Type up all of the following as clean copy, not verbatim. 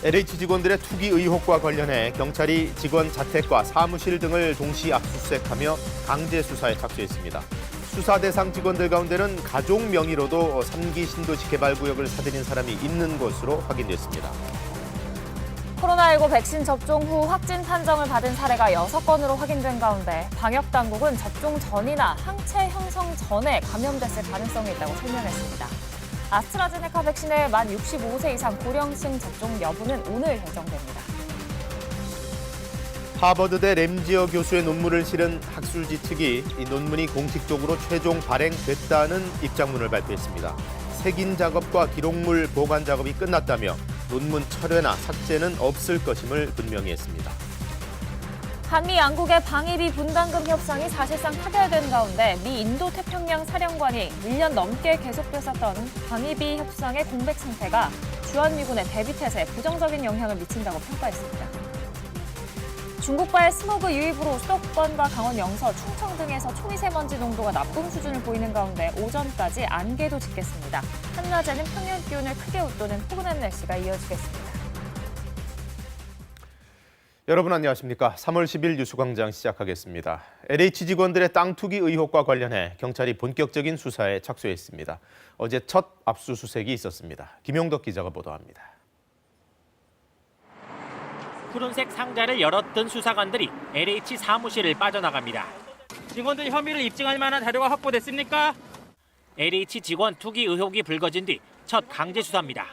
LH 직원들의 투기 의혹과 관련해 경찰이 직원 자택과 사무실 등을 동시 압수수색하며 강제 수사에 착수했습니다. 수사 대상 직원들 가운데는 가족 명의로도 3기 신도시 개발구역을 사들인 사람이 있는 것으로 확인됐습니다. 코로나19 백신 접종 후 확진 판정을 받은 사례가 6건으로 확인된 가운데 방역당국은 접종 전이나 항체 형성 전에 감염됐을 가능성이 있다고 설명했습니다. 아스트라제네카 백신의 만 65세 이상 고령층 접종 여부는 오늘 결정됩니다. 하버드대 램지어 교수의 논문을 실은 학술지 측이 이 논문이 공식적으로 최종 발행됐다는 입장문을 발표했습니다. 색인 작업과 기록물 보관 작업이 끝났다며 논문 철회나 삭제는 없을 것임을 분명히 했습니다. 한미 양국의 방위비 분담금 협상이 사실상 타결된 가운데 미 인도태평양 사령관이 1년 넘게 계속됐었던 방위비 협상의 공백 상태가 주한미군의 대비태세에 부정적인 영향을 미친다고 평가했습니다. 중국과의 스모그 유입으로 수도권과 강원 영서, 충청 등에서 초미세먼지 농도가 나쁨 수준을 보이는 가운데 오전까지 안개도 짙겠습니다. 한낮에는 평년 기온을 크게 웃도는 포근한 날씨가 이어지겠습니다. 여러분 안녕하십니까? 3월 10일 뉴스광장 시작하겠습니다. LH 직원들의 땅 투기 의혹과 관련해 경찰이 본격적인 수사에 착수했습니다. 어제 첫 압수수색이 있었습니다. 김용덕 기자가 보도합니다. 푸른색 상자를 열었던 수사관들이 LH 사무실을 빠져나갑니다. 직원들 혐의를 입증할 만한 자료가 확보됐습니까? LH 직원 투기 의혹이 불거진 뒤 첫 강제 수사입니다.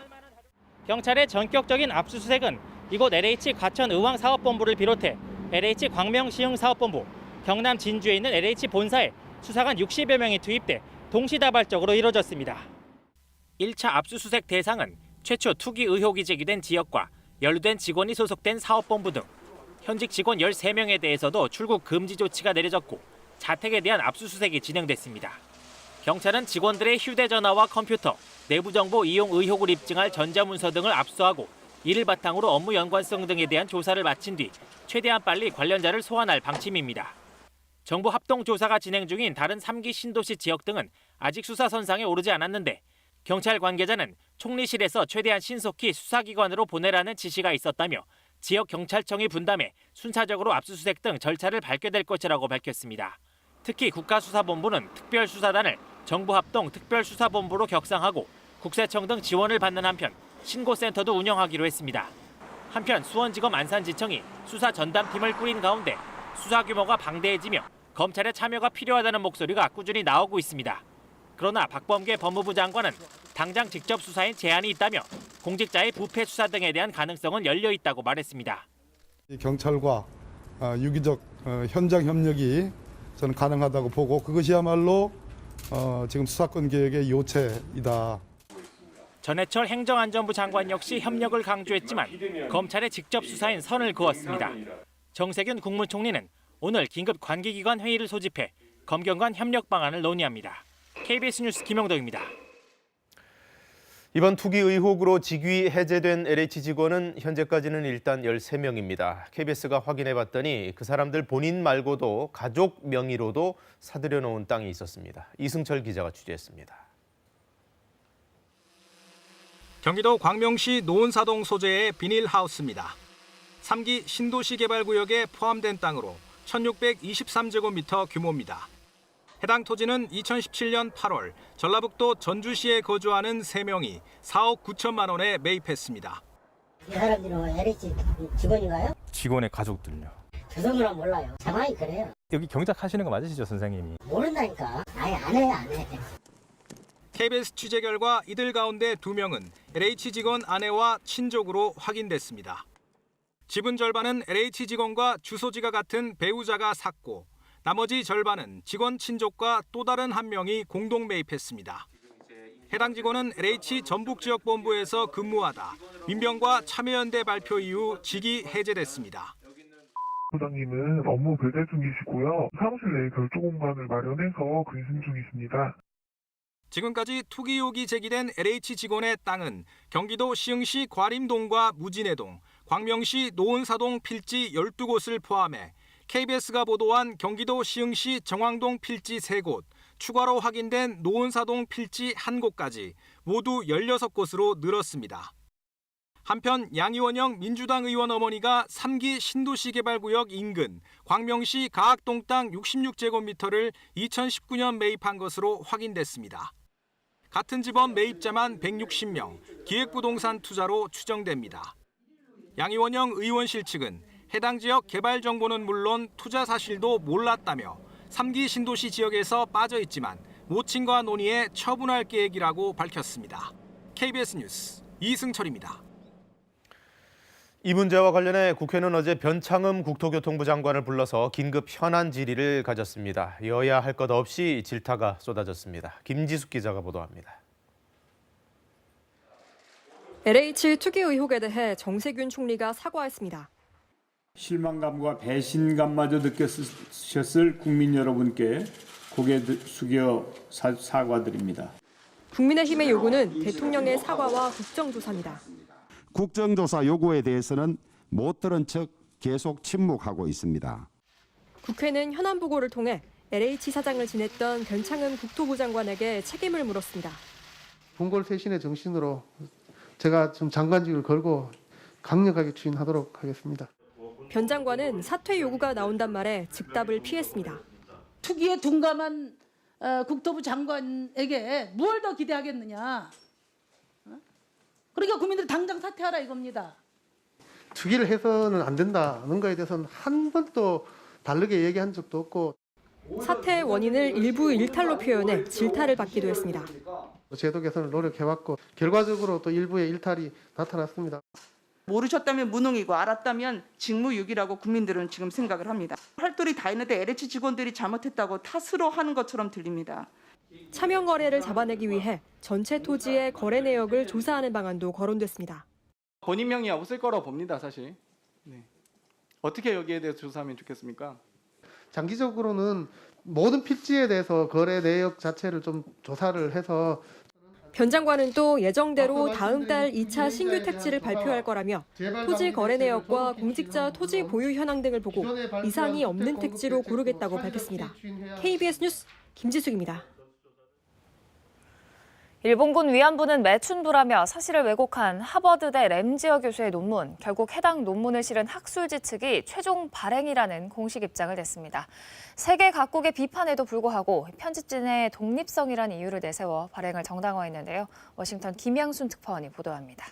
경찰의 전격적인 압수수색은 이곳 LH 과천 의왕사업본부를 비롯해 LH 광명시흥사업본부, 경남 진주에 있는 LH 본사에 수사관 60여 명이 투입돼 동시다발적으로 이뤄졌습니다. 1차 압수수색 대상은 최초 투기 의혹이 제기된 지역과 연루된 직원이 소속된 사업본부 등 현직 직원 13명에 대해서도 출국 금지 조치가 내려졌고 자택에 대한 압수수색이 진행됐습니다. 경찰은 직원들의 휴대전화와 컴퓨터, 내부 정보 이용 의혹을 입증할 전자문서 등을 압수하고 이를 바탕으로 업무 연관성 등에 대한 조사를 마친 뒤 최대한 빨리 관련자를 소환할 방침입니다. 정부 합동조사가 진행 중인 다른 3기 신도시 지역 등은 아직 수사 선상에 오르지 않았는데 경찰 관계자는 총리실에서 최대한 신속히 수사기관으로 보내라는 지시가 있었다며 지역 경찰청이 분담해 순차적으로 압수수색 등 절차를 밟게 될 것이라고 밝혔습니다. 특히 국가수사본부는 특별수사단을 정부합동 특별수사본부로 격상하고 국세청 등 지원을 받는 한편 신고센터도 운영하기로 했습니다. 한편 수원지검 안산지청이 수사 전담팀을 꾸린 가운데 수사 규모가 방대해지며 검찰의 참여가 필요하다는 목소리가 꾸준히 나오고 있습니다. 그러나 박범계 법무부 장관은 당장 직접 수사에 제한이 있다며 공직자의 부패 수사 등에 대한 가능성은 열려 있다고 말했습니다. 경찰과 유기적 현장 협력이 저는 가능하다고 보고 그것이야말로 지금 수사권 개혁의 요체이다. 전해철 행정안전부 장관 역시 협력을 강조했지만 검찰의 직접 수사엔 선을 그었습니다. 정세균 국무총리는 오늘 긴급 관계기관 회의를 소집해 검경 간 협력 방안을 논의합니다. KBS 뉴스 김영덕입니다. 이번 투기 의혹으로 직위 해제된 LH 직원은 현재까지는 일단 13명입니다. KBS가 확인해봤더니 그 사람들 본인 말고도 가족 명의로도 사들여 놓은 땅이 있었습니다. 이승철 기자가 취재했습니다. 경기도 광명시 노은사동 소재의 비닐하우스입니다. 3기 신도시 개발구역에 포함된 땅으로 1623제곱미터 규모입니다. 해당 토지는 2017년 8월 전라북도 전주시에 거주하는 3명이 4억 9천만 원에 매입했습니다. 이 사람들은 LH 직원인가요? 직원의 가족들요. 조선으로 몰라요. 상황이 그래요. 여기 경작하시는 거 맞으시죠, 선생님이? 모른다니까. 아예 안 해요, 안 해. KBS 취재 결과 이들 가운데 2명은 LH 직원 아내와 친족으로 확인됐습니다. 지분 절반은 LH 직원과 주소지가 같은 배우자가 샀고 나머지 절반은 직원 친족과 또 다른 한 명이 공동 매입했습니다. 해당 직원은 LH 전북지역본부에서 근무하다 민병과 참여연대 발표 이후 직위 해제됐습니다. 부장님은 업무 배제 중이시고요. 사무실 내에 별도 공간을 마련해서 근신 중이십니다. 지금까지 투기 의혹이 제기된 LH 직원의 땅은 경기도 시흥시 과림동과 무진해동, 광명시 노은사동 필지 12곳을 포함해 KBS가 보도한 경기도 시흥시 정왕동 필지 3곳, 추가로 확인된 노은사동 필지 1곳까지 모두 16곳으로 늘었습니다. 한편 양이원영 민주당 의원 어머니가 3기 신도시 개발구역 인근 광명시 가학동 땅 66제곱미터를 2019년 매입한 것으로 확인됐습니다. 같은 집원 매입자만 160명, 기획부동산 투자로 추정됩니다. 양이원영 의원실 측은 해당 지역 개발 정보는 물론 투자 사실도 몰랐다며 3기 신도시 지역에서 빠져 있지만 모친과 논의해 처분할 계획이라고 밝혔습니다. KBS 뉴스 이승철입니다. 이 문제와 관련해 국회는 어제 변창흠 국토교통부 장관을 불러서 긴급 현안 질의를 가졌습니다. 여야 할 것 없이 질타가 쏟아졌습니다. 김지숙 기자가 보도합니다. LH 투기 의혹에 대해 정세균 총리가 사과했습니다. 실망감과 배신감마저 느꼈으셨을 국민 여러분께 고개 숙여 사과드립니다. 국민의힘의 요구는 대통령의 사과와 국정조사입니다. 국정조사 요구에 대해서는 못 들은 척 계속 침묵하고 있습니다. 국회는 현안 보고를 통해 LH 사장을 지냈던 변창흠 국토부 장관에게 책임을 물었습니다. 본골쇄신의 정신으로 제가 좀 장관직을 걸고 강력하게 추진하도록 하겠습니다. 변 장관은 사퇴 요구가 나온단 말에 즉답을 피했습니다. 투기에 둔감한 국토부 장관에게 뭘 더 기대하겠느냐. 그러니까 국민들이 당장 사퇴하라 이겁니다. 투기를 해서는 안 된다는 거에 대해서는 한 번도 다르게 얘기한 적도 없고. 사퇴의 원인을 일부 일탈로 표현해 질타를 받기도 했습니다. 제도 개선을 노력해왔고 결과적으로 또 일부의 일탈이 나타났습니다. 모르셨다면 무능이고 알았다면 직무유기라고 국민들은 지금 생각을 합니다. 활동이 다 있는데 LH 직원들이 잘못했다고 탓으로 하는 것처럼 들립니다. 차명 거래를 잡아내기 위해 전체 토지의 거래 내역을 조사하는 방안도 거론됐습니다. 본인명이 없을 거라고 봅니다, 사실. 네. 어떻게 여기에 대해서 조사하면 좋겠습니까? 장기적으로는 모든 필지에 대해서 거래 내역 자체를 좀 조사를 해서. 변 장관은 또 예정대로 다음 달 2차 신규 택지를 발표할 거라며 토지 거래 내역과 공직자 토지 보유 현황 등을 보고 이상이 없는 택지로 고르겠다고 밝혔습니다. KBS 뉴스 김지숙입니다. 일본군 위안부는 매춘부라며 사실을 왜곡한 하버드대 램지어 교수의 논문, 결국 해당 논문을 실은 학술지 측이 최종 발행이라는 공식 입장을 냈습니다. 세계 각국의 비판에도 불구하고 편집진의 독립성이라는 이유를 내세워 발행을 정당화했는데요. 워싱턴 김양순 특파원이 보도합니다.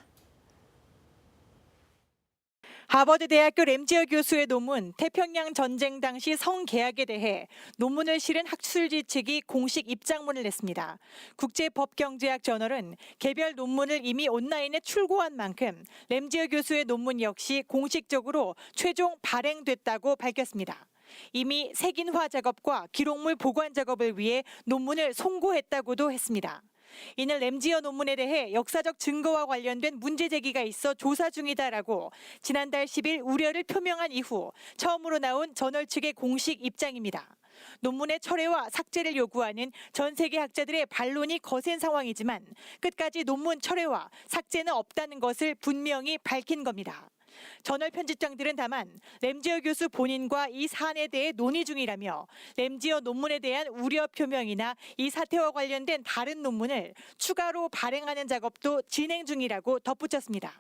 하버드 대학교 램지어 교수의 논문 태평양 전쟁 당시 성계약에 대해 논문을 실은 학술지 측이 공식 입장문을 냈습니다. 국제법경제학 저널은 개별 논문을 이미 온라인에 출고한 만큼 램지어 교수의 논문 역시 공식적으로 최종 발행됐다고 밝혔습니다. 이미 색인화 작업과 기록물 보관 작업을 위해 논문을 송고했다고도 했습니다. 이는 램지어 논문에 대해 역사적 증거와 관련된 문제 제기가 있어 조사 중이다라고 지난달 10일 우려를 표명한 이후 처음으로 나온 저널 측의 공식 입장입니다. 논문의 철회와 삭제를 요구하는 전 세계 학자들의 반론이 거센 상황이지만 끝까지 논문 철회와 삭제는 없다는 것을 분명히 밝힌 겁니다. 저널 편집장들은 다만 램지어 교수 본인과 이 사안에 대해 논의 중이라며 램지어 논문에 대한 우려 표명이나 이 사태와 관련된 다른 논문을 추가로 발행하는 작업도 진행 중이라고 덧붙였습니다.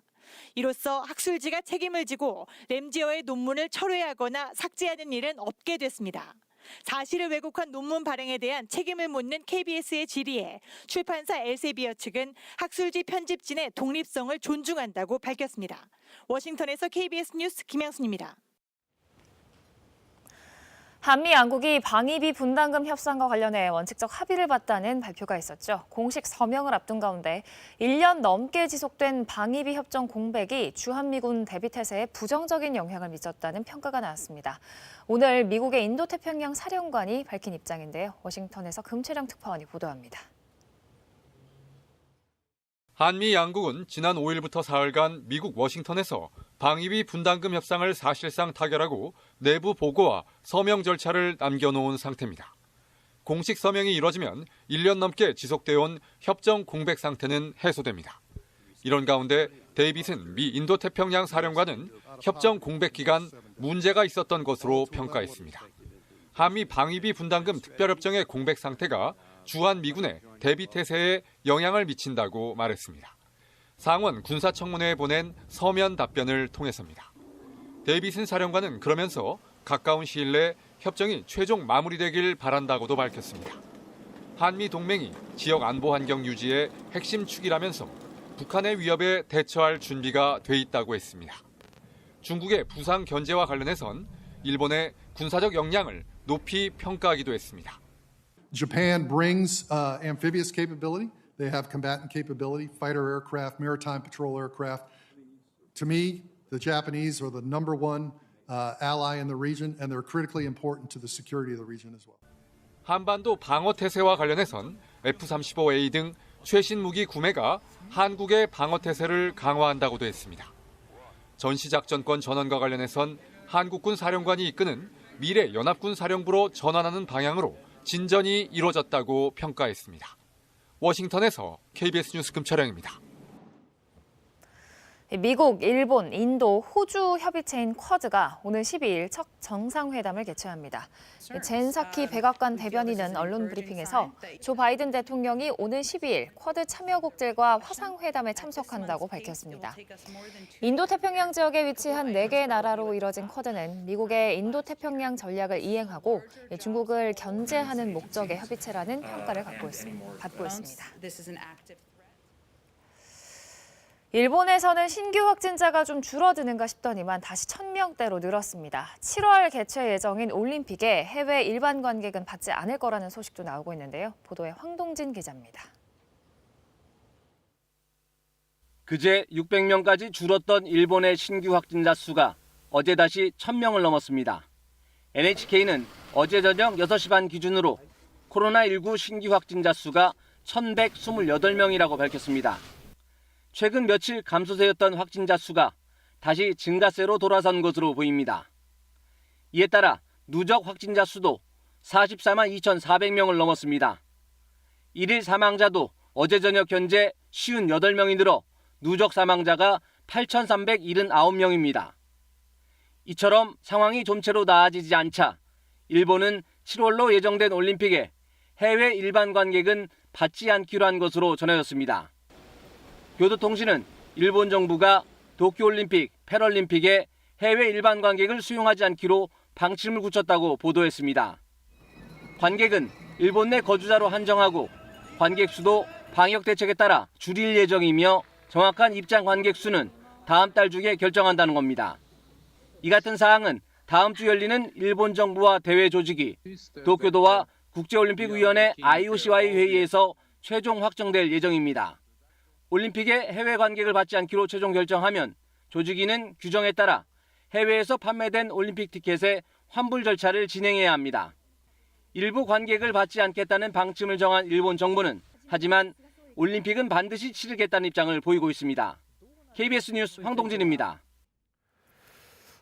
이로써 학술지가 책임을 지고 램지어의 논문을 철회하거나 삭제하는 일은 없게 됐습니다. 사실을 왜곡한 논문 발행에 대한 책임을 묻는 KBS의 질의에 출판사 엘세비어 측은 학술지 편집진의 독립성을 존중한다고 밝혔습니다. 워싱턴에서 KBS 뉴스 김양순입니다. 한미 양국이 방위비 분담금 협상과 관련해 원칙적 합의를 봤다는 발표가 있었죠. 공식 서명을 앞둔 가운데 1년 넘게 지속된 방위비 협정 공백이 주한미군 대비 태세에 부정적인 영향을 미쳤다는 평가가 나왔습니다. 오늘 미국의 인도태평양 사령관이 밝힌 입장인데요. 워싱턴에서 금채령 특파원이 보도합니다. 한미 양국은 지난 5일부터 사흘간 미국 워싱턴에서 방위비 분담금 협상을 사실상 타결하고 내부 보고와 서명 절차를 남겨놓은 상태입니다. 공식 서명이 이뤄지면 1년 넘게 지속되어 온 협정 공백 상태는 해소됩니다. 이런 가운데 데이빗은 미 인도태평양 사령관은 협정 공백 기간 문제가 있었던 것으로 평가했습니다. 한미 방위비 분담금 특별협정의 공백 상태가 주한 미군의 대비 태세에 영향을 미친다고 말했습니다. 상원 군사청문회에 보낸 서면 답변을 통해서입니다. 데이비슨 사령관은 그러면서 가까운 시일 내 협정이 최종 마무리되길 바란다고도 밝혔습니다. 한미 동맹이 지역 안보 환경 유지의 핵심 축이라면서 북한의 위협에 대처할 준비가 돼 있다고 했습니다. 중국의 부상 견제와 관련해선 일본의 군사적 역량을 높이 평가하기도 했습니다. Japan brings amphibious capability. They have combatant capability, fighter aircraft, maritime patrol aircraft. To me, the Japanese are the number one ally in the region, and they're critically important to the security of the region as well. 한반도 방어 태세와 관련해선 F-35A 등 최신 무기 구매가 한국의 방어 태세를 강화한다고도 했습니다. 전시작전권 전환과 관련해선 한국군 사령관이 이끄는 미래 연합군 사령부로 전환하는 방향으로 진전이 이루어졌다고 평가했습니다. 워싱턴에서 KBS 뉴스 금철영입니다. 미국, 일본, 인도, 호주 협의체인 쿼드가 오늘 12일 첫 정상회담을 개최합니다. 젠 사키 백악관 대변인은 언론 브리핑에서 조 바이든 대통령이 오늘 12일 쿼드 참여국들과 화상회담에 참석한다고 밝혔습니다. 인도태평양 지역에 위치한 4개 나라로 이뤄진 쿼드는 미국의 인도태평양 전략을 이행하고 중국을 견제하는 목적의 협의체라는 평가를 받고 있습니다. 일본에서는 신규 확진자가 좀 줄어드는가 싶더니만 다시 1,000명대로 늘었습니다. 7월 개최 예정인 올림픽에 해외 일반 관객은 받지 않을 거라는 소식도 나오고 있는데요. 보도에 황동진 기자입니다. 그제 600명까지 줄었던 일본의 신규 확진자 수가 어제 다시 1,000명을 넘었습니다. NHK는 어제 저녁 6시 반 기준으로 코로나19 신규 확진자 수가 1,128명이라고 밝혔습니다. 최근 며칠 감소세였던 확진자 수가 다시 증가세로 돌아선 것으로 보입니다. 이에 따라 누적 확진자 수도 44만 2,400명을 넘었습니다. 일일 사망자도 어제 저녁 현재 58명이 늘어 누적 사망자가 8,379명입니다. 이처럼 상황이 좀채로 나아지지 않자 일본은 7월로 예정된 올림픽에 해외 일반 관객은 받지 않기로 한 것으로 전해졌습니다. 교도통신은 일본 정부가 도쿄올림픽, 패럴림픽에 해외 일반 관객을 수용하지 않기로 방침을 굳혔다고 보도했습니다. 관객은 일본 내 거주자로 한정하고 관객 수도 방역 대책에 따라 줄일 예정이며 정확한 입장 관객 수는 다음 달 중에 결정한다는 겁니다. 이 같은 사항은 다음 주 열리는 일본 정부와 대회 조직이 도쿄도와 국제올림픽위원회 IOC와의 회의에서 최종 확정될 예정입니다. 올림픽에 해외 관객을 받지 않기로 최종 결정하면 조직위는 규정에 따라 해외에서 판매된 올림픽 티켓의 환불 절차를 진행해야 합니다. 일부 관객을 받지 않겠다는 방침을 정한 일본 정부는 하지만 올림픽은 반드시 치르겠다는 입장을 보이고 있습니다. KBS 뉴스 황동진입니다.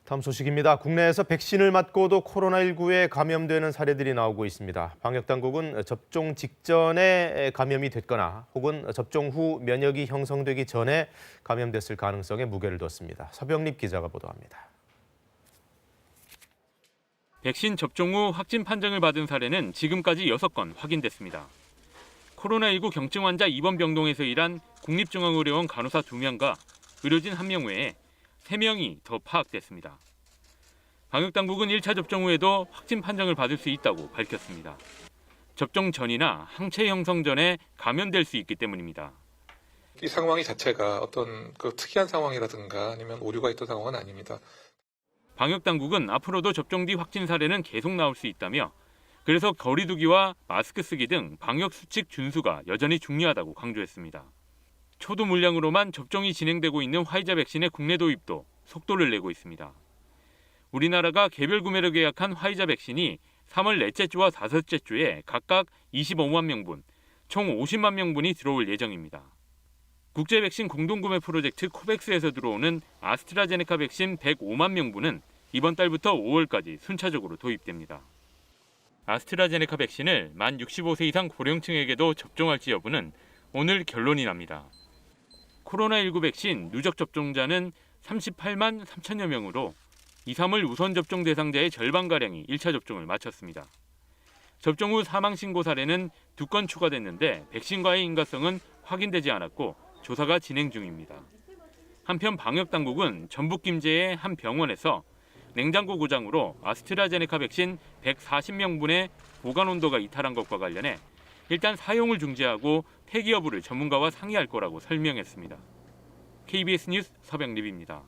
다음 소식입니다. 국내에서 백신을 맞고도 코로나19에 감염되는 사례들이 나오고 있습니다. 방역당국은 접종 직전에 감염이 됐거나 혹은 접종 후 면역이 형성되기 전에 감염됐을 가능성에 무게를 뒀습니다. 서병립 기자가 보도합니다. 백신 접종 후 확진 판정을 받은 사례는 지금까지 6건 확인됐습니다. 코로나19 경증 환자 입원 병동에서 일한 국립중앙의료원 간호사 2명과 의료진 1명 외에 3명이 더 파악됐습니다. 방역당국은 1차 접종 후에도 확진 판정을 받을 수 있다고 밝혔습니다. 접종 전이나 항체 형성 전에 감염될 수 있기 때문입니다. 이 상황이 자체가 어떤 특이한 상황이라든가 아니면 오류가 있던 상황은 아닙니다. 방역당국은 앞으로도 접종 뒤 확진 사례는 계속 나올 수 있다며 그래서 거리 두기와 마스크 쓰기 등 방역 수칙 준수가 여전히 중요하다고 강조했습니다. 초도 물량으로만 접종이 진행되고 있는 화이자 백신의 국내 도입도 속도를 내고 있습니다. 우리나라가 개별 구매로 계약한 화이자 백신이 3월 넷째 주와 다섯째 주에 각각 25만 명분, 총 50만 명분이 들어올 예정입니다. 국제 백신 공동구매 프로젝트 코백스에서 들어오는 아스트라제네카 백신 105만 명분은 이번 달부터 5월까지 순차적으로 도입됩니다. 아스트라제네카 백신을 만 65세 이상 고령층에게도 접종할지 여부는 오늘 결론이 납니다. 코로나19 백신 누적 접종자는 38만 3천여 명으로 2, 3월 우선 접종 대상자의 절반가량이 1차 접종을 마쳤습니다. 접종 후 사망 신고 사례는 2건 추가됐는데 백신과의 인과성은 확인되지 않았고 조사가 진행 중입니다. 한편 방역당국은 전북 김제의 한 병원에서 냉장고 고장으로 아스트라제네카 백신 140명분의 보관 온도가 이탈한 것과 관련해 일단 사용을 중지하고 폐기 여부를 전문가와 상의할 거라고 설명했습니다. KBS 뉴스 서병립입니다.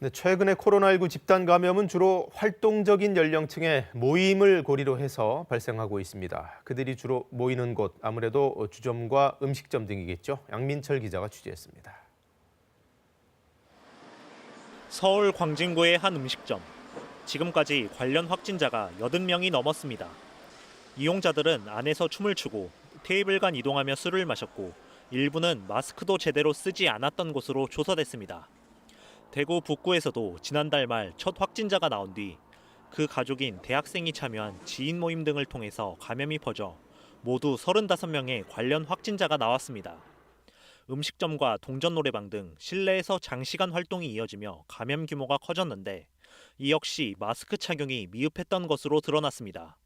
네, 최근에 코로나19 집단 감염은 주로 활동적인 연령층의 모임을 고리로 해서 발생하고 있습니다. 그들이 주로 모이는 곳, 아무래도 주점과 음식점 등이겠죠. 양민철 기자가 취재했습니다. 서울 광진구의 한 음식점. 지금까지 관련 확진자가 80명이 넘었습니다. 이용자들은 안에서 춤을 추고 테이블 간 이동하며 술을 마셨고 일부는 마스크도 제대로 쓰지 않았던 것으로 조사됐습니다. 대구 북구에서도 지난달 말 첫 확진자가 나온 뒤 그 가족인 대학생이 참여한 지인 모임 등을 통해서 감염이 퍼져 모두 35명의 관련 확진자가 나왔습니다. 음식점과 동전 노래방 등 실내에서 장시간 활동이 이어지며 감염 규모가 커졌는데 이 역시 마스크 착용이 미흡했던 것으로 드러났습니다.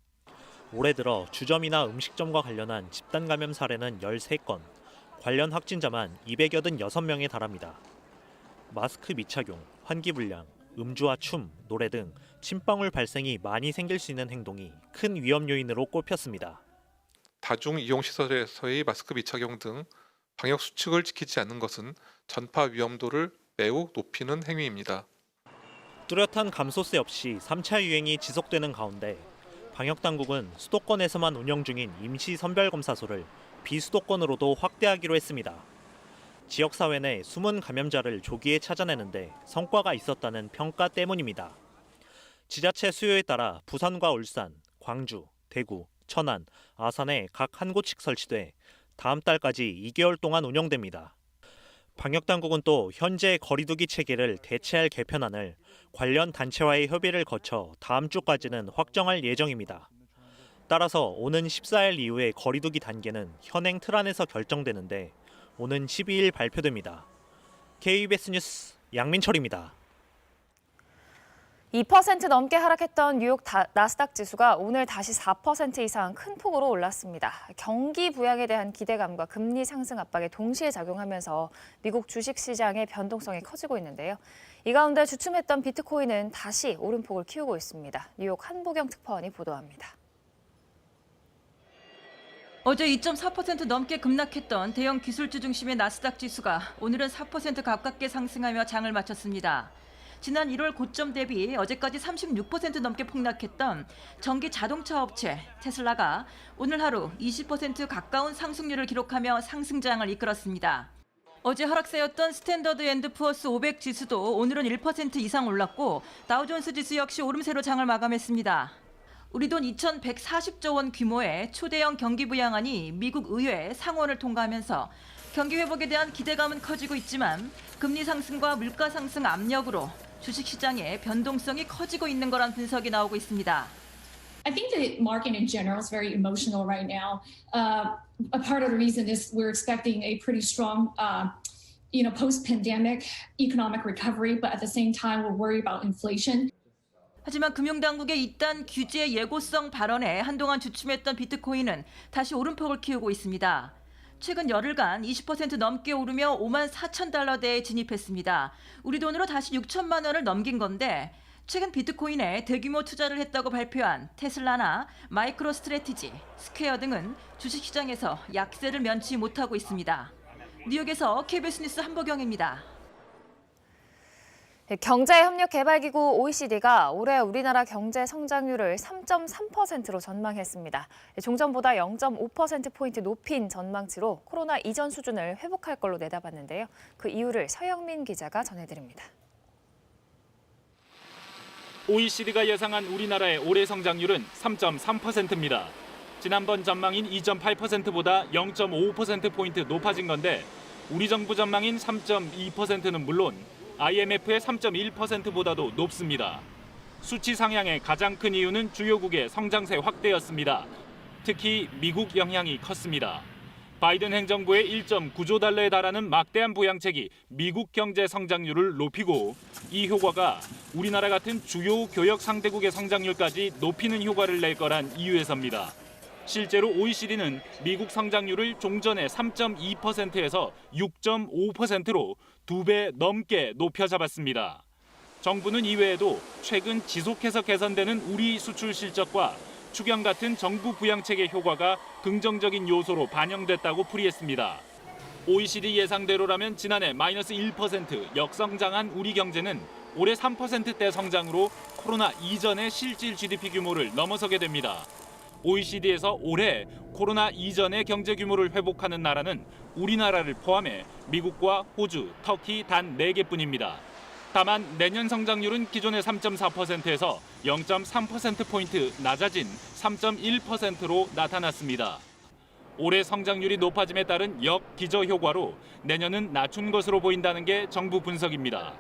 올해 들어 주점이나 음식점과 관련한 집단 감염 사례는 13건, 관련 확진자만 286명에 달합니다. 마스크 미착용, 환기불량, 음주와 춤, 노래 등 침방울 발생이 많이 생길 수 있는 행동이 큰 위험 요인으로 꼽혔습니다. 다중 이용시설에서의 마스크 미착용 등 방역 수칙을 지키지 않는 것은 전파 위험도를 매우 높이는 행위입니다. 뚜렷한 감소세 없이 3차 유행이 지속되는 가운데 방역당국은 수도권에서만 운영 중인 임시 선별검사소를 비수도권으로도 확대하기로 했습니다. 지역사회 내 숨은 감염자를 조기에 찾아내는데 성과가 있었다는 평가 때문입니다. 지자체 수요에 따라 부산과 울산, 광주, 대구, 천안, 아산에 각 한 곳씩 설치돼 다음 달까지 2개월 동안 운영됩니다. 방역당국은 또 현재 거리두기 체계를 대체할 개편안을 관련 단체와의 협의를 거쳐 다음 주까지는 확정할 예정입니다. 따라서 오는 14일 이후의 거리두기 단계는 현행 틀 안에서 결정되는데 오는 12일 발표됩니다. KBS 뉴스 양민철입니다. 2% 넘게 하락했던 뉴욕 나스닥 지수가 오늘 다시 4% 이상 큰 폭으로 올랐습니다. 경기 부양에 대한 기대감과 금리 상승 압박에 동시에 작용하면서 미국 주식시장의 변동성이 커지고 있는데요. 이 가운데 주춤했던 비트코인은 다시 오름폭을 키우고 있습니다. 뉴욕 한보경 특파원이 보도합니다. 어제 2.4% 넘게 급락했던 대형 기술주 중심의 나스닥 지수가 오늘은 4% 가깝게 상승하며 장을 마쳤습니다. 지난 1월 고점 대비 어제까지 36% 넘게 폭락했던 전기 자동차 업체 테슬라가 오늘 하루 20% 가까운 상승률을 기록하며 상승장을 이끌었습니다. 어제 하락세였던 스탠더드 앤드 푸어스 500 지수도 오늘은 1% 이상 올랐고 다우존스 지수 역시 오름세로 장을 마감했습니다. 우리 돈 2,140조 원 규모의 초대형 경기 부양안이 미국 의회 상원을 통과하면서 경기 회복에 대한 기대감은 커지고 있지만 금리 상승과 물가 상승 압력으로 주식시장의 변동성이 커지고 있는 거란 분석이 나오고 있습니다. I think the market in general is very emotional right now. A part of the reason is we're expecting a pretty strong, post-pandemic economic recovery, but at the same time we're worried about inflation. 하지만 금융당국의 이딴 규제 예고성 발언에 한동안 주춤했던 비트코인은 다시 오름폭을 키우고 있습니다. 최근 열흘간 20% 넘게 오르며 54,000달러대에 진입했습니다. 우리 돈으로 다시 6천만 원을 넘긴 건데 최근 비트코인에 대규모 투자를 했다고 발표한 테슬라나 마이크로 스트래티지, 스퀘어 등은 주식시장에서 약세를 면치 못하고 있습니다. 뉴욕에서 KBS 뉴스 한보경입니다. 경제협력개발기구 OECD가 올해 우리나라 경제 성장률을 3.3%로 전망했습니다. 종전보다 0.5%포인트 높인 전망치로 코로나 이전 수준을 회복할 걸로 내다봤는데요. 그 이유를 서영민 기자가 전해드립니다. OECD가 예상한 우리나라의 올해 성장률은 3.3%입니다. 지난번 전망인 2.8%보다 0.5%포인트 높아진 건데 우리 정부 전망인 3.2%는 물론 IMF의 3.1%보다도 높습니다. 수치 상향의 가장 큰 이유는 주요국의 성장세 확대였습니다. 특히 미국 영향이 컸습니다. 바이든 행정부의 1.9조 달러에 달하는 막대한 부양책이 미국 경제 성장률을 높이고 이 효과가 우리나라 같은 주요 교역 상대국의 성장률까지 높이는 효과를 낼 거란 이유에서입니다. 실제로 OECD는 미국 성장률을 종전의 3.2%에서 6.5%로 2배 넘게 높여 잡았습니다. 정부는 이외에도 최근 지속해서 개선되는 우리 수출 실적과 추경 같은 정부 부양책의 효과가 긍정적인 요소로 반영됐다고 풀이했습니다. OECD 예상대로라면 지난해 마이너스 1% 역성장한 우리 경제는 올해 3%대 성장으로 코로나 이전의 실질 GDP 규모를 넘어서게 됩니다. OECD에서 올해 코로나 이전의 경제 규모를 회복하는 나라는 우리나라를 포함해 미국과 호주, 터키 단 4개뿐입니다. 다만 내년 성장률은 기존의 3.4%에서 0.3%포인트 낮아진 3.1%로 나타났습니다. 올해 성장률이 높아짐에 따른 역기저 효과로 내년은 낮춘 것으로 보인다는 게 정부 분석입니다.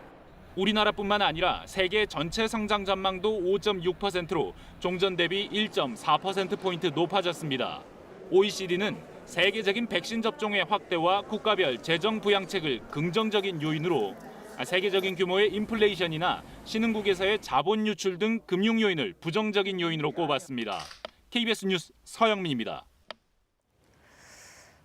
우리나라뿐만 아니라 세계 전체 성장 전망도 5.6%로 종전 대비 1.4%포인트 높아졌습니다. OECD는 세계적인 백신 접종의 확대와 국가별 재정 부양책을 긍정적인 요인으로 세계적인 규모의 인플레이션이나 신흥국에서의 자본 유출 등 금융 요인을 부정적인 요인으로 꼽았습니다. KBS 뉴스 서영민입니다.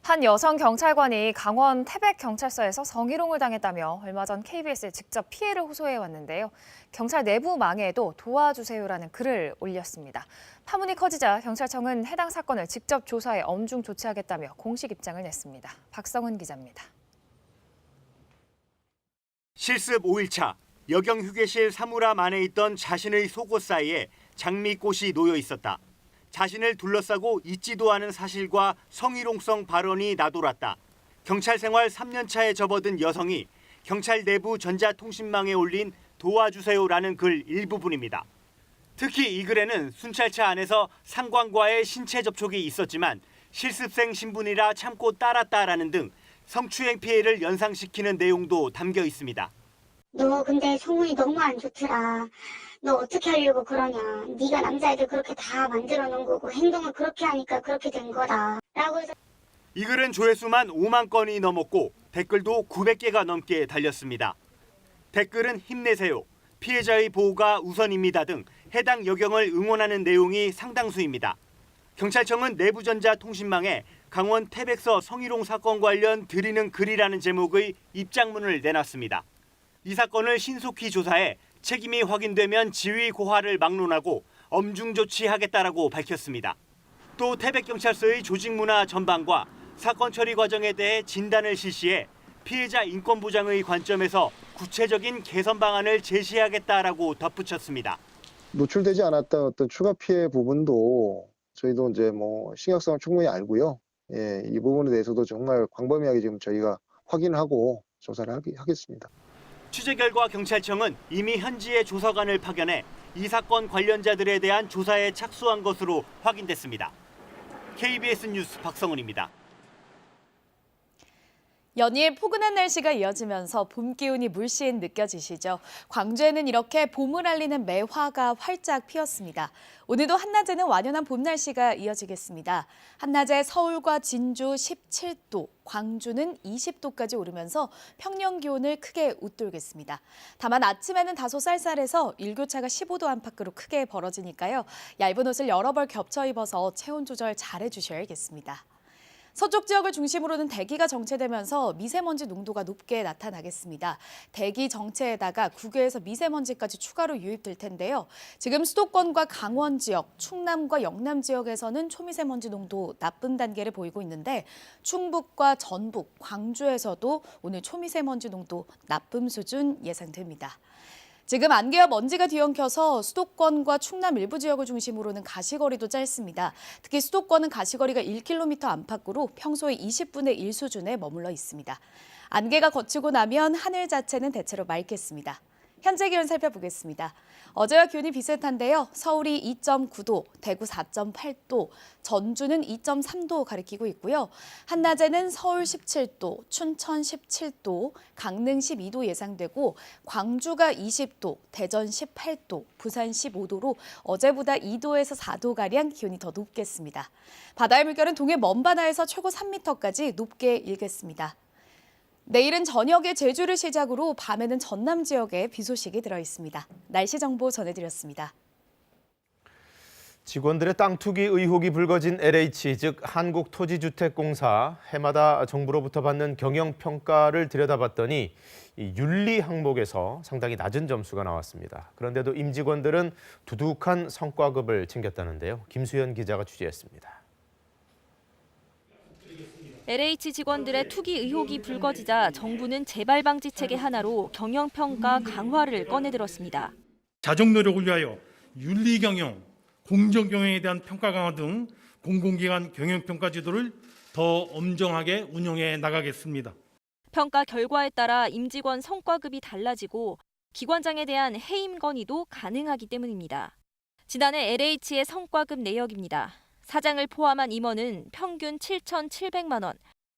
한 여성 경찰관이 강원 태백경찰서에서 성희롱을 당했다며 얼마 전 KBS에 직접 피해를 호소해왔는데요. 경찰 내부 망에도 도와주세요라는 글을 올렸습니다. 파문이 커지자 경찰청은 해당 사건을 직접 조사해 엄중 조치하겠다며 공식 입장을 냈습니다. 박성은 기자입니다. 실습 5일차, 여경 휴게실 사물함 안에 있던 자신의 속옷 사이에 장미꽃이 놓여 있었다. 자신을 둘러싸고 있지도 않은 사실과 성희롱성 발언이 나돌았다. 경찰 생활 3년 차에 접어든 여성이 경찰 내부 전자통신망에 올린 도와주세요라는 글 일부분입니다. 특히 이 글에는 순찰차 안에서 상관과의 신체 접촉이 있었지만 실습생 신분이라 참고 따랐다라는 등 성추행 피해를 연상시키는 내용도 담겨 있습니다. 너 근데 소문이 너무 안 좋더라. 너 어떻게 하려고 그러냐. 네가 남자애들 그렇게 다 만들어 놓은 거고 행동을 그렇게 하니까 그렇게 된 거다. 라고 해서 이 글은 조회수만 5만 건이 넘었고 댓글도 900개가 넘게 달렸습니다. 댓글은 힘내세요. 피해자의 보호가 우선입니다 등 해당 여경을 응원하는 내용이 상당수입니다. 경찰청은 내부전자통신망에 강원 태백서 성희롱 사건 관련 드리는 글이라는 제목의 입장문을 내놨습니다. 이 사건을 신속히 조사해 책임이 확인되면 지위 고하를 막론하고 엄중 조치하겠다라고 밝혔습니다. 또 태백경찰서의 조직 문화 전반과 사건 처리 과정에 대해 진단을 실시해 피해자 인권 보장의 관점에서 구체적인 개선 방안을 제시하겠다라고 덧붙였습니다. 노출되지 않았던 어떤 추가 피해 부분도 저희도 이제 심각성을 충분히 알고요. 예, 이 부분에 대해서도 정말 광범위하게 지금 저희가 확인하고 조사를 하겠습니다. 취재 결과 경찰청은 이미 현지에 조사관을 파견해 이 사건 관련자들에 대한 조사에 착수한 것으로 확인됐습니다. KBS 뉴스 박성훈입니다. 연일 포근한 날씨가 이어지면서 봄 기운이 물씬 느껴지시죠? 광주에는 이렇게 봄을 알리는 매화가 활짝 피었습니다. 오늘도 한낮에는 완연한 봄 날씨가 이어지겠습니다. 한낮에 서울과 진주 17도, 광주는 20도까지 오르면서 평년 기온을 크게 웃돌겠습니다. 다만 아침에는 다소 쌀쌀해서 일교차가 15도 안팎으로 크게 벌어지니까요. 얇은 옷을 여러 벌 겹쳐 입어서 체온 조절 잘 해주셔야겠습니다. 서쪽 지역을 중심으로는 대기가 정체되면서 미세먼지 농도가 높게 나타나겠습니다. 대기 정체에다가 국외에서 미세먼지까지 추가로 유입될 텐데요. 지금 수도권과 강원 지역, 충남과 영남 지역에서는 초미세먼지 농도 나쁜 단계를 보이고 있는데 충북과 전북, 광주에서도 오늘 초미세먼지 농도 나쁨 수준 예상됩니다. 지금 안개와 먼지가 뒤엉켜서 수도권과 충남 일부 지역을 중심으로는 가시거리도 짧습니다. 특히 수도권은 가시거리가 1km 안팎으로 평소의 20분의 1 수준에 머물러 있습니다. 안개가 걷히고 나면 하늘 자체는 대체로 맑겠습니다. 현재 기온 살펴보겠습니다. 어제와 기온이 비슷한데요. 서울이 2.9도, 대구 4.8도, 전주는 2.3도 가리키고 있고요. 한낮에는 서울 17도, 춘천 17도, 강릉 12도 예상되고 광주가 20도, 대전 18도, 부산 15도로 어제보다 2도에서 4도가량 기온이 더 높겠습니다. 바다의 물결은 동해 먼바다에서 최고 3m까지 높게 일겠습니다. 내일은 저녁에 제주를 시작으로 밤에는 전남 지역에 비 소식이 들어있습니다. 날씨 정보 전해드렸습니다. 직원들의 땅 투기 의혹이 불거진 LH, 즉 한국토지주택공사, 해마다 정부로부터 받는 경영평가를 들여다봤더니 이 윤리 항목에서 상당히 낮은 점수가 나왔습니다. 그런데도 임직원들은 두둑한 성과급을 챙겼다는데요. 김수현 기자가 취재했습니다. LH 직원들의 투기 의혹이 불거지자 정부는 재발 방지 체계 하나로 경영평가 강화를 꺼내들었습니다. 자정 노력을 위하여 윤리 경영, 공정 경영에 대한 평가 강화 등 공공기관 경영평가 제도를 더 엄정하게 운영해 나가겠습니다. 평가 결과에 따라 임직원 성과급이 달라지고 기관장에 대한 해임 건의도 가능하기 때문입니다. 지난해 LH의 성과급 내역입니다. 사장을 포함한 임원은 평균 7,700만 원,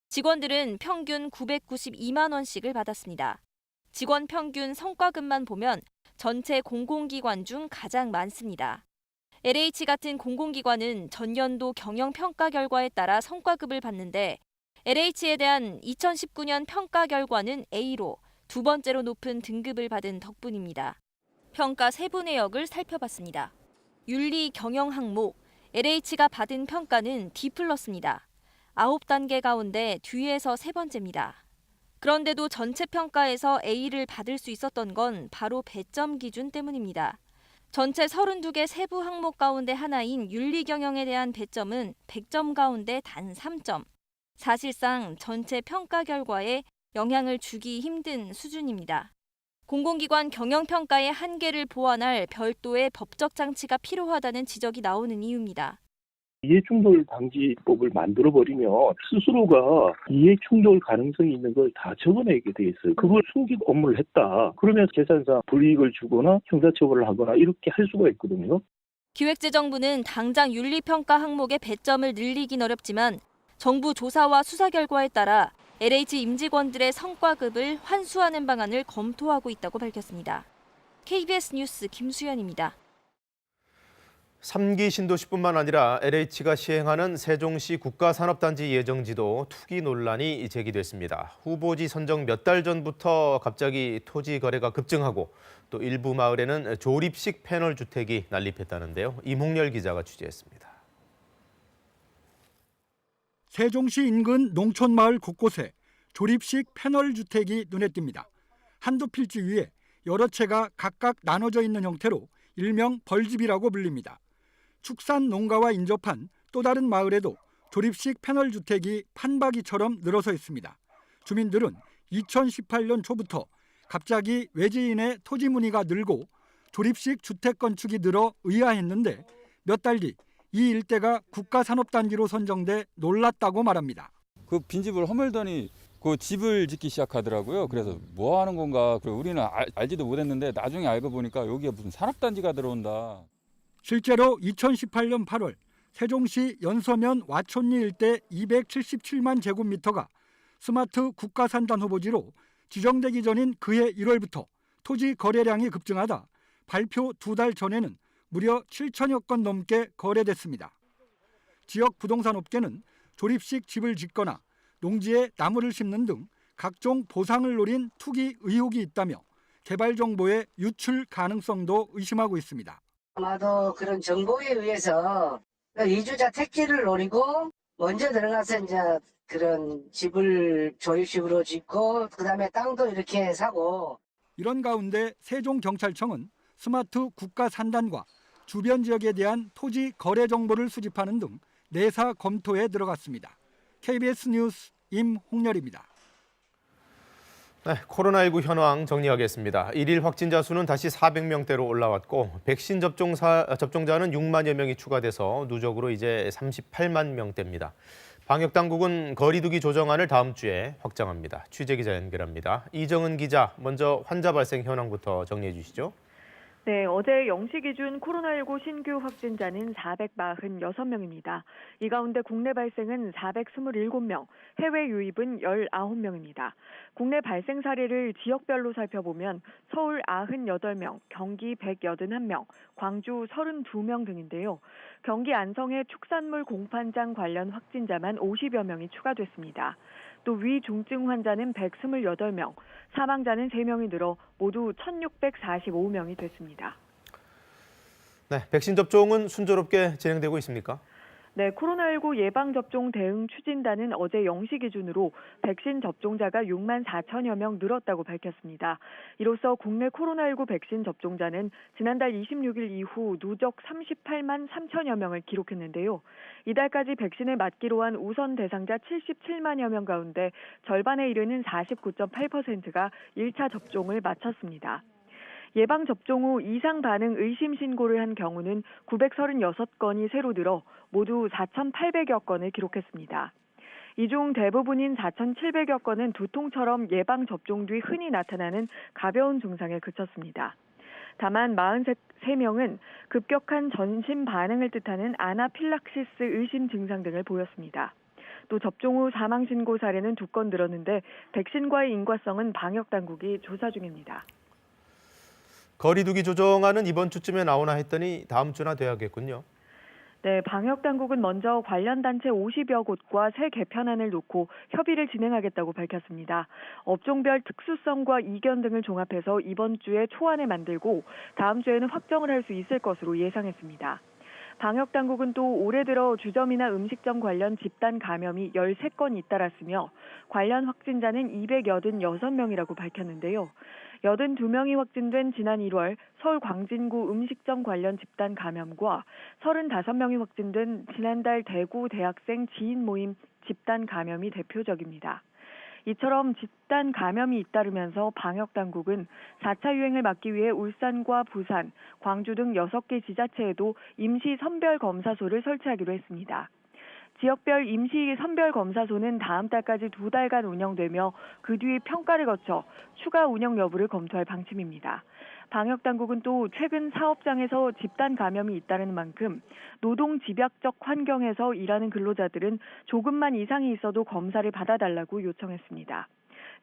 직원들은 평균 992만 원씩을 받았습니다. 직원 평균 성과급만 보면 전체 공공기관 중 가장 많습니다. LH 같은 공공기관은 전년도 경영평가 결과에 따라 성과급을 받는데 LH에 대한 2019년 평가 결과는 A로 두 번째로 높은 등급을 받은 덕분입니다. 평가 세부 내역을 살펴봤습니다. 윤리 경영 항목, LH가 받은 평가는 D+입니다. 9단계 가운데 뒤에서 세 번째입니다. 그런데도 전체 평가에서 A를 받을 수 있었던 건 바로 배점 기준 때문입니다. 전체 32개 세부 항목 가운데 하나인 윤리 경영에 대한 배점은 100점 가운데 단 3점. 사실상 전체 평가 결과에 영향을 주기 힘든 수준입니다. 공공기관 경영평가의 한계를 보완할 별도의 법적 장치가 필요하다는 지적이 나오는 이유입니다. 이해충돌 방지법을 만들어버리면 스스로가 이해충돌 가능성이 있는 걸 다 적어내게 돼 있어요. 그걸 숨기고 업무를 했다. 그러면 재산상 불이익을 주거나 형사처벌을 하거나 이렇게 할 수가 있거든요. 기획재정부는 당장 윤리평가 항목의 배점을 늘리긴 어렵지만 정부 조사와 수사 결과에 따라 LH 임직원들의 성과급을 환수하는 방안을 검토하고 있다고 밝혔습니다. KBS 뉴스 김수연입니다. 3기 신도시뿐만 아니라 LH가 시행하는 세종시 국가산업단지 예정지도 투기 논란이 제기됐습니다. 후보지 선정 몇 달 전부터 갑자기 토지 거래가 급증하고 또 일부 마을에는 조립식 패널 주택이 난립했다는데요. 임홍렬 기자가 취재했습니다. 세종시 인근 농촌마을 곳곳에 조립식 패널 주택이 눈에 띕니다. 한두 필지 위에 여러 채가 각각 나눠져 있는 형태로 일명 벌집이라고 불립니다. 축산 농가와 인접한 또 다른 마을에도 조립식 패널 주택이 판박이처럼 늘어서 있습니다. 주민들은 2018년 초부터 갑자기 외지인의 토지 문의가 늘고 조립식 주택 건축이 늘어 의아했는데 몇 달 뒤 이 일대가 국가산업단지로 선정돼 놀랐다고 말합니다. 그 빈집을 허물더니 그 집을 짓기 시작하더라고요. 그래서 뭐 하는 건가? 그리고 우리는 알지도 못했는데 나중에 알고 보니까 여기에 무슨 산업단지가 들어온다. 실제로 2018년 8월 세종시 연서면 와촌리 일대 277만 제곱미터가 스마트 국가산단 후보지로 지정되기 전인 그해 1월부터 토지 거래량이 급증하다 발표 2달 전에는 무려 7천여 건 넘게 거래됐습니다. 지역 부동산 업계는 조립식 집을 짓거나 농지에 나무를 심는 등 각종 보상을 노린 투기 의혹이 있다며 개발 정보의 유출 가능성도 의심하고 있습니다. 아마도 그런 정보에 의해서 이주자 택지를 노리고 먼저 들어가서 이제 그런 집을 조립식으로 짓고 그다음에 땅도 이렇게 사고. 이런 가운데 세종경찰청은 스마트 국가산단과 주변 지역에 대한 토지 거래 정보를 수집하는 등 내사 검토에 들어갔습니다. KBS 뉴스 임홍렬입니다. 네, 코로나19 현황 정리하겠습니다. 1일 확진자 수는 다시 400명대로 올라왔고 백신 접종자는 6만여 명이 추가돼서 누적으로 이제 38만 명대입니다. 방역당국은 거리두기 조정안을 다음 주에 확정합니다. 취재기자 연결합니다. 이정은 기자, 먼저 환자 발생 현황부터 정리해 주시죠. 네, 어제 0시 기준 코로나19 신규 확진자는 446명입니다. 이 가운데 국내 발생은 427명, 해외 유입은 19명입니다. 국내 발생 사례를 지역별로 살펴보면 서울 98명, 경기 181명, 광주 32명 등인데요. 경기 안성의 축산물 공판장 관련 확진자만 50여 명이 추가됐습니다. 또 위중증 환자는 128명, 사망자는 3명이 늘어 모두 1,645명이 됐습니다. 네, 백신 접종은 순조롭게 진행되고 있습니까? 네, 코로나19 예방접종 대응 추진단은 어제 0시 기준으로 백신 접종자가 6만 4천여 명 늘었다고 밝혔습니다. 이로써 국내 코로나19 백신 접종자는 지난달 26일 이후 누적 38만 3천여 명을 기록했는데요. 이달까지 백신을 맞기로 한 우선 대상자 77만여 명 가운데 절반에 이르는 49.8%가 1차 접종을 마쳤습니다. 예방접종 후 이상 반응 의심 신고를 한 경우는 936건이 새로 늘어 모두 4,800여 건을 기록했습니다. 이 중 대부분인 4,700여 건은 두통처럼 예방접종 뒤 흔히 나타나는 가벼운 증상에 그쳤습니다. 다만 43명은 급격한 전신 반응을 뜻하는 아나필락시스 의심 증상 등을 보였습니다. 또 접종 후 사망 신고 사례는 2건 늘었는데 백신과의 인과성은 방역당국이 조사 중입니다. 거리두기 조정안은 이번 주쯤에 나오나 했더니 다음 주나 돼야겠군요. 네, 방역당국은 먼저 관련 단체 50여 곳과 새 개편안을 놓고 협의를 진행하겠다고 밝혔습니다. 업종별 특수성과 이견 등을 종합해서 이번 주에 초안을 만들고 다음 주에는 확정을 할 수 있을 것으로 예상했습니다. 방역당국은 또 올해 들어 주점이나 음식점 관련 집단 감염이 13건 잇따랐으며 관련 확진자는 286명이라고 밝혔는데요. 82명이 확진된 지난 1월 서울 광진구 음식점 관련 집단 감염과 35명이 확진된 지난달 대구 대학생 지인 모임 집단 감염이 대표적입니다. 이처럼 집단 감염이 잇따르면서 방역당국은 4차 유행을 막기 위해 울산과 부산, 광주 등 6개 지자체에도 임시 선별검사소를 설치하기로 했습니다. 지역별 임시 선별검사소는 다음 달까지 2달간 운영되며 그 뒤 평가를 거쳐 추가 운영 여부를 검토할 방침입니다. 방역당국은 또 최근 사업장에서 집단 감염이 잇따르는 만큼 노동 집약적 환경에서 일하는 근로자들은 조금만 이상이 있어도 검사를 받아달라고 요청했습니다.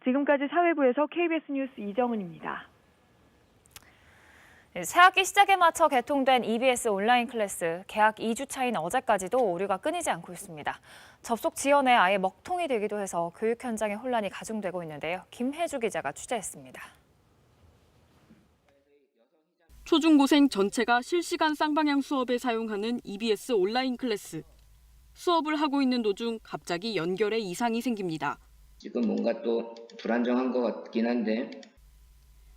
지금까지 사회부에서 KBS 뉴스 이정은입니다. 새학기 시작에 맞춰 개통된 EBS 온라인 클래스, 개학 2주 차인 어제까지도 오류가 끊이지 않고 있습니다. 접속 지연에 아예 먹통이 되기도 해서 교육 현장의 혼란이 가중되고 있는데요. 김혜주 기자가 취재했습니다. 초중고생 전체가 실시간 쌍방향 수업에 사용하는 EBS 온라인 클래스. 수업을 하고 있는 도중 갑자기 연결에 이상이 생깁니다. 지금 뭔가 또 불안정한 것 같긴 한데.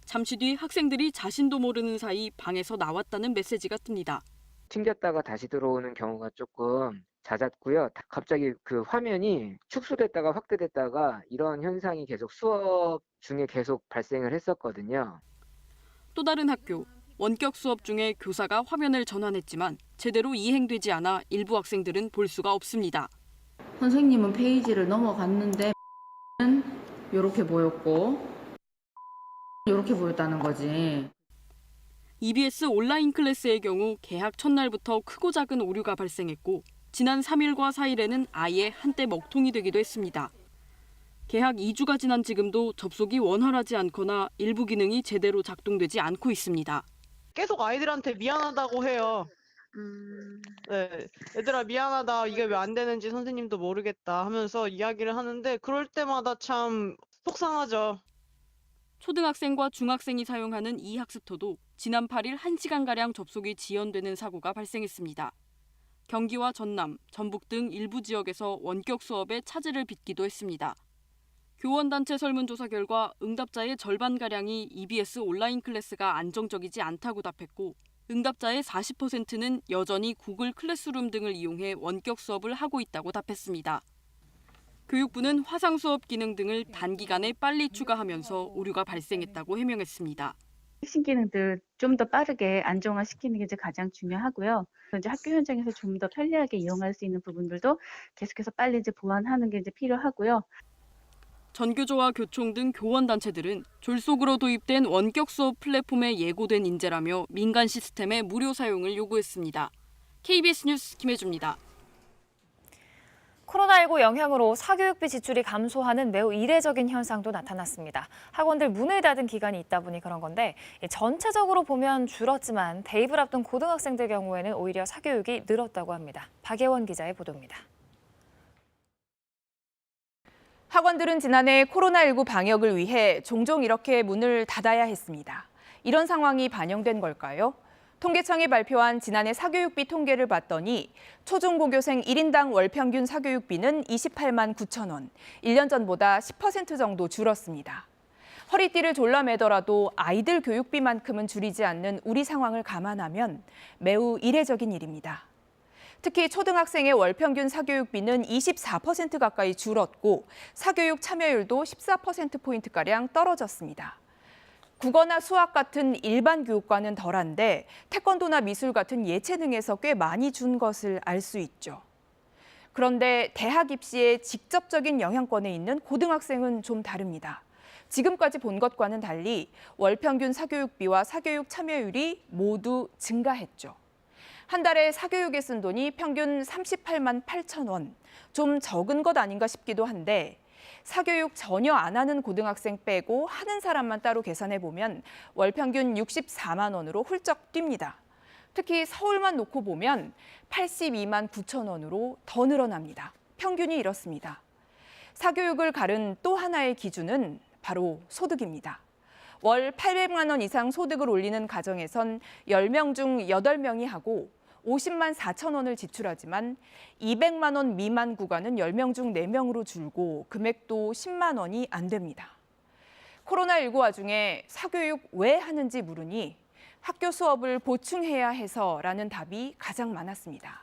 잠시 뒤 학생들이 자신도 모르는 사이 방에서 나왔다는 메시지가 뜹니다. 튕겼다가 다시 들어오는 경우가 조금 잦았고요. 갑자기 그 화면이 축소됐다가 확대됐다가 이런 현상이 계속 수업 중에 계속 발생을 했었거든요. 또 다른 학교. 원격 수업 중에 교사가 화면을 전환했지만 제대로 이행되지 않아 일부 학생들은 볼 수가 없습니다. 선생님은 페이지를 넘어갔는데 이렇게 보였고 이렇게 보였다는 거지. EBS 온라인 클래스의 경우 개학 첫날부터 크고 작은 오류가 발생했고 지난 3일과 4일에는 아예 한때 먹통이 되기도 했습니다. 개학 2주가 지난 지금도 접속이 원활하지 않거나 일부 기능이 제대로 작동되지 않고 있습니다. 계속 아이들한테 미안하다고 해요. 네, 얘들아 미안하다, 이게 왜 안 되는지 선생님도 모르겠다 하면서 이야기를 하는데 그럴 때마다 참 속상하죠. 초등학생과 중학생이 사용하는 이 학습터도 지난 8일 1시간가량 접속이 지연되는 사고가 발생했습니다. 경기와 전남, 전북 등 일부 지역에서 원격 수업에 차질을 빚기도 했습니다. 교원단체 설문조사 결과 응답자의 절반가량이 EBS 온라인 클래스가 안정적이지 않다고 답했고 응답자의 40%는 여전히 구글 클래스룸 등을 이용해 원격 수업을 하고 있다고 답했습니다. 교육부는 화상 수업 기능 등을 단기간에 빨리 추가하면서 오류가 발생했다고 해명했습니다. 핵심 기능들 좀 더 빠르게 안정화시키는 게 이제 가장 중요하고요. 이제 학교 현장에서 좀 더 편리하게 이용할 수 있는 부분들도 계속해서 빨리 이제 보완하는 게 이제 필요하고요. 전교조와 교총 등 교원단체들은 졸속으로 도입된 원격 수업 플랫폼에 예고된 인재라며 민간 시스템의 무료 사용을 요구했습니다. KBS 뉴스 김혜주입니다. 코로나19 영향으로 사교육비 지출이 감소하는 매우 이례적인 현상도 나타났습니다. 학원들 문을 닫은 기간이 있다 보니 그런 건데 전체적으로 보면 줄었지만 대입을 앞둔 고등학생들 경우에는 오히려 사교육이 늘었다고 합니다. 박예원 기자의 보도입니다. 학원들은 지난해 코로나19 방역을 위해 종종 이렇게 문을 닫아야 했습니다. 이런 상황이 반영된 걸까요? 통계청이 발표한 지난해 사교육비 통계를 봤더니 초중고교생 1인당 월 평균 사교육비는 28만 9천 원, 1년 전보다 10% 정도 줄었습니다. 허리띠를 졸라매더라도 아이들 교육비만큼은 줄이지 않는 우리 상황을 감안하면 매우 이례적인 일입니다. 특히 초등학생의 월 평균 사교육비는 24% 가까이 줄었고 사교육 참여율도 14%포인트가량 떨어졌습니다. 국어나 수학 같은 일반 교육과는 덜한데 태권도나 미술 같은 예체능에서 꽤 많이 준 것을 알 수 있죠. 그런데 대학 입시에 직접적인 영향권에 있는 고등학생은 좀 다릅니다. 지금까지 본 것과는 달리 월 평균 사교육비와 사교육 참여율이 모두 증가했죠. 한 달에 사교육에 쓴 돈이 평균 38만 8천 원, 좀 적은 것 아닌가 싶기도 한데 사교육 전혀 안 하는 고등학생 빼고 하는 사람만 따로 계산해 보면 월 평균 64만 원으로 훌쩍 뜁니다. 특히 서울만 놓고 보면 82만 9천 원으로 더 늘어납니다. 평균이 이렇습니다. 사교육을 가른 또 하나의 기준은 바로 소득입니다. 월 800만 원 이상 소득을 올리는 가정에선 10명 중 8명이 하고 50만 4천 원을 지출하지만 200만 원 미만 구간은 10명 중 4명으로 줄고 금액도 10만 원이 안 됩니다. 코로나19 와중에 사교육 왜 하는지 물으니 학교 수업을 보충해야 해서라는 답이 가장 많았습니다.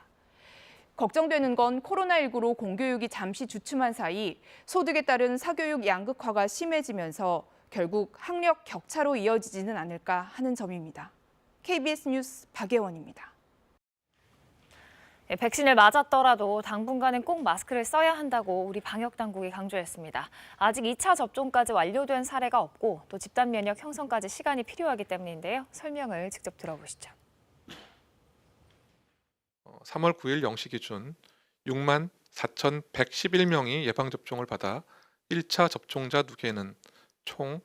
걱정되는 건 코로나19로 공교육이 잠시 주춤한 사이 소득에 따른 사교육 양극화가 심해지면서 결국 학력 격차로 이어지지는 않을까 하는 점입니다. KBS 뉴스 박예원입니다. 백신을 맞았더라도 당분간은 꼭 마스크를 써야 한다고 우리 방역당국이 강조했습니다. 아직 2차 접종까지 완료된 사례가 없고 또 집단 면역 형성까지 시간이 필요하기 때문인데요. 설명을 직접 들어보시죠. 3월 9일 0시 기준 6만 4,111명이 예방접종을 받아 1차 접종자 누계는 총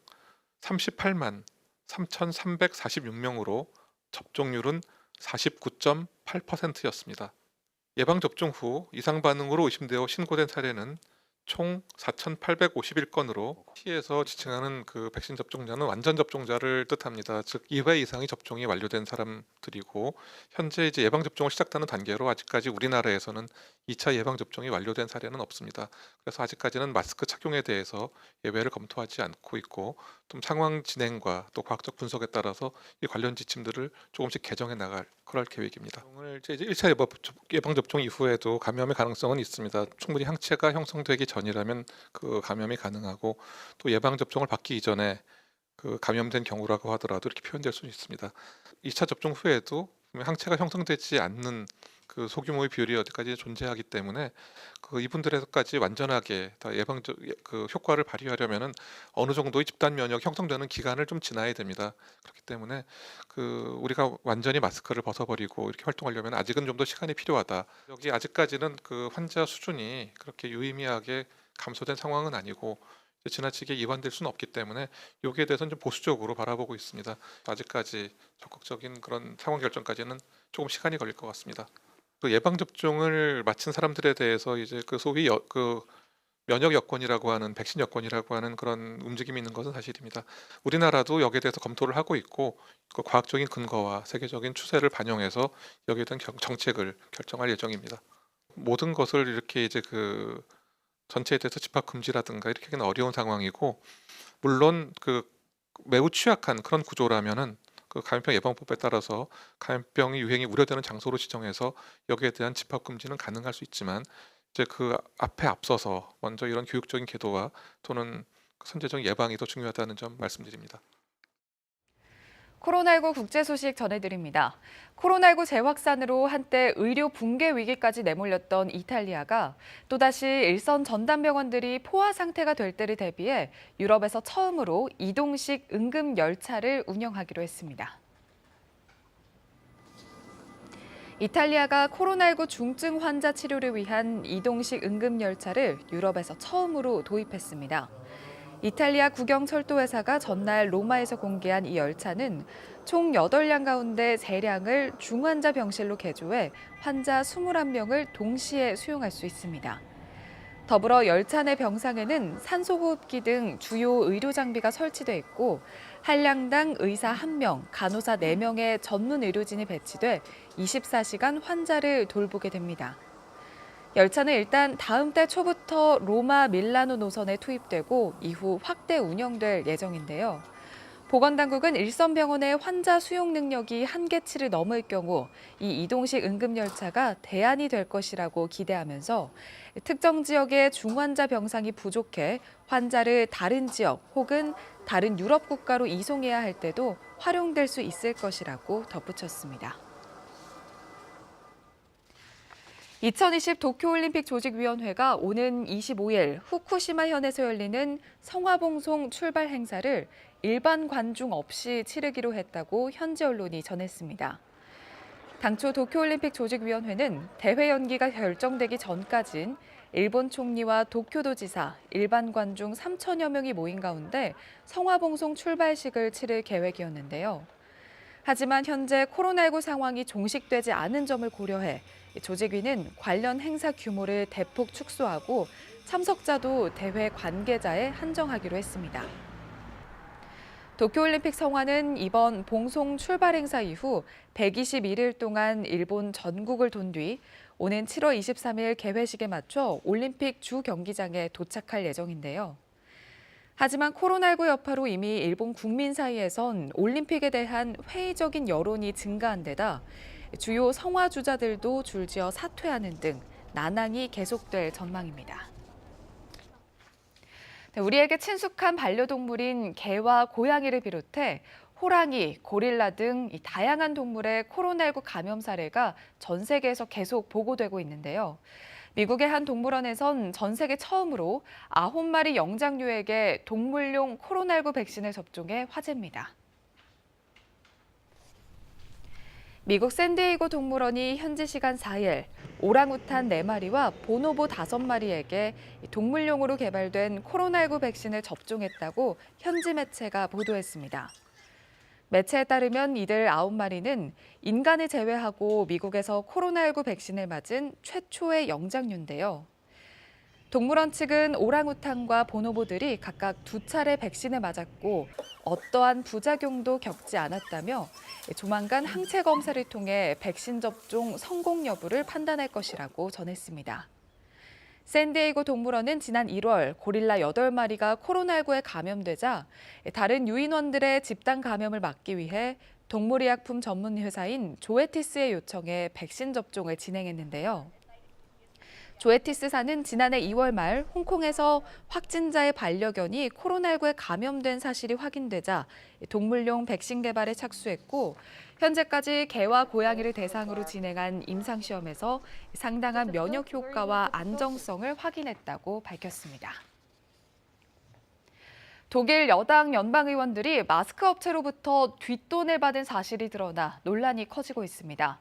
38만 3,346명으로 접종률은 49.8%였습니다. 예방접종 후 이상 반응으로 의심되어 신고된 사례는 총 4,851건으로 T에서 지칭하는 그 백신 접종자는 완전 접종자를 뜻합니다. 즉 2회 이상의 접종이 완료된 사람들이고 현재 이제 예방 접종을 시작하는 단계로 아직까지 우리나라에서는 2차 예방 접종이 완료된 사례는 없습니다. 그래서 아직까지는 마스크 착용에 대해서 예외를 검토하지 않고 있고 좀 상황 진행과 또 과학적 분석에 따라서 이 관련 지침들을 조금씩 개정해 나갈 그럴 계획입니다. 오늘 이제 1차 예방 접종 이후에도 감염의 가능성은 있습니다. 충분히 항체가 형성되기 전이라면 그 감염이 가능하고 또 예방 접종을 받기 이전에 그 감염된 경우라고 하더라도 이렇게 표현될 수 있습니다. 2차 접종 후에도 항체가 형성되지 않는 그 소규모의 비율이 어디까지 존재하기 때문에 그 이분들에게까지 완전하게 다 그 효과를 발휘하려면은 어느 정도의 집단 면역 형성되는 기간을 좀 지나야 됩니다. 그렇기 때문에 그 우리가 완전히 마스크를 벗어버리고 이렇게 활동하려면 아직은 좀 더 시간이 필요하다. 여기 아직까지는 그 환자 수준이 그렇게 유의미하게 감소된 상황은 아니고 지나치게 이완될 수는 없기 때문에 여기에 대해서는 좀 보수적으로 바라보고 있습니다. 아직까지 적극적인 그런 상황 결정까지는 조금 시간이 걸릴 것 같습니다. 그 예방 접종을 마친 사람들에 대해서 이제 그 소위 그 면역 여건이라고 하는 백신 여건이라고 하는 그런 움직임이 있는 것은 사실입니다. 우리나라도 여기에 대해서 검토를 하고 있고 그 과학적인 근거와 세계적인 추세를 반영해서 여기에 대한 정책을 결정할 예정입니다. 모든 것을 이렇게 이제 그 전체에 대해서 집합 금지라든가 이렇게 하기는 어려운 상황이고 물론 그 매우 취약한 그런 구조라면은 그 감염병 예방법에 따라서 감염병이 유행이 우려되는 장소로 지정해서 여기에 대한 집합 금지는 가능할 수 있지만 이제 그 앞에 앞서서 먼저 이런 교육적인 계도와 또는 선제적 예방이 더 중요하다는 점 말씀드립니다. 코로나19 국제 소식 전해드립니다. 코로나19 재확산으로 한때 의료 붕괴 위기까지 내몰렸던 이탈리아가 또다시 일선 전담병원들이 포화 상태가 될 때를 대비해 유럽에서 처음으로 이동식 응급 열차를 운영하기로 했습니다. 이탈리아가 코로나19 중증 환자 치료를 위한 이동식 응급 열차를 유럽에서 처음으로 도입했습니다. 이탈리아 국영철도회사가 전날 로마에서 공개한 이 열차는 총 8량 가운데 3량을 중환자 병실로 개조해 환자 21명을 동시에 수용할 수 있습니다. 더불어 열차 내 병상에는 산소호흡기 등 주요 의료 장비가 설치돼 있고 한량당 의사 1명, 간호사 4명의 전문 의료진이 배치돼 24시간 환자를 돌보게 됩니다. 열차는 일단 다음 달 초부터 로마, 밀라노 노선에 투입되고 이후 확대 운영될 예정인데요. 보건당국은 일선병원의 환자 수용 능력이 한계치를 넘을 경우 이 이동식 응급열차가 대안이 될 것이라고 기대하면서 특정 지역의 중환자 병상이 부족해 환자를 다른 지역 혹은 다른 유럽 국가로 이송해야 할 때도 활용될 수 있을 것이라고 덧붙였습니다. 2020 도쿄올림픽 조직위원회가 오는 25일 후쿠시마현에서 열리는 성화봉송 출발 행사를 일반 관중 없이 치르기로 했다고 현지 언론이 전했습니다. 당초 도쿄올림픽 조직위원회는 대회 연기가 결정되기 전까진 일본 총리와 도쿄도지사, 일반 관중 3천여 명이 모인 가운데 성화봉송 출발식을 치를 계획이었는데요. 하지만 현재 코로나19 상황이 종식되지 않은 점을 고려해 조직위는 관련 행사 규모를 대폭 축소하고 참석자도 대회 관계자에 한정하기로 했습니다. 도쿄올림픽 성화는 이번 봉송 출발 행사 이후 121일 동안 일본 전국을 돈 뒤 오는 7월 23일 개회식에 맞춰 올림픽 주 경기장에 도착할 예정인데요. 하지만 코로나19 여파로 이미 일본 국민 사이에선 올림픽에 대한 회의적인 여론이 증가한 데다 주요 성화 주자들도 줄지어 사퇴하는 등 난항이 계속될 전망입니다. 우리에게 친숙한 반려동물인 개와 고양이를 비롯해 호랑이, 고릴라 등 다양한 동물의 코로나19 감염 사례가 전 세계에서 계속 보고되고 있는데요. 미국의 한 동물원에선 전 세계 처음으로 9마리 영장류에게 동물용 코로나19 백신을 접종해 화제입니다. 미국 샌디에이고 동물원이 현지 시간 4일 오랑우탄 4마리와 보노보 5마리에게 동물용으로 개발된 코로나19 백신을 접종했다고 현지 매체가 보도했습니다. 매체에 따르면 이들 9마리는 인간을 제외하고 미국에서 코로나19 백신을 맞은 최초의 영장류인데요. 동물원 측은 오랑우탄과 보노보들이 각각 2차례 백신을 맞았고 어떠한 부작용도 겪지 않았다며 조만간 항체 검사를 통해 백신 접종 성공 여부를 판단할 것이라고 전했습니다. 샌디에이고 동물원은 지난 1월 고릴라 8마리가 코로나19에 감염되자 다른 유인원들의 집단 감염을 막기 위해 동물의약품 전문 회사인 조에티스의 요청에 백신 접종을 진행했는데요. 조에티스사는 지난해 2월 말 홍콩에서 확진자의 반려견이 코로나19에 감염된 사실이 확인되자 동물용 백신 개발에 착수했고 현재까지 개와 고양이를 대상으로 진행한 임상시험에서 상당한 면역 효과와 안정성을 확인했다고 밝혔습니다. 독일 여당 연방의원들이 마스크 업체로부터 뒷돈을 받은 사실이 드러나 논란이 커지고 있습니다.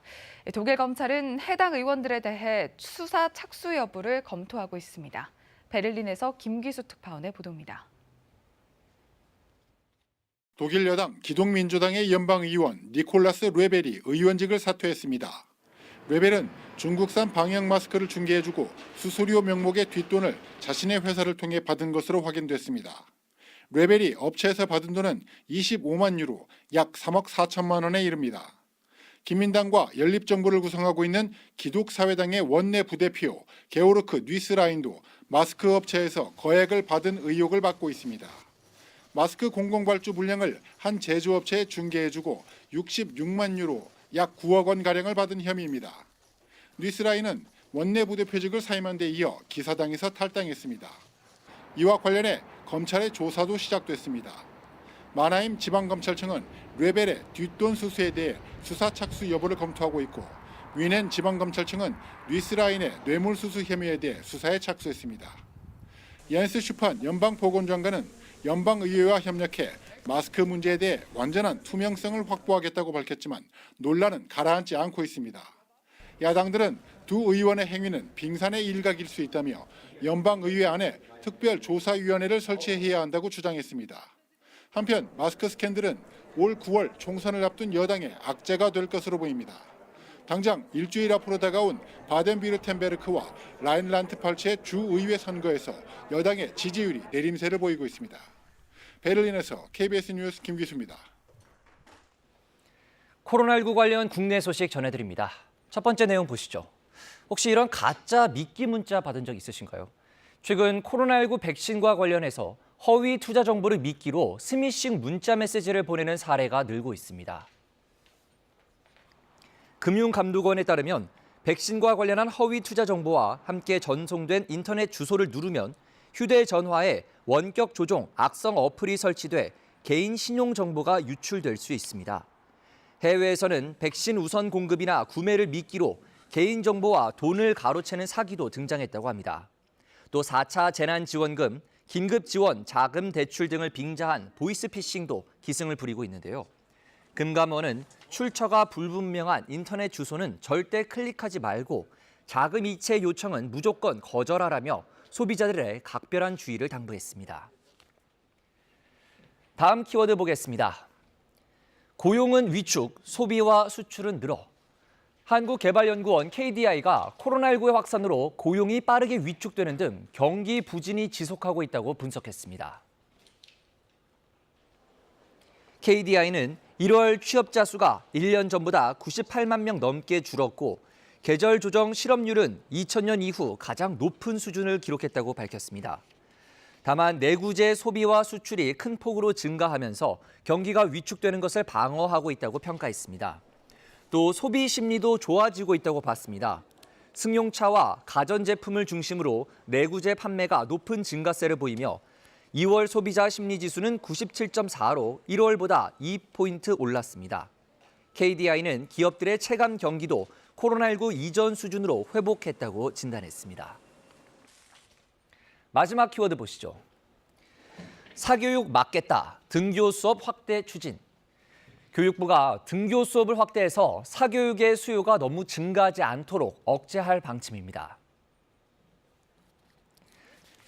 독일 검찰은 해당 의원들에 대해 수사 착수 여부를 검토하고 있습니다. 베를린에서 김기수 특파원의 보도입니다. 독일 여당 기동민주당의 연방의원 니콜라스 뢰벨이 의원직을 사퇴했습니다. 뢰벨은 중국산 방역 마스크를 중개해주고 수수료 명목의 뒷돈을 자신의 회사를 통해 받은 것으로 확인됐습니다. 뢰벨이 업체에서 받은 돈은 25만 유로, 약 3억 4천만 원에 이릅니다. 김민당과 연립정부를 구성하고 있는 기독사회당의 원내 부대표 게오르크 뉘스라인도 마스크 업체에서 거액을 받은 의혹을 받고 있습니다. 마스크 공공발주 물량을 한 제조업체에 중개해주고 66만 유로, 약 9억 원가량을 받은 혐의입니다. 뉘스라인은 원내 부대표직을 사임한 데 이어 기사당에서 탈당했습니다. 이와 관련해 검찰의 조사도 시작됐습니다. 마나임 지방검찰청은 뢰벨의 뒷돈 수수에 대해 수사 착수 여부를 검토하고 있고 뮌헨 지방검찰청은 뉘스라인의 뇌물수수 혐의에 대해 수사에 착수했습니다. 옌스 슈판 연방보건장관은 연방의회와 협력해 마스크 문제에 대해 완전한 투명성을 확보하겠다고 밝혔지만 논란은 가라앉지 않고 있습니다. 야당들은 두 의원의 행위는 빙산의 일각일 수 있다며 연방의회 안에 특별조사위원회를 설치해야 한다고 주장했습니다. 한편 마스크 스캔들은 올 9월 총선을 앞둔 여당의 악재가 될 것으로 보입니다. 당장 일주일 앞으로 다가온 바덴비르텐베르크와 라인란트팔츠의 주의회 선거에서 여당의 지지율이 내림세를 보이고 있습니다. 베를린에서 KBS 뉴스 김기수입니다. 코로나19 관련 국내 소식 전해드립니다. 첫 번째 내용 보시죠. 혹시 이런 가짜 미끼 문자 받은 적 있으신가요? 최근 코로나19 백신과 관련해서 허위 투자 정보를 미끼로 스미싱 문자 메시지를 보내는 사례가 늘고 있습니다. 금융감독원에 따르면 백신과 관련한 허위 투자 정보와 함께 전송된 인터넷 주소를 누르면 휴대전화에 원격 조종 악성 어플이 설치돼 개인 신용 정보가 유출될 수 있습니다. 해외에서는 백신 우선 공급이나 구매를 미끼로 개인정보와 돈을 가로채는 사기도 등장했다고 합니다. 또 4차 재난지원금, 긴급지원, 자금 대출 등을 빙자한 보이스피싱도 기승을 부리고 있는데요. 금감원은 출처가 불분명한 인터넷 주소는 절대 클릭하지 말고 자금 이체 요청은 무조건 거절하라며 소비자들의 각별한 주의를 당부했습니다. 다음 키워드 보겠습니다. 고용은 위축, 소비와 수출은 늘어. 한국개발연구원 KDI가 코로나19의 확산으로 고용이 빠르게 위축되는 등 경기 부진이 지속하고 있다고 분석했습니다. KDI는 1월 취업자 수가 1년 전보다 98만 명 넘게 줄었고 계절 조정 실업률은 2000년 이후 가장 높은 수준을 기록했다고 밝혔습니다. 다만 내구재 소비와 수출이 큰 폭으로 증가하면서 경기가 위축되는 것을 방어하고 있다고 평가했습니다. 또 소비 심리도 좋아지고 있다고 봤습니다. 승용차와 가전제품을 중심으로 내구재 판매가 높은 증가세를 보이며 2월 소비자 심리지수는 97.4로 1월보다 2포인트 올랐습니다. KDI는 기업들의 체감 경기도 코로나19 이전 수준으로 회복했다고 진단했습니다. 마지막 키워드 보시죠. 사교육 막겠다, 등교 수업 확대 추진. 교육부가 등교 수업을 확대해서 사교육의 수요가 너무 증가하지 않도록 억제할 방침입니다.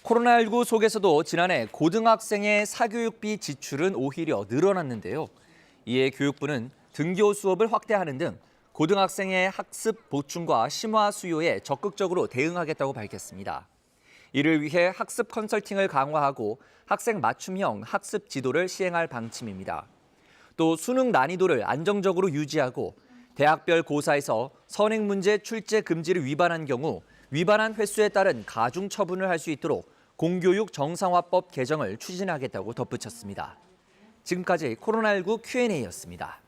코로나19 속에서도 지난해 고등학생의 사교육비 지출은 오히려 늘어났는데요. 이에 교육부는 등교 수업을 확대하는 등 고등학생의 학습 보충과 심화 수요에 적극적으로 대응하겠다고 밝혔습니다. 이를 위해 학습 컨설팅을 강화하고 학생 맞춤형 학습 지도를 시행할 방침입니다. 또 수능 난이도를 안정적으로 유지하고 대학별 고사에서 선행 문제 출제 금지를 위반한 경우 위반한 횟수에 따른 가중 처분을 할 수 있도록 공교육 정상화법 개정을 추진하겠다고 덧붙였습니다. 지금까지 코로나19 Q&A였습니다.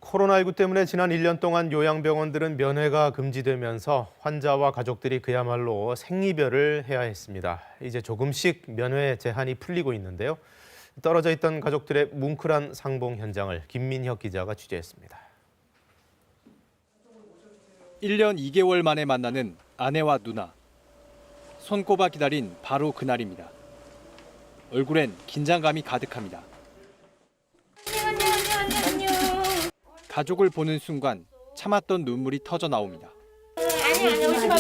코로나19 때문에 지난 1년 동안 요양병원들은 면회가 금지되면서 환자와 가족들이 그야말로 생이별을 해야 했습니다. 이제 조금씩 면회 제한이 풀리고 있는데요. 떨어져 있던 가족들의 뭉클한 상봉 현장을 김민혁 기자가 취재했습니다. 1년 2개월 만에 만나는 아내와 누나. 손꼽아 기다린 바로 그날입니다. 얼굴엔 긴장감이 가득합니다. 가족을 보는 순간 참았던 눈물이 터져 나옵니다. 아니 울지 마.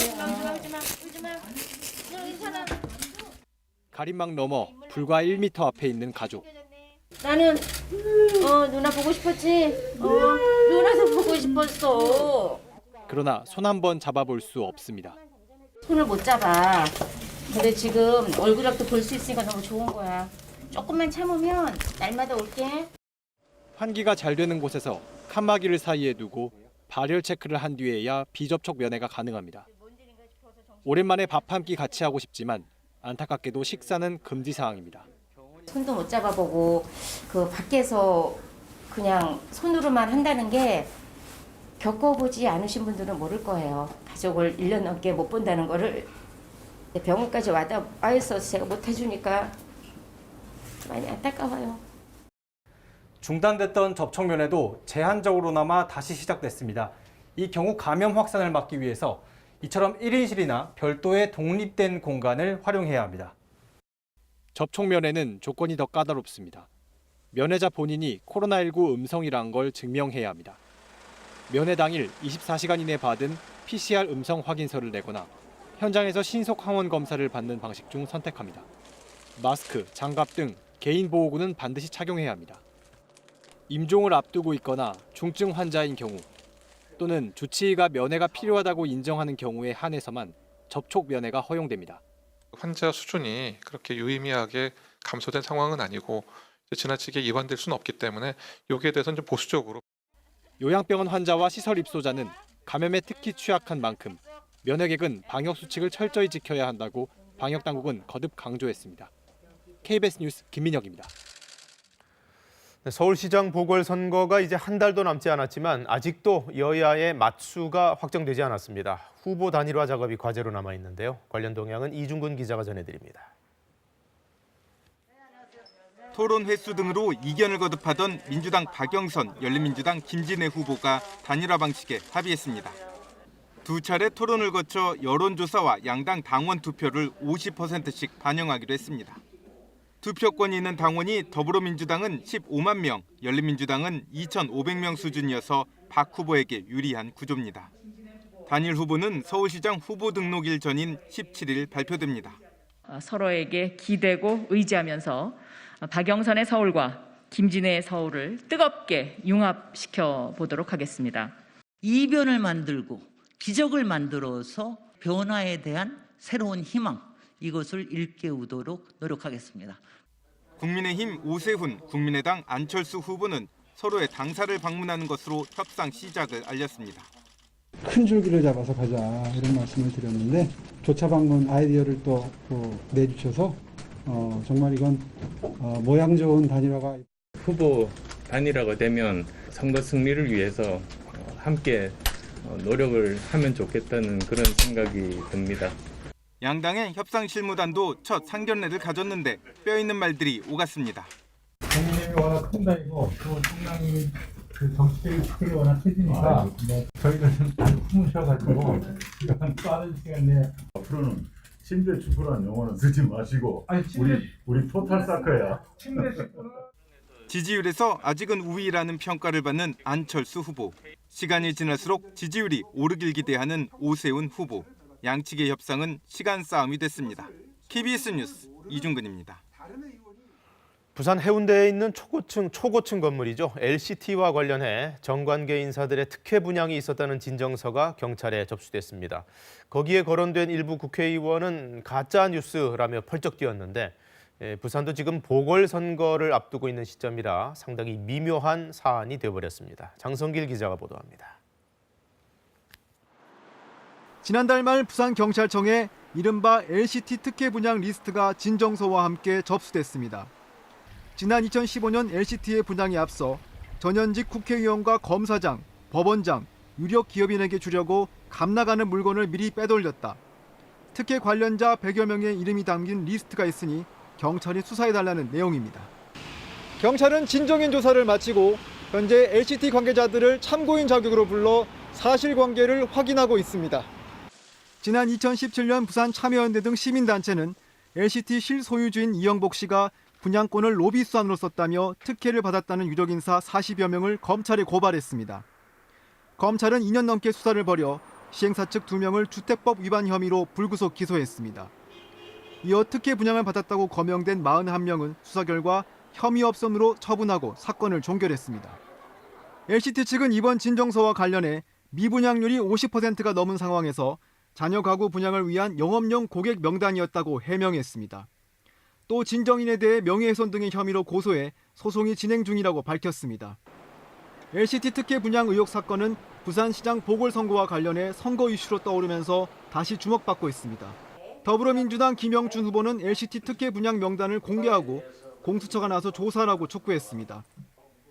가림막 너머 불과 1m 앞에 있는 가족. 나는 누나 보고 싶었지. 누나도 보고 싶었어. 그러나 손 한 번 잡아볼 수 없습니다. 손을 못 잡아. 근데 지금 얼굴이라도 볼 수 있으니까 너무 좋은 거야. 조금만 참으면 날마다 올게. 환기가 잘 되는 곳에서 칸막이를 사이에 두고 발열 체크를 한 뒤에야 비접촉 면회가 가능합니다. 오랜만에 밥 한 끼 같이 하고 싶지만 안타깝게도 식사는 금지 사항입니다. 손도 못 잡아보고 그 밖에서 그냥 손으로만 한다는 게 겪어보지 않으신 분들은 모를 거예요. 가족을 1년 넘게 못 본다는 거를 병원까지 와 있어서 제가 못 해주니까 많이 안타까워요. 중단됐던 접촉 면회도 제한적으로나마 다시 시작됐습니다. 이 경우 감염 확산을 막기 위해서 이처럼 1인실이나 별도의 독립된 공간을 활용해야 합니다. 접촉 면회는 조건이 더 까다롭습니다. 면회자 본인이 코로나19 음성이란 걸 증명해야 합니다. 면회 당일 24시간 이내 받은 PCR 음성 확인서를 내거나 현장에서 신속 항원 검사를 받는 방식 중 선택합니다. 마스크, 장갑 등 개인 보호구는 반드시 착용해야 합니다. 임종을 앞두고 있거나 중증 환자인 경우 또는 주치의가 면회가 필요하다고 인정하는 경우에 한해서만 접촉 면회가 허용됩니다. 환자 수준이 그렇게 유의미하게 감소된 상황은 아니고 지나치게 이완될 수는 없기 때문에 여기에 대해서는 좀 보수적으로. 요양병원 환자와 시설 입소자는 감염에 특히 취약한 만큼 면회객은 방역 수칙을 철저히 지켜야 한다고 방역당국은 거듭 강조했습니다. KBS 뉴스 김민혁입니다. 서울시장 보궐선거가 이제 한 달도 남지 않았지만 아직도 여야의 맞수가 확정되지 않았습니다. 후보 단일화 작업이 과제로 남아 있는데요. 관련 동향은 이중근 기자가 전해드립니다. 토론 횟수 등으로 이견을 거듭하던 민주당 박영선, 열린민주당 김진애 후보가 단일화 방식에 합의했습니다. 두 차례 토론을 거쳐 여론조사와 양당 당원 투표를 50%씩 반영하기로 했습니다. 투표권이 있는 당원이 더불어민주당은 15만 명, 열린민주당은 2,500명 수준이어서 박 후보에게 유리한 구조입니다. 단일 후보는 서울시장 후보 등록일 전인 17일 발표됩니다. 서로에게 기대고 의지하면서 박영선의 서울과 김진애의 서울을 뜨겁게 융합시켜 보도록 하겠습니다. 이변을 만들고 기적을 만들어서 변화에 대한 새로운 희망, 이것을 일깨우도록 노력하겠습니다. 국민의힘 오세훈, 국민의당 안철수 후보는 서로의 당사를 방문하는 것으로 협상 시작을 알렸습니다. 큰 줄기를 잡아서 가자 이런 말씀을 드렸는데 조차 방문 아이디어를 또 내주셔서 정말 이건 모양 좋은 단일화가. 후보 단일화가 되면 선거 승리를 위해서 함께 노력을 하면 좋겠다는 그런 생각이 듭니다. 양당의 협상 실무단도 첫 상견례를 가졌는데 뼈 있는 말들이 오갔습니다. 국민의힘이 워낙 큰 당이고 또 상당히 정치적인 스킬이 워낙 세지니까 저희는 잘 품으셔가지고 이건 빠른 시간 내에 앞으로는 침대 축구라는 용어는 쓰지 마시고 우리 토탈 사커야. 지지율에서 아직은 우위라는 평가를 받는 안철수 후보. 시간이 지날수록 지지율이 오르길 기대하는 오세훈 후보. 양측의 협상은 시간 싸움이 됐습니다. KBS 뉴스 이중근입니다. 부산 해운대에 있는 초고층 건물이죠. LCT와 관련해 정관계 인사들의 특혜 분양이 있었다는 진정서가 경찰에 접수됐습니다. 거기에 거론된 일부 국회의원은 가짜 뉴스라며 펄쩍 뛰었는데 부산도 지금 보궐선거를 앞두고 있는 시점이라 상당히 미묘한 사안이 되어버렸습니다. 장성길 기자가 보도합니다. 지난달 말 부산경찰청에 이른바 LCT 특혜 분양 리스트가 진정서와 함께 접수됐습니다. 지난 2015년 LCT의 분양에 앞서 전현직 국회의원과 검사장, 법원장, 유력 기업인에게 주려고 값나가는 물건을 미리 빼돌렸다. 특혜 관련자 100여 명의 이름이 담긴 리스트가 있으니 경찰이 수사해달라는 내용입니다. 경찰은 진정인 조사를 마치고 현재 LCT 관계자들을 참고인 자격으로 불러 사실관계를 확인하고 있습니다. 지난 2017년 부산 참여연대 등 시민단체는 LCT 실소유주인 이영복 씨가 분양권을 로비 수단으로 썼다며 특혜를 받았다는 유력 인사 40여 명을 검찰에 고발했습니다. 검찰은 2년 넘게 수사를 벌여 시행사 측 2명을 주택법 위반 혐의로 불구속 기소했습니다. 이어 특혜 분양을 받았다고 거명된 41명은 수사 결과 혐의 없음으로 처분하고 사건을 종결했습니다. LCT 측은 이번 진정서와 관련해 미분양률이 50%가 넘은 상황에서 자녀 가구 분양을 위한 영업용 고객 명단이었다고 해명했습니다. 또 진정인에 대해 명예훼손 등의 혐의로 고소해 소송이 진행 중이라고 밝혔습니다. LCT 특혜 분양 의혹 사건은 부산시장 보궐선거와 관련해 선거 이슈로 떠오르면서 다시 주목받고 있습니다. 더불어민주당 김영춘 후보는 LCT 특혜 분양 명단을 공개하고 공수처가 나서 조사하라고 촉구했습니다.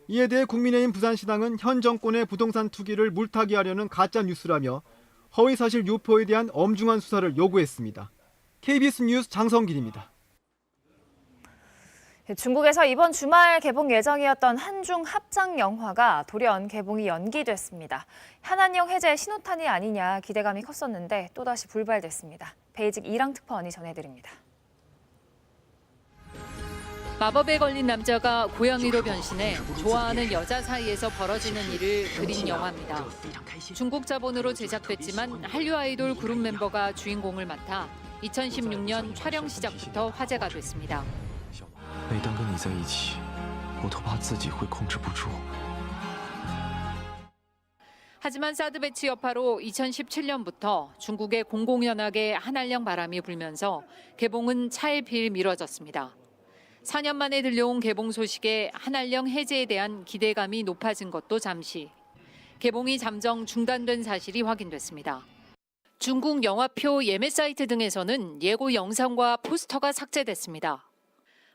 이에 대해 국민의힘 부산시당은 현 정권의 부동산 투기를 물타기하려는 가짜 뉴스라며 허위사실 유포에 대한 엄중한 수사를 요구했습니다. KBS 뉴스 장성길입니다. 중국에서 이번 주말 개봉 예정이었던 한중 합작 영화가 돌연 개봉이 연기됐습니다. 한한령 해제 신호탄이 아니냐 기대감이 컸었는데 또다시 불발됐습니다. 베이직 이랑 특파원이 전해드립니다. 마법에 걸린 남자가 고양이로 변신해 좋아하는 여자 사이에서 벌어지는 일을 그린 영화입니다. 중국 자본으로 제작됐지만 한류 아이돌 그룹 멤버가 주인공을 맡아 2016년 촬영 시작부터 화제가 됐습니다. 每当跟你在一起，我都怕自己会控制不住。 하지만 사드 배치 여파로 2017년부터 중국의 공공연하게 한한령 바람이 불면서 개봉은 차일피일 미뤄졌습니다. 4년 만에 들려온 개봉 소식에 한한령 해제에 대한 기대감이 높아진 것도 잠시. 개봉이 잠정 중단된 사실이 확인됐습니다. 중국 영화표 예매 사이트 등에서는 예고 영상과 포스터가 삭제됐습니다.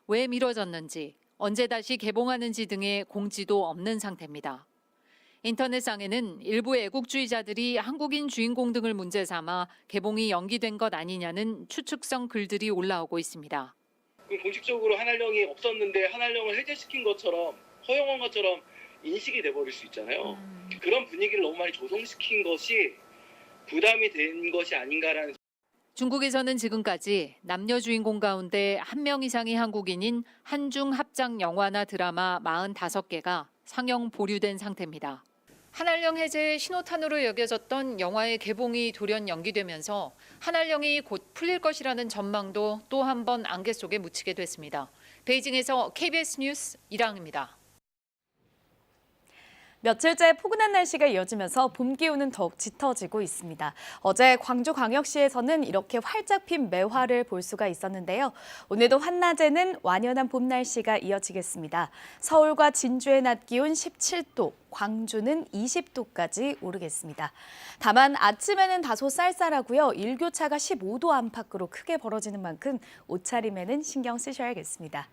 왜 미뤄졌는지, 언제 다시 개봉하는지 등의 공지도 없는 상태입니다. 인터넷상에는 일부 애국주의자들이 한국인 주인공 등을 문제 삼아 개봉이 연기된 것 아니냐는 추측성 글들이 올라오고 있습니다. 공식적으로 한한령이 없었는데 한한령을 해제시킨 것처럼 허용한 것처럼 인식이 돼버릴 수 있잖아요. 그런 분위기를 너무 많이 조성시킨 것이 부담이 된 것이 아닌가라는. 중국에서는 지금까지 남녀 주인공 가운데 1명 이상이 한국인인 한중 합작 영화나 드라마 45개가 상영 보류된 상태입니다. 한한령 해제의 신호탄으로 여겨졌던 영화의 개봉이 돌연 연기되면서 한한령이 곧 풀릴 것이라는 전망도 또 한 번 안개 속에 묻히게 됐습니다. 베이징에서 KBS 뉴스 이랑입니다. 며칠째 포근한 날씨가 이어지면서 봄 기운은 더욱 짙어지고 있습니다. 어제 광주광역시에서는 이렇게 활짝 핀 매화를 볼 수가 있었는데요. 오늘도 한낮에는 완연한 봄 날씨가 이어지겠습니다. 서울과 진주의 낮 기온 17도, 광주는 20도까지 오르겠습니다. 다만 아침에는 다소 쌀쌀하고요. 일교차가 15도 안팎으로 크게 벌어지는 만큼 옷차림에는 신경 쓰셔야겠습니다.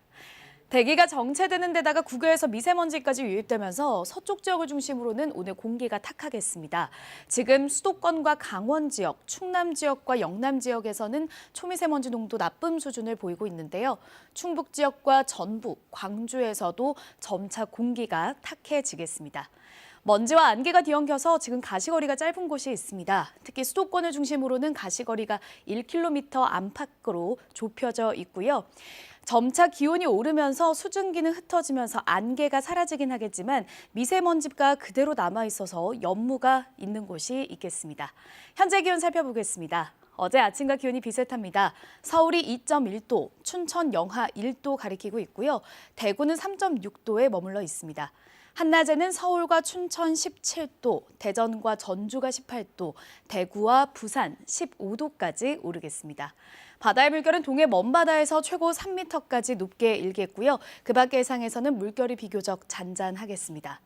대기가 정체되는 데다가 국외에서 미세먼지까지 유입되면서 서쪽 지역을 중심으로는 오늘 공기가 탁하겠습니다. 지금 수도권과 강원 지역, 충남 지역과 영남 지역에서는 초미세먼지 농도 나쁨 수준을 보이고 있는데요. 충북 지역과 전북, 광주에서도 점차 공기가 탁해지겠습니다. 먼지와 안개가 뒤엉켜서 지금 가시거리가 짧은 곳이 있습니다. 특히 수도권을 중심으로는 가시거리가 1km 안팎으로 좁혀져 있고요. 점차 기온이 오르면서 수증기는 흩어지면서 안개가 사라지긴 하겠지만 미세먼지가 그대로 남아있어서 연무가 있는 곳이 있겠습니다. 현재 기온 살펴보겠습니다. 어제 아침과 기온이 비슷합니다. 서울이 2.1도, 춘천 영하 1도 가리키고 있고요. 대구는 3.6도에 머물러 있습니다. 한낮에는 서울과 춘천 17도, 대전과 전주가 18도, 대구와 부산 15도까지 오르겠습니다. 바다의 물결은 동해 먼바다에서 최고 3m까지 높게 일겠고요. 그 밖의 해상에서는 물결이 비교적 잔잔하겠습니다.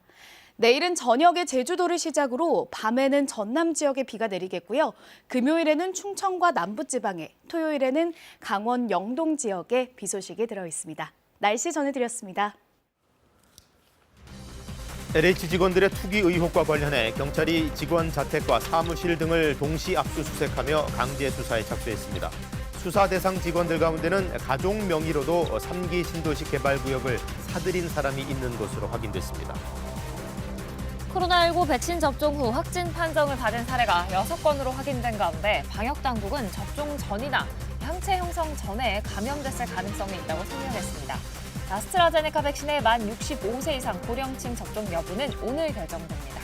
내일은 저녁에 제주도를 시작으로 밤에는 전남 지역에 비가 내리겠고요. 금요일에는 충청과 남부지방에, 토요일에는 강원 영동 지역에 비 소식이 들어있습니다. 날씨 전해드렸습니다. LH 직원들의 투기 의혹과 관련해 경찰이 직원 자택과 사무실 등을 동시 압수수색하며 강제 수사에 착수했습니다. 수사 대상 직원들 가운데는 가족 명의로도 3기 신도시 개발구역을 사들인 사람이 있는 것으로 확인됐습니다. 코로나19 백신 접종 후 확진 판정을 받은 사례가 6건으로 확인된 가운데 방역당국은 접종 전이나 항체 형성 전에 감염됐을 가능성이 있다고 설명했습니다. 아스트라제네카 백신의 만 65세 이상 고령층 접종 여부는 오늘 결정됩니다.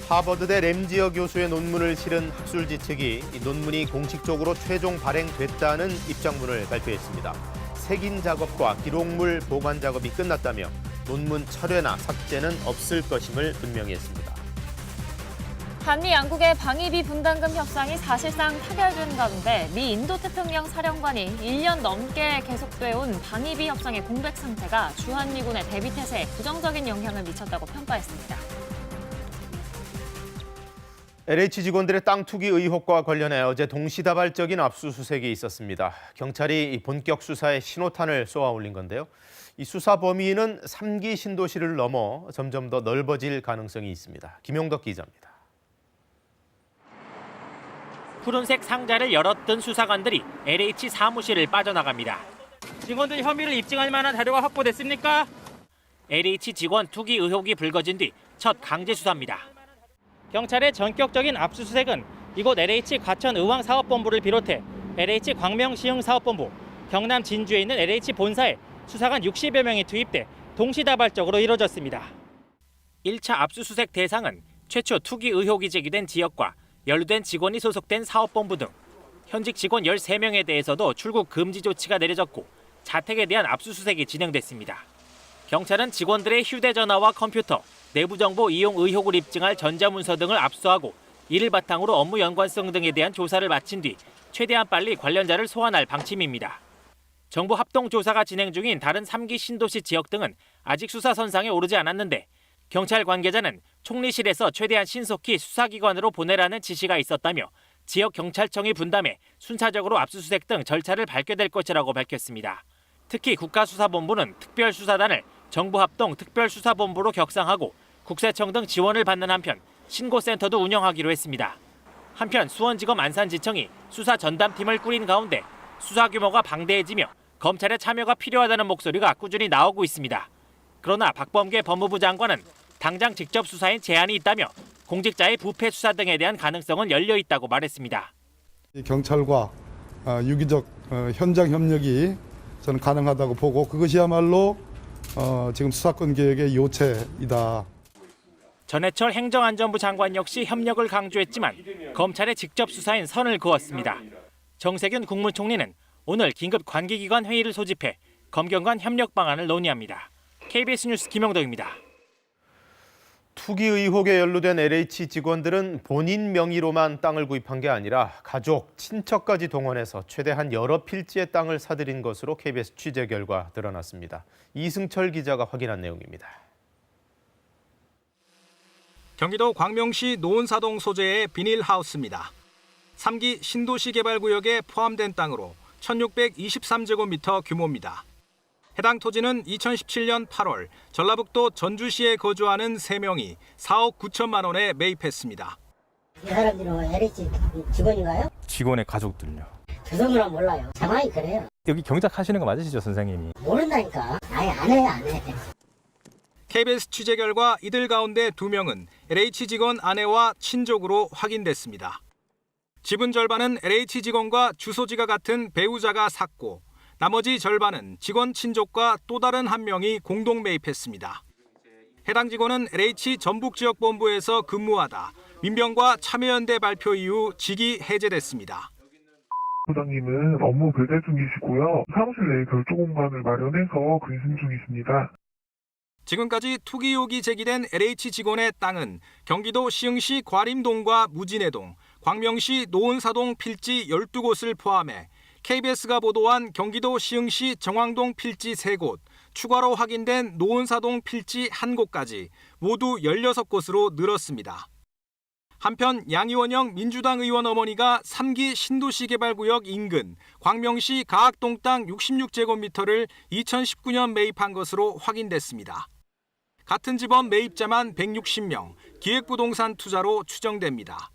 하버드대 램지어 교수의 논문을 실은 학술지 측이 이 논문이 공식적으로 최종 발행됐다는 입장문을 발표했습니다. 색인 작업과 기록물 보관 작업이 끝났다며 논문 철회나 삭제는 없을 것임을 분명히 했습니다. 한미 양국의 방위비 분담금 협상이 사실상 타결된 가운데 미 인도태평양 사령관이 1년 넘게 계속돼 온 방위비 협상의 공백 상태가 주한미군의 대비 태세에 부정적인 영향을 미쳤다고 평가했습니다. LH 직원들의 땅 투기 의혹과 관련해 어제 동시다발적인 압수수색이 있었습니다. 경찰이 본격 수사에 신호탄을 쏘아올린 건데요. 이 수사 범위는 3기 신도시를 넘어 점점 더 넓어질 가능성이 있습니다. 김용덕 기자입니다. 푸른색 상자를 열었던 수사관들이 LH 사무실을 빠져나갑니다. 직원들 혐의를 입증할 만한 자료가 확보됐습니까? LH 직원 투기 의혹이 불거진 뒤 첫 강제 수사입니다. 경찰의 전격적인 압수수색은 이곳 LH 과천의왕사업본부를 비롯해 LH 광명시흥사업본부, 경남 진주에 있는 LH 본사에 수사관 60여 명이 투입돼 동시다발적으로 이뤄졌습니다. 1차 압수수색 대상은 최초 투기 의혹이 제기된 지역과 연루된 직원이 소속된 사업본부 등 현직 직원 13명에 대해서도 출국 금지 조치가 내려졌고 자택에 대한 압수수색이 진행됐습니다. 경찰은 직원들의 휴대전화와 컴퓨터, 내부 정보 이용 의혹을 입증할 전자문서 등을 압수하고 이를 바탕으로 업무 연관성 등에 대한 조사를 마친 뒤 최대한 빨리 관련자를 소환할 방침입니다. 정부 합동 조사가 진행 중인 다른 3기 신도시 지역 등은 아직 수사 선상에 오르지 않았는데 경찰 관계자는 총리실에서 최대한 신속히 수사기관으로 보내라는 지시가 있었다며 지역 경찰청이 분담해 순차적으로 압수수색 등 절차를 밟게 될 것이라고 밝혔습니다. 특히 국가수사본부는 특별수사단을 정부 합동 특별수사본부로 격상하고 국세청 등 지원을 받는 한편 신고센터도 운영하기로 했습니다. 한편 수원지검 안산지청이 수사 전담팀을 꾸린 가운데 수사 규모가 방대해지며 검찰의 참여가 필요하다는 목소리가 꾸준히 나오고 있습니다. 그러나 박범계 법무부 장관은 당장 직접 수사엔 제한이 있다며 공직자의 부패 수사 등에 대한 가능성은 열려 있다고 말했습니다. 경찰과 유기적 현장 협력이 저는 가능하다고 보고 그것이야말로 지금 수사권 개혁의 요체이다. 전해철 행정안전부 장관 역시 협력을 강조했지만 검찰의 직접 수사엔 선을 그었습니다. 정세균 국무총리는 오늘 긴급 관계기관 회의를 소집해 검경 간 협력 방안을 논의합니다. KBS 뉴스 김영덕입니다. 투기 의혹에 연루된 LH 직원들은 본인 명의로만 땅을 구입한 게 아니라 가족, 친척까지 동원해서 최대한 여러 필지의 땅을 사들인 것으로 KBS 취재 결과 드러났습니다. 이승철 기자가 확인한 내용입니다. 경기도 광명시 노은사동 소재의 비닐하우스입니다. 3기 신도시 개발구역에 포함된 땅으로 1623제곱미터 규모입니다. 해당 토지는 2017년 8월 전라북도 전주시에 거주하는 3명이 4억 9천만 원에 매입했습니다. 이 사람들은 LH 직원인가요? 직원의 가족들요. 그 정도는 몰라요. 상황이 그래요. 여기 경작하시는 거 맞으시죠, 선생님이? 모른다니까. 아예 안 해. KBS 취재 결과 이들 가운데 2명은 LH 직원 아내와 친족으로 확인됐습니다. 지분 절반은 LH 직원과 주소지가 같은 배우자가 샀고 나머지 절반은 직원 친족과 또 다른 한 명이 공동 매입했습니다. 해당 직원은 LH 전북지역본부에서 근무하다 민병과 참여연대 발표 이후 직이 해제됐습니다. 부장님은 업무 배제 중이시고요. 사무실 내에 별도 공간을 마련해서 근신 중이십니다. 지금까지 투기 의혹이 제기된 LH 직원의 땅은 경기도 시흥시 과림동과 무진해동, 광명시 노은사동 필지 12곳을 포함해 KBS가 보도한 경기도 시흥시 정왕동 필지 3곳, 추가로 확인된 노은사동 필지 1곳까지 모두 16곳으로 늘었습니다. 한편 양이원영 민주당 의원 어머니가 3기 신도시 개발구역 인근 광명시 가학동 땅 66제곱미터를 2019년 매입한 것으로 확인됐습니다. 같은 집원 매입자만 160명, 기획부동산 투자로 추정됩니다.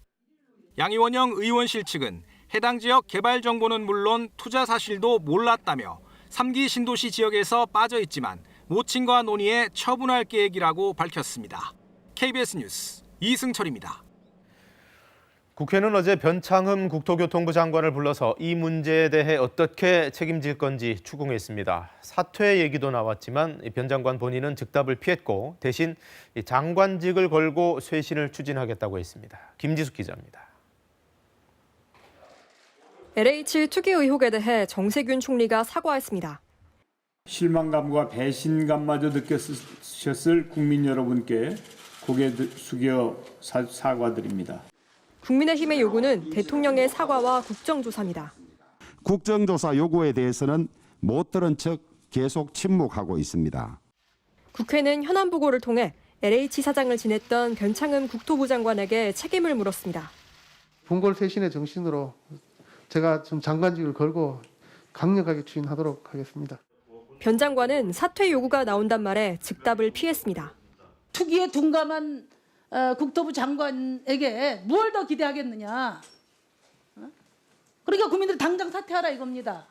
양이원영 의원실 측은 해당 지역 개발 정보는 물론 투자 사실도 몰랐다며 3기 신도시 지역에서 빠져 있지만 모친과 논의해 처분할 계획이라고 밝혔습니다. KBS 뉴스 이승철입니다. 국회는 어제 변창흠 국토교통부 장관을 불러서 이 문제에 대해 어떻게 책임질 건지 추궁했습니다. 사퇴 얘기도 나왔지만 변 장관 본인은 즉답을 피했고 대신 장관직을 걸고 쇄신을 추진하겠다고 했습니다. 김지숙 기자입니다. LH 투기 의혹에 대해 정세균 총리가 사과했습니다. 실망감과 배신감마저 느꼈으셨을 국민 여러분께 고개 숙여 사과드립니다. 국민의힘의 요구는 대통령의 사과와 국정조사입니다. 국정조사 요구에 대해서는 못 들은 척 계속 침묵하고 있습니다. 국회는 현안 보고를 통해 LH 사장을 지냈던 변창흠 국토부 장관에게 책임을 물었습니다. 본골 쇄신의 정신으로 제가 좀 장관직을 걸고 강력하게 추진하도록 하겠습니다. 변 장관은 사퇴 요구가 나온단 말에 즉답을 피했습니다. 투기에 둔감한 국토부 장관에게 뭘 더 기대하겠느냐. 그러니까 국민들 당장 사퇴하라 이겁니다.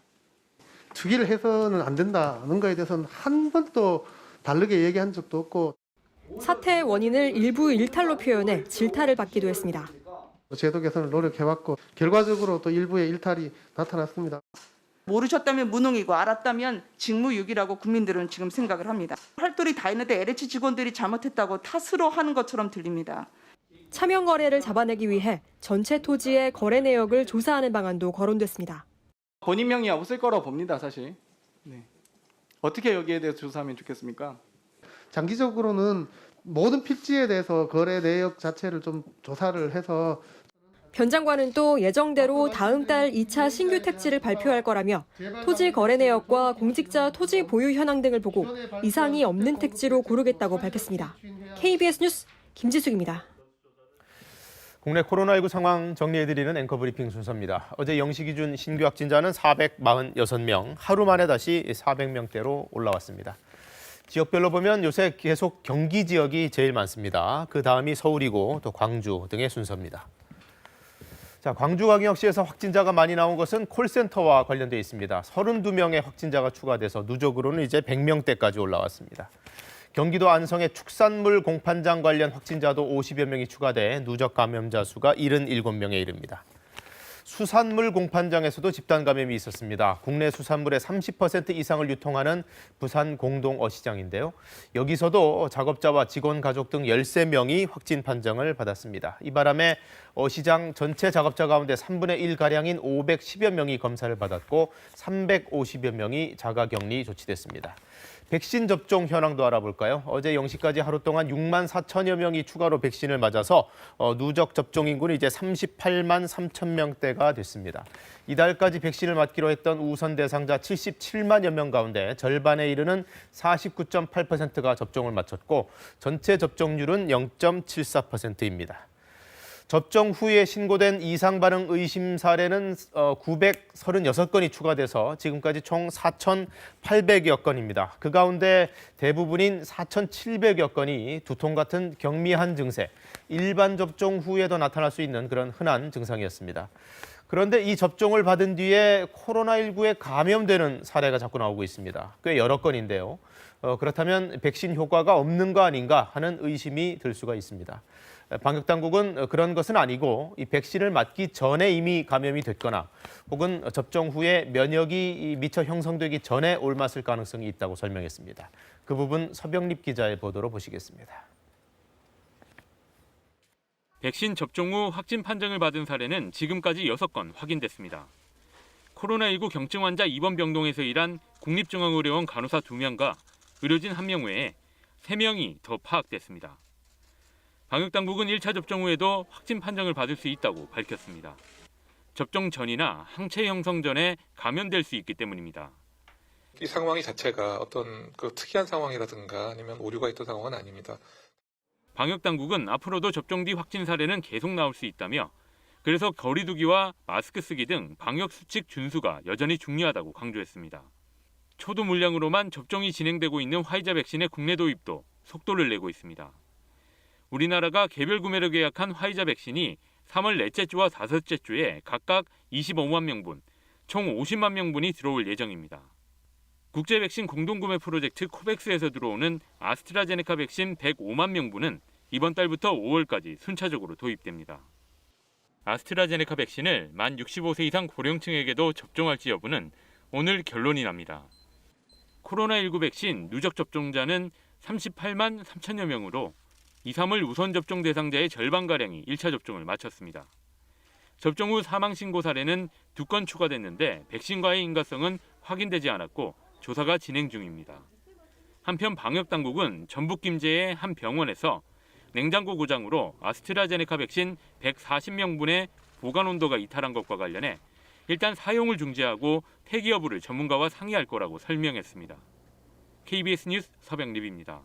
투기를 해서는 안 된다는 거에 대해서는 한 번도 다르게 얘기한 적도 없고. 사퇴의 원인을 일부 일탈로 표현해 질타를 받기도 했습니다. 제도 개선을 노력해왔고 결과적으로 또 일부의 일탈이 나타났습니다. 모르셨다면 무능이고 알았다면 직무유기라고 국민들은 지금 생각을 합니다. 활동이 다 있는데 LH 직원들이 잘못했다고 탓으로 하는 것처럼 들립니다. 차명 거래를 잡아내기 위해 전체 토지의 거래 내역을 조사하는 방안도 거론됐습니다. 본인 명의 없을 거라고 봅니다, 사실. 네. 어떻게 여기에 대해서 조사하면 좋겠습니까? 장기적으로는 모든 필지에 대해서 거래 내역 자체를 좀 조사를 해서 변 장관은 또 예정대로 다음 달 2차 신규 택지를 발표할 거라며 토지 거래 내역과 공직자 토지 보유 현황 등을 보고 이상이 없는 택지로 고르겠다고 밝혔습니다. KBS 뉴스 김지숙입니다. 국내 코로나19 상황 정리해드리는 앵커 브리핑 순서입니다. 어제 0시 기준 신규 확진자는 446명, 하루 만에 다시 400명대로 올라왔습니다. 지역별로 보면 요새 계속 경기 지역이 제일 많습니다. 그 다음이 서울이고 또 광주 등의 순서입니다. 자, 광주광역시에서 확진자가 많이 나온 것은 콜센터와 관련돼 있습니다. 32명의 확진자가 추가돼서 누적으로는 이제 100명대까지 올라왔습니다. 경기도 안성의 축산물 공판장 관련 확진자도 50여 명이 추가돼 누적 감염자 수가 77명에 이릅니다. 수산물 공판장에서도 집단 감염이 있었습니다. 국내 수산물의 30% 이상을 유통하는 부산 공동어시장인데요. 여기서도 작업자와 직원 가족 등 13명이 확진 판정을 받았습니다. 이 바람에 어시장 전체 작업자 가운데 3분의 1가량인 510여 명이 검사를 받았고 350여 명이 자가격리 조치됐습니다. 백신 접종 현황도 알아볼까요? 어제 0시까지 하루 동안 6만 4천여 명이 추가로 백신을 맞아서 누적 접종 인구는 이제 38만 3천 명대가 됐습니다. 이달까지 백신을 맞기로 했던 우선 대상자 77만여 명 가운데 절반에 이르는 49.8%가 접종을 마쳤고 전체 접종률은 0.74%입니다. 접종 후에 신고된 이상 반응 의심 사례는 936건이 추가돼서 지금까지 총 4,800여 건입니다. 그 가운데 대부분인 4,700여 건이 두통 같은 경미한 증세, 일반 접종 후에도 나타날 수 있는 그런 흔한 증상이었습니다. 그런데 이 접종을 받은 뒤에 코로나19에 감염되는 사례가 자꾸 나오고 있습니다. 꽤 여러 건인데요. 그렇다면 백신 효과가 없는 거 아닌가 하는 의심이 들 수가 있습니다. 방역당국은 그런 것은 아니고 이 백신을 맞기 전에 이미 감염이 됐거나 혹은 접종 후에 면역이 미처 형성되기 전에 옮았을 가능성이 있다고 설명했습니다. 그 부분 서병립 기자의 보도로 보시겠습니다. 백신 접종 후 확진 판정을 받은 사례는 지금까지 6건 확인됐습니다. 코로나19 경증 환자 입원 병동에서 일한 국립중앙의료원 간호사 2명과 의료진 1명 외에 3명이 더 파악됐습니다. 방역당국은 1차 접종 후에도 확진 판정을 받을 수 있다고 밝혔습니다. 접종 전이나 항체 형성 전에 감염될 수 있기 때문입니다. 이 상황이 자체가 어떤 그 특이한 상황이라든가 아니면 오류가 있던 상황은 아닙니다. 방역당국은 앞으로도 접종 뒤 확진 사례는 계속 나올 수 있다며 그래서 거리 두기와 마스크 쓰기 등 방역 수칙 준수가 여전히 중요하다고 강조했습니다. 초도 물량으로만 접종이 진행되고 있는 화이자 백신의 국내 도입도 속도를 내고 있습니다. 우리나라가 개별 구매로 계약한 화이자 백신이 3월 넷째 주와 다섯째 주에 각각 25만 명분, 총 50만 명분이 들어올 예정입니다. 국제 백신 공동구매 프로젝트 코백스에서 들어오는 아스트라제네카 백신 105만 명분은 이번 달부터 5월까지 순차적으로 도입됩니다. 아스트라제네카 백신을 만 65세 이상 고령층에게도 접종할지 여부는 오늘 결론이 납니다. 코로나19 백신 누적 접종자는 38만 3천여 명으로 2, 3월 우선 접종 대상자의 절반가량이 1차 접종을 마쳤습니다. 접종 후 사망 신고 사례는 2건 추가됐는데 백신과의 인과성은 확인되지 않았고 조사가 진행 중입니다. 한편 방역당국은 전북 김제의 한 병원에서 냉장고 고장으로 아스트라제네카 백신 140명분의 보관 온도가 이탈한 것과 관련해 일단 사용을 중지하고 폐기 여부를 전문가와 상의할 거라고 설명했습니다. KBS 뉴스 서병립입니다.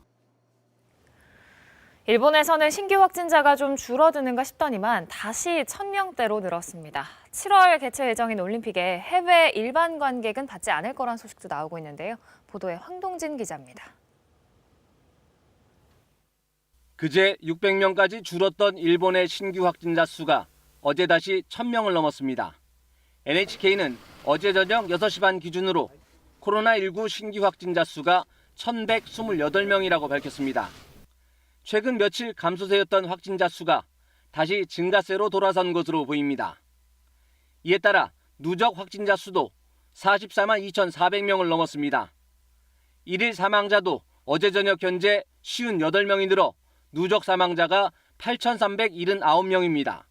일본에서는 신규 확진자가 좀 줄어드는가 싶더니만 다시 1,000명대로 늘었습니다. 7월 개최 예정인 올림픽에 해외 일반 관객은 받지 않을 거란 소식도 나오고 있는데요. 보도에 황동진 기자입니다. 그제 600명까지 줄었던 일본의 신규 확진자 수가 어제 다시 1,000명을 넘었습니다. NHK는 어제 저녁 6시 반 기준으로 코로나19 신규 확진자 수가 1,128명이라고 밝혔습니다. 최근 며칠 감소세였던 확진자 수가 다시 증가세로 돌아선 것으로 보입니다. 이에 따라 누적 확진자 수도 44만 2,400명을 넘었습니다. 1일 사망자도 어제 저녁 현재 58명이 늘어 누적 사망자가 8,379명입니다.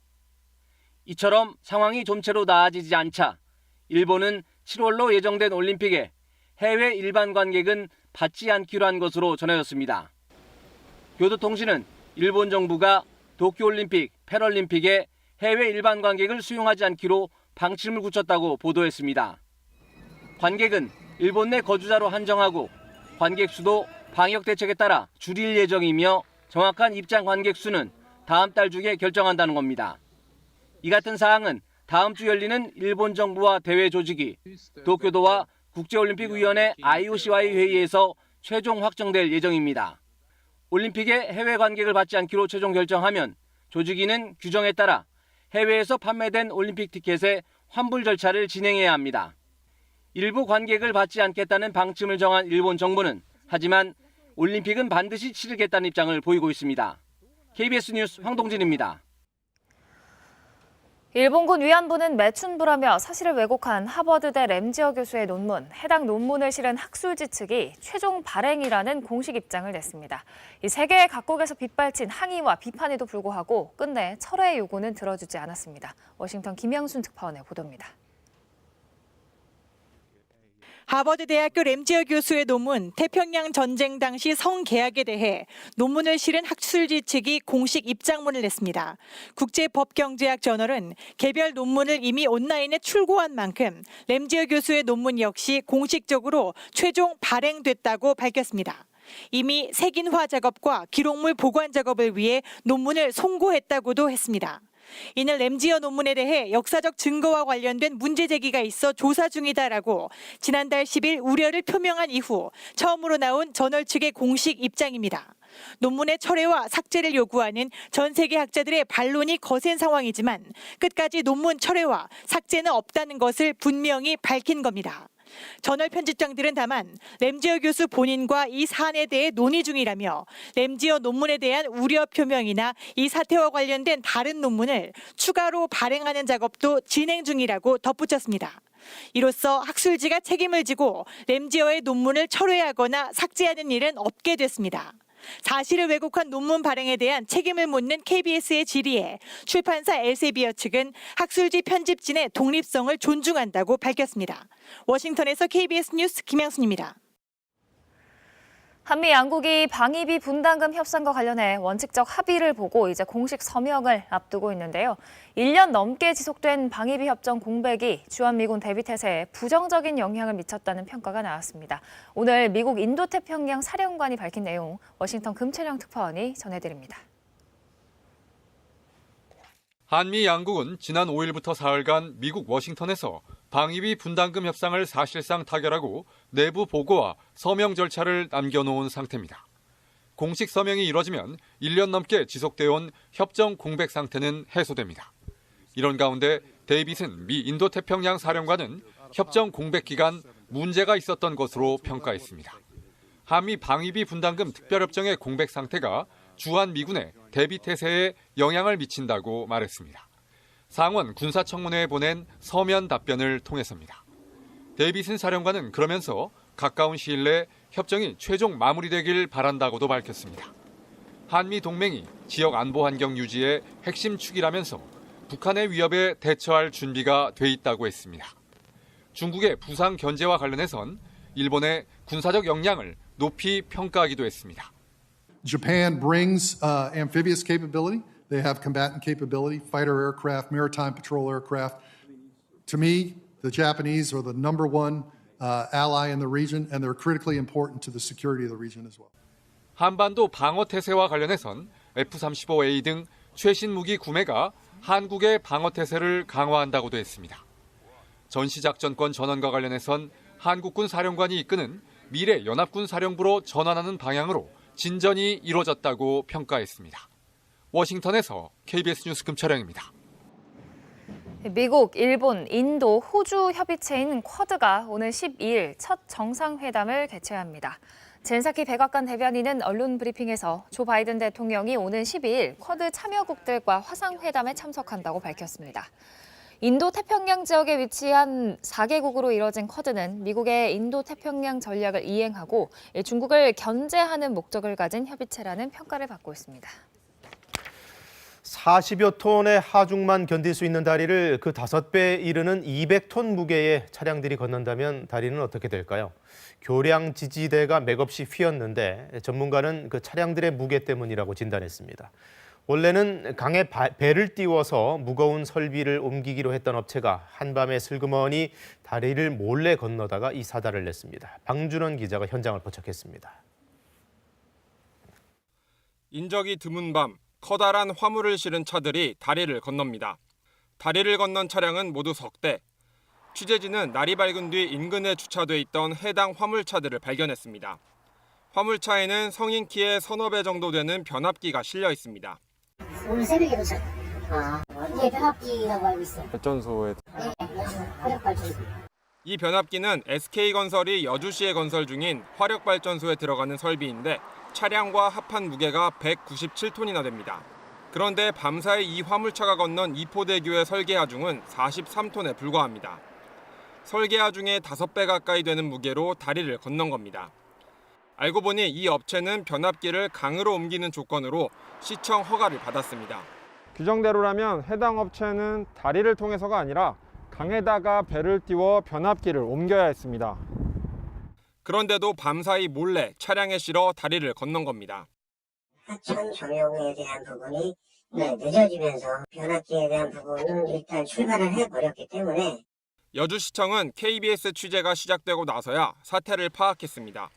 이처럼 상황이 좀채로 나아지지 않자 일본은 7월로 예정된 올림픽에 해외 일반 관객은 받지 않기로 한 것으로 전해졌습니다. 교도통신은 일본 정부가 도쿄올림픽, 패럴림픽에 해외 일반 관객을 수용하지 않기로 방침을 굳혔다고 보도했습니다. 관객은 일본 내 거주자로 한정하고 관객 수도 방역 대책에 따라 줄일 예정이며 정확한 입장 관객 수는 다음 달 중에 결정한다는 겁니다. 이 같은 사항은 다음 주 열리는 일본 정부와 대회 조직이 도쿄도와 국제올림픽위원회 IOC와의 회의에서 최종 확정될 예정입니다. 올림픽에 해외 관객을 받지 않기로 최종 결정하면 조직위는 규정에 따라 해외에서 판매된 올림픽 티켓의 환불 절차를 진행해야 합니다. 일부 관객을 받지 않겠다는 방침을 정한 일본 정부는 하지만 올림픽은 반드시 치르겠다는 입장을 보이고 있습니다. KBS 뉴스 황동진입니다. 일본군 위안부는 매춘부라며 사실을 왜곡한 하버드대 램지어 교수의 논문, 해당 논문을 실은 학술지 측이 최종 발행이라는 공식 입장을 냈습니다. 이 세계 각국에서 빗발친 항의와 비판에도 불구하고 끝내 철회 요구는 들어주지 않았습니다. 워싱턴 김양순 특파원의 보도입니다. 하버드대학교 램지어 교수의 논문 태평양 전쟁 당시 성계약에 대해 논문을 실은 학술지 측이 공식 입장문을 냈습니다. 국제법경제학 저널은 개별 논문을 이미 온라인에 출고한 만큼 램지어 교수의 논문 역시 공식적으로 최종 발행됐다고 밝혔습니다. 이미 색인화 작업과 기록물 보관 작업을 위해 논문을 송고했다고도 했습니다. 이는 램지어 논문에 대해 역사적 증거와 관련된 문제 제기가 있어 조사 중이다라고 지난달 10일 우려를 표명한 이후 처음으로 나온 저널 측의 공식 입장입니다. 논문의 철회와 삭제를 요구하는 전 세계 학자들의 반론이 거센 상황이지만 끝까지 논문 철회와 삭제는 없다는 것을 분명히 밝힌 겁니다. 저널 편집장들은 다만 램지어 교수 본인과 이 사안에 대해 논의 중이라며 램지어 논문에 대한 우려 표명이나 이 사태와 관련된 다른 논문을 추가로 발행하는 작업도 진행 중이라고 덧붙였습니다. 이로써 학술지가 책임을 지고 램지어의 논문을 철회하거나 삭제하는 일은 없게 됐습니다. 사실을 왜곡한 논문 발행에 대한 책임을 묻는 KBS의 질의에 출판사 엘세비어 측은 학술지 편집진의 독립성을 존중한다고 밝혔습니다. 워싱턴에서 KBS 뉴스 김양순입니다. 한미 양국이 방위비 분담금 협상과 관련해 원칙적 합의를 보고 이제 공식 서명을 앞두고 있는데요. 1년 넘게 지속된 방위비 협정 공백이 주한미군 대비태세에 부정적인 영향을 미쳤다는 평가가 나왔습니다. 오늘 미국 인도태평양 사령관이 밝힌 내용 워싱턴 금채령 특파원이 전해드립니다. 한미 양국은 지난 5일부터 사흘간 미국 워싱턴에서 방위비 분담금 협상을 사실상 타결하고 내부 보고와 서명 절차를 남겨놓은 상태입니다. 공식 서명이 이뤄지면 1년 넘게 지속되어 온 협정 공백 상태는 해소됩니다. 이런 가운데 데이빗은 미 인도태평양 사령관은 협정 공백 기간 문제가 있었던 것으로 평가했습니다. 한미 방위비 분담금 특별협정의 공백 상태가 주한미군의 대비태세에 영향을 미친다고 말했습니다. 상원 군사청문회에 보낸 서면 답변을 통해서입니다. 데이빗슨 사령관은 그러면서 가까운 시일 내 협정이 최종 마무리되길 바란다고도 밝혔습니다. 한미 동맹이 지역 안보 환경 유지의 핵심 축이라면서 북한의 위협에 대처할 준비가 돼 있다고 했습니다. 중국의 부상 견제와 관련해선 일본의 군사적 역량을 높이 평가하기도 했습니다. Japan brings amphibious capability. They have combatant capability, fighter aircraft, maritime patrol aircraft. To me, the Japanese are the number one ally in the region, and they're critically important to the security of the region as well. 한반도 방어 태세와 관련해선 F-35A 등 최신 무기 구매가 한국의 방어 태세를 강화한다고도 했습니다. 전시작전권 전환과 관련해선 한국군 사령관이 이끄는 미래 연합군 사령부로 전환하는 방향으로 진전이 이루어졌다고 평가했습니다. 워싱턴에서 KBS 뉴스 금철영입니다. 미국, 일본, 인도, 호주 협의체인 쿼드가 오늘 12일 첫 정상회담을 개최합니다. 젠사키 백악관 대변인은 언론 브리핑에서 조 바이든 대통령이 오는 12일 쿼드 참여국들과 화상회담에 참석한다고 밝혔습니다. 인도-태평양 지역에 위치한 4개국으로 이뤄진 쿼드는 미국의 인도-태평양 전략을 이행하고 중국을 견제하는 목적을 가진 협의체라는 평가를 받고 있습니다. 40여 톤의 하중만 견딜 수 있는 다리를 그 5배 이르는 200톤 무게의 차량들이 건넌다면 다리는 어떻게 될까요? 교량 지지대가 맥없이 휘었는데 전문가는 그 차량들의 무게 때문이라고 진단했습니다. 원래는 강에 배를 띄워서 무거운 설비를 옮기기로 했던 업체가 한밤에 슬그머니 다리를 몰래 건너다가 이 사달을 냈습니다. 방준원 기자가 현장을 포착했습니다. 인적이 드문 밤 커다란 화물을 실은 차들이 다리를 건넙니다. 다리를 건넌 차량은 모두 석 대. 취재진은 날이 밝은 뒤 인근에 주차돼 있던 해당 화물차들을 발견했습니다. 화물차에는 성인 키의 서너 배 정도 되는 변압기가 실려 있습니다. 오늘 새벽에 도착. 이게 변압기라고 알고 있어요. 발전소에 네, 화력발전소. 이 변압기는 SK건설이 여주시에 건설 중인 화력발전소에 들어가는 설비인데 차량과 합한 무게가 197톤이나 됩니다. 그런데 밤사이 이 화물차가 건넌 이포대교의 설계하중은 43톤에 불과합니다. 설계하중의 5배 가까이 되는 무게로 다리를 건넌 겁니다. 알고 보니 이 업체는 변압기를 강으로 옮기는 조건으로 시청 허가를 받았습니다. 규정대로라면 해당 업체는 다리를 통해서가 아니라 강에다가 배를 띄워 변압기를 옮겨야 했습니다. 그런데도 밤사이 몰래 차량에 실어 다리를 건넌 겁니다. 하천 조명에 대한 부분이 늦어지면서 변압기에 대한 부분은 일단 출발을 해버렸기 때문에 여주시청은 KBS 취재가 시작되고 나서야 사태를 파악했습니다.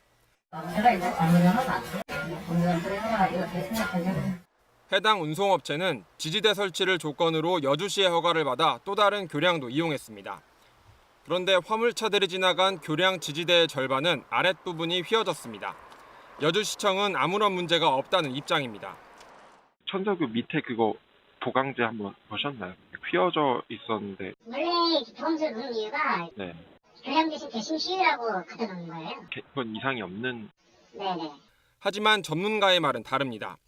제가 이제 잘못을 하면 안 돼요. 이렇게 생각하려면. 해당 운송업체는 지지대 설치를 조건으로 여주시의 허가를 받아 또 다른 교량도 이용했습니다. 그런데 화물차들이 지나간 교량 지지대의 절반은 아랫부분이 휘어졌습니다. 여주시청은 아무런 문제가 없다는 입장입니다. 천자교 밑에 그거 보강제 한번 보셨나요? 휘어져 있었는데. 원래 경험서 놓는 이유가 네. 교량 대신 대신 시위라고 갖다 놓는 거예요. 그건 이상이 없는. 네네. 하지만 전문가의 말은 다릅니다.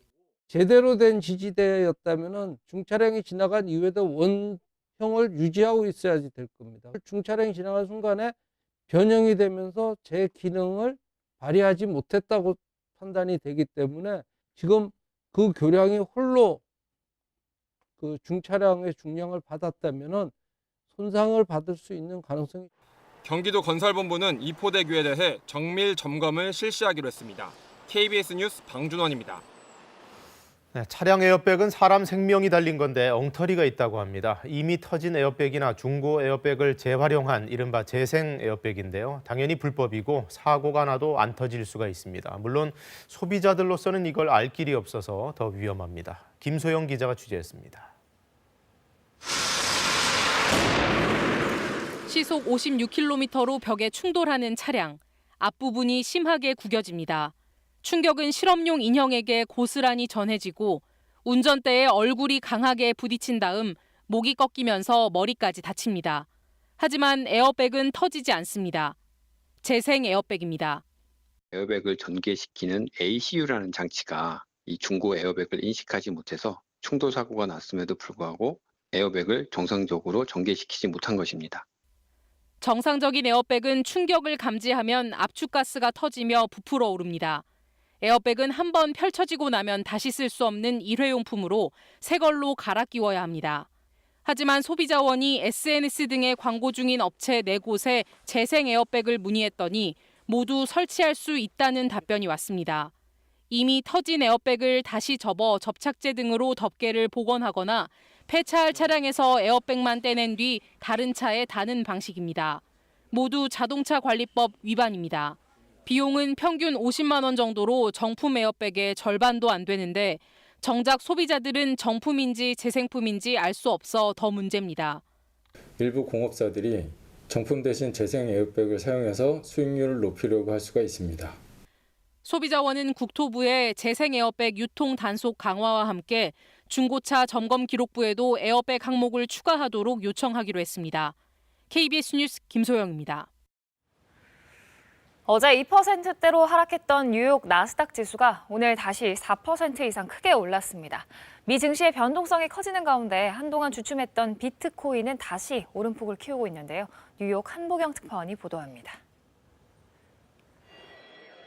제대로 된 지지대였다면 중차량이 지나간 이후에도 원형을 유지하고 있어야지 될 겁니다. 중차량이 지나간 순간에 변형이 되면서 제 기능을 발휘하지 못했다고 판단이 되기 때문에 지금 그 교량이 홀로 그 중차량의 중량을 받았다면 손상을 받을 수 있는 가능성이. 경기도 건설본부는 이포대교에 대해 정밀 점검을 실시하기로 했습니다. KBS 뉴스 방준원입니다. 네, 차량 에어백은 사람 생명이 달린 건데 엉터리가 있다고 합니다. 이미 터진 에어백이나 중고 에어백을 재활용한 이른바 재생 에어백인데요. 당연히 불법이고 사고가 나도 안 터질 수가 있습니다. 물론 소비자들로서는 이걸 알 길이 없어서 더 위험합니다. 김소영 기자가 취재했습니다. 시속 56km로 벽에 충돌하는 차량. 앞부분이 심하게 구겨집니다. 충격은 실험용 인형에게 고스란히 전해지고 운전대에 얼굴이 강하게 부딪힌 다음 목이 꺾이면서 머리까지 다칩니다. 하지만 에어백은 터지지 않습니다. 재생 에어백입니다. 에어백을 전개시키는 ACU라는 장치가 이 중고 에어백을 인식하지 못해서 충돌 사고가 났음에도 불구하고 에어백을 정상적으로 전개시키지 못한 것입니다. 정상적인 에어백은 충격을 감지하면 압축가스가 터지며 부풀어 오릅니다. 에어백은 한번 펼쳐지고 나면 다시 쓸 수 없는 일회용품으로 새 걸로 갈아 끼워야 합니다. 하지만 소비자원이 SNS 등의 광고 중인 업체 4곳에 재생 에어백을 문의했더니 모두 설치할 수 있다는 답변이 왔습니다. 이미 터진 에어백을 다시 접어 접착제 등으로 덮개를 복원하거나 폐차할 차량에서 에어백만 떼낸 뒤 다른 차에 다는 방식입니다. 모두 자동차 관리법 위반입니다. 비용은 평균 50만 원 정도로 정품 에어백의 절반도 안 되는데 정작 소비자들은 정품인지 재생품인지 알 수 없어 더 문제입니다. 일부 공업사들이 정품 대신 재생 에어백을 사용해서 수익률을 높이려고 할 수가 있습니다. 소비자원은 국토부에 재생 에어백 유통 단속 강화와 함께 중고차 점검 기록부에도 에어백 항목을 추가하도록 요청하기로 했습니다. KBS 뉴스 김소영입니다. 어제 2%대로 하락했던 뉴욕 나스닥 지수가 오늘 다시 4% 이상 크게 올랐습니다. 미 증시의 변동성이 커지는 가운데 한동안 주춤했던 비트코인은 다시 오름폭을 키우고 있는데요. 뉴욕 한보경 특파원이 보도합니다.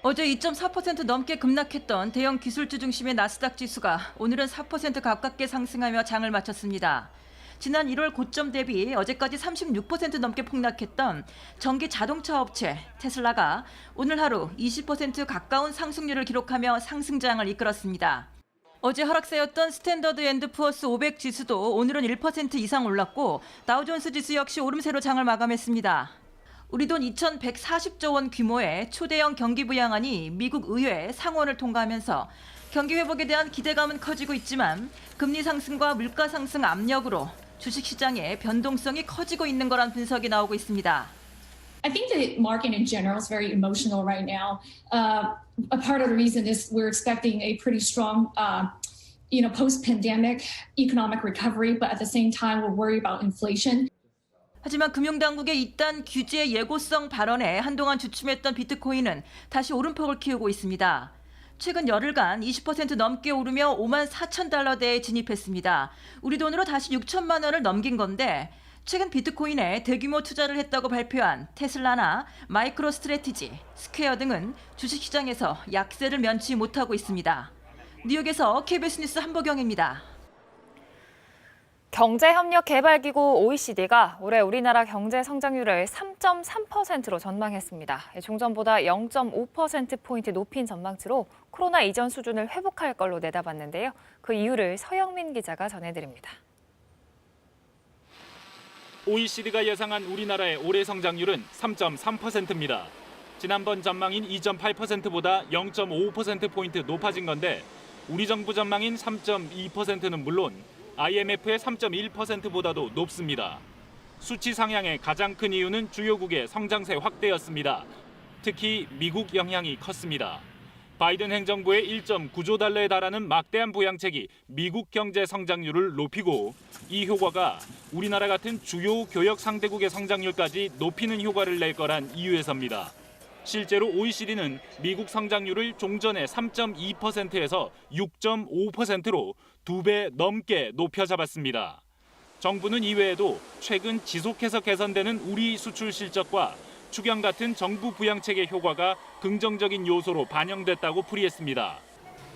어제 2.4% 넘게 급락했던 대형 기술주 중심의 나스닥 지수가 오늘은 4% 가깝게 상승하며 장을 마쳤습니다. 지난 1월 고점 대비 어제까지 36% 넘게 폭락했던 전기 자동차 업체 테슬라가 오늘 하루 20% 가까운 상승률을 기록하며 상승장을 이끌었습니다. 어제 하락세였던 스탠더드 앤드 푸어스 500 지수도 오늘은 1% 이상 올랐고 다우존스 지수 역시 오름세로 장을 마감했습니다. 우리 돈 2,140조 원 규모의 초대형 경기 부양안이 미국 의회 상원을 통과하면서 경기 회복에 대한 기대감은 커지고 있지만 금리 상승과 물가 상승 압력으로 주식시장의 변동성이 커지고 있는 거란 분석이 나오고 있습니다. I think the market in general is very emotional right now. A part of the reason is we're expecting a pretty strong, post-pandemic economic recovery, but at the same time we're worried about inflation. 하지만 금융당국의 이딴 규제 예고성 발언에 한동안 주춤했던 비트코인은 다시 오름폭을 키우고 있습니다. 최근 열흘간 20% 넘게 오르며 54,000달러대에 진입했습니다. 우리 돈으로 다시 6천만 원을 넘긴 건데 최근 비트코인에 대규모 투자를 했다고 발표한 테슬라나 마이크로 스트래티지, 스퀘어 등은 주식시장에서 약세를 면치 못하고 있습니다. 뉴욕에서 KBS 뉴스 한보경입니다. 경제협력개발기구 OECD가 올해 우리나라 경제 성장률을 3.3%로 전망했습니다. 종전보다 0.5%포인트 높인 전망치로 코로나 이전 수준을 회복할 걸로 내다봤는데요. 그 이유를 서영민 기자가 전해드립니다. OECD가 예상한 우리나라의 올해 성장률은 3.3%입니다. 지난번 전망인 2.8%보다 0.5%포인트 높아진 건데 우리 정부 전망인 3.2%는 물론 IMF의 3.1%보다도 높습니다. 수치 상향의 가장 큰 이유는 주요국의 성장세 확대였습니다. 특히 미국 영향이 컸습니다. 바이든 행정부의 1.9조 달러에 달하는 막대한 부양책이 미국 경제 성장률을 높이고 이 효과가 우리나라 같은 주요 교역 상대국의 성장률까지 높이는 효과를 낼 거란 이유에서입니다. 실제로 OECD는 미국 성장률을 종전의 3.2%에서 6.5%로 2배 넘게 높여 잡았습니다. 정부는 이외에도 최근 지속해서 개선되는 우리 수출 실적과 추경 같은 정부 부양책의 효과가 긍정적인 요소로 반영됐다고 풀이했습니다.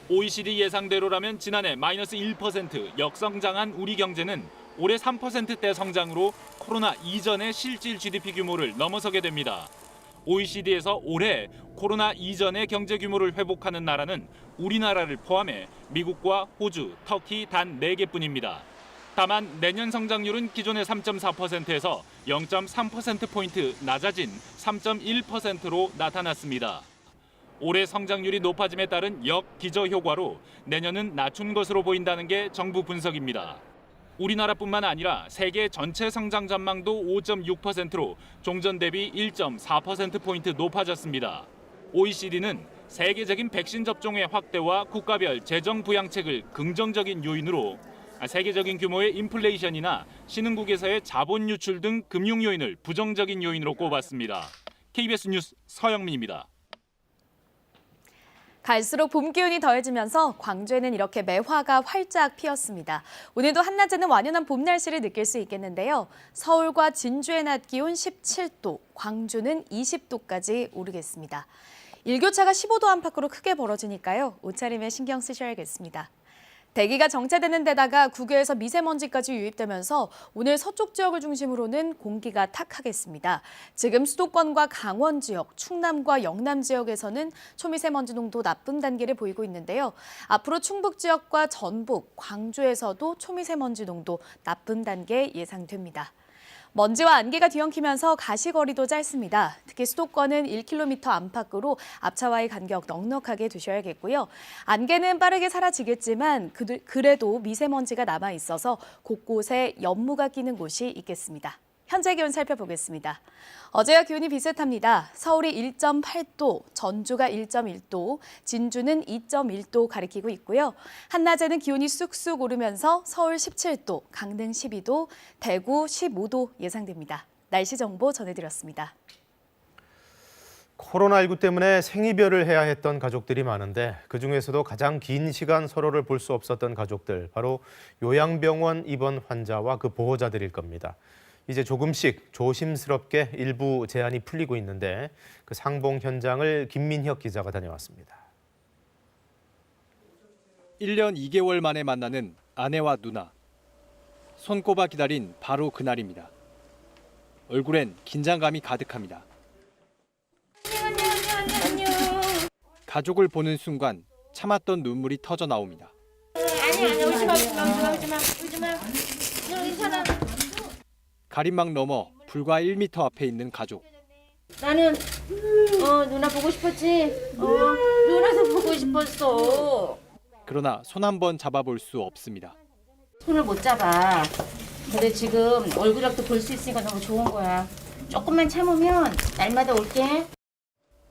OECD 예상대로라면 지난해 마이너스 1% 역성장한 우리 경제는 올해 3%대 성장으로 코로나 이전의 실질 GDP 규모를 넘어서게 됩니다. OECD에서 올해 코로나 이전의 경제 규모를 회복하는 나라는 우리나라를 포함해 미국과 호주, 터키 단 4개뿐입니다. 다만 내년 성장률은 기존의 3.4%에서 0.3%포인트 낮아진 3.1%로 나타났습니다. 올해 성장률이 높아짐에 따른 역기저 효과로 내년은 낮춘 것으로 보인다는 게 정부 분석입니다. 우리나라뿐만 아니라 세계 전체 성장 전망도 5.6%로 종전 대비 1.4%포인트 높아졌습니다. OECD는 세계적인 백신 접종의 확대와 국가별 재정 부양책을 긍정적인 요인으로 세계적인 규모의 인플레이션이나 신흥국에서의 자본 유출 등 금융 요인을 부정적인 요인으로 꼽았습니다. KBS 뉴스 서영민입니다. 갈수록 봄 기운이 더해지면서 광주에는 이렇게 매화가 활짝 피었습니다. 오늘도 한낮에는 완연한 봄 날씨를 느낄 수 있겠는데요. 서울과 진주의 낮 기온 17도, 광주는 20도까지 오르겠습니다. 일교차가 15도 안팎으로 크게 벌어지니까요. 옷차림에 신경 쓰셔야겠습니다. 대기가 정체되는 데다가 국외에서 미세먼지까지 유입되면서 오늘 서쪽 지역을 중심으로는 공기가 탁하겠습니다. 지금 수도권과 강원 지역, 충남과 영남 지역에서는 초미세먼지 농도 나쁨 단계를 보이고 있는데요. 앞으로 충북 지역과 전북, 광주에서도 초미세먼지 농도 나쁨 단계 예상됩니다. 먼지와 안개가 뒤엉키면서 가시거리도 짧습니다. 특히 수도권은 1km 안팎으로 앞차와의 간격 넉넉하게 두셔야겠고요. 안개는 빠르게 사라지겠지만 그래도 미세먼지가 남아있어서 곳곳에 연무가 끼는 곳이 있겠습니다. 현재 기온 살펴보겠습니다. 어제와 기온이 비슷합니다. 서울이 1.8도, 전주가 1.1도, 진주는 2.1도 가리키고 있고요. 한낮에는 기온이 쑥쑥 오르면서 서울 17도, 강릉 12도, 대구 15도 예상됩니다. 날씨 정보 전해드렸습니다. 코로나19 때문에 생이별을 해야 했던 가족들이 많은데 그중에서도 가장 긴 시간 서로를 볼 수 없었던 가족들, 바로 요양병원 입원 환자와 그 보호자들일 겁니다. 이제 조금씩 조심스럽게 일부 제한이 풀리고 있는데 그 상봉 현장을 김민혁 기자가 다녀왔습니다. 1년 2개월 만에 만나는 아내와 누나. 손꼽아 기다린 바로 그날입니다. 얼굴엔 긴장감이 가득합니다. 안녕. 가족을 보는 순간 참았던 눈물이 터져 나옵니다. 아니야, 울지 마. 괜찮아. 가림막 너머 불과 1m 앞에 있는 가족. 나는 누나 보고 싶었지. 누나도 보고 싶었어. 그러나 손 한 번 잡아볼 수 없습니다. 손을 못 잡아. 근데 지금 얼굴력도 볼 수 있으니까 너무 좋은 거야. 조금만 참으면 날마다 올게.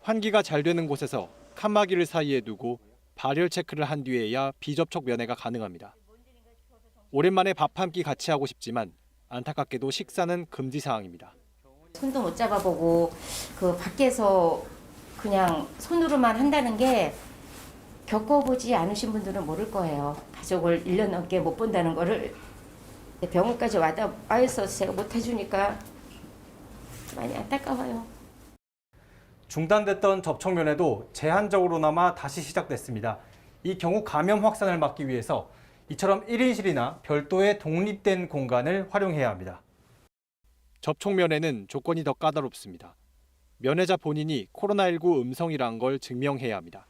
환기가 잘 되는 곳에서 칸막이를 사이에 두고 발열 체크를 한 뒤에야 비접촉 면회가 가능합니다. 오랜만에 밥 한 끼 같이 하고 싶지만 안타깝게도 식사는 금지 사항입니다. 손도 못 잡아보고 그 밖에서 그냥 손으로만 한다는 게 겪어보지 않으신 분들은 모를 거예요. 가족을 1년 넘게 못 본다는 거를. 병원까지 와 있어서 제가 못 해주니까 많이 안타까워요. 중단됐던 접촉 면회도 제한적으로나마 다시 시작됐습니다. 이 경우 감염 확산을 막기 위해서 이처럼 1인실이나 별도의 독립된 공간을 활용해야 합니다. 접촉 면회는 조건이 더 까다롭습니다. 면회자 본인이 코로나19 음성이란 걸 증명해야 합니다.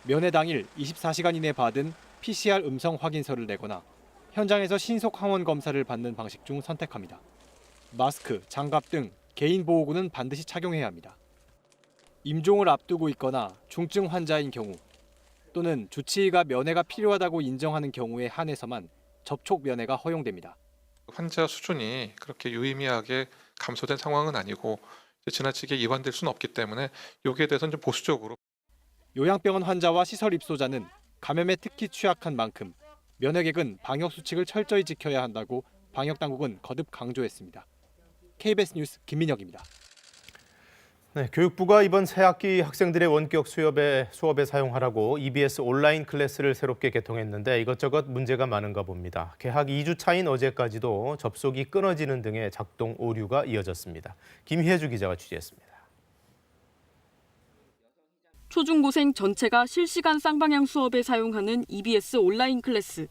면회 당일 24시간 이내 받은 PCR 음성 확인서를 내거나 현장에서 신속 항원 검사를 받는 방식 중 선택합니다. 마스크, 장갑 등 개인 보호구는 반드시 착용해야 합니다. 임종을 앞두고 있거나 중증 환자인 경우 또는 주치의가 면회가 필요하다고 인정하는 경우에 한해서만 접촉 면회가 허용됩니다. 환자 수준이 그렇게 유의미하게 감소된 상황은 아니고 지나치게 이완될 수는 없기 때문에 여기에 대해서는 좀 보수적으로. 요양병원 환자와 시설 입소자는 감염에 특히 취약한 만큼 면회객은 방역 수칙을 철저히 지켜야 한다고 방역당국은 거듭 강조했습니다. KBS 뉴스 김민혁입니다. 네, 교육부가 이번 새학기 학생들의 원격 수업에 사용하라고 EBS 온라인 클래스를 새롭게 개통했는데 이것저것 문제가 많은가 봅니다. 개학 2주 차인 어제까지도 접속이 끊어지는 등의 작동 오류가 이어졌습니다. 김혜주 기자가 취재했습니다. 초중고생 전체가 실시간 쌍방향 수업에 사용하는 EBS 온라인 클래스.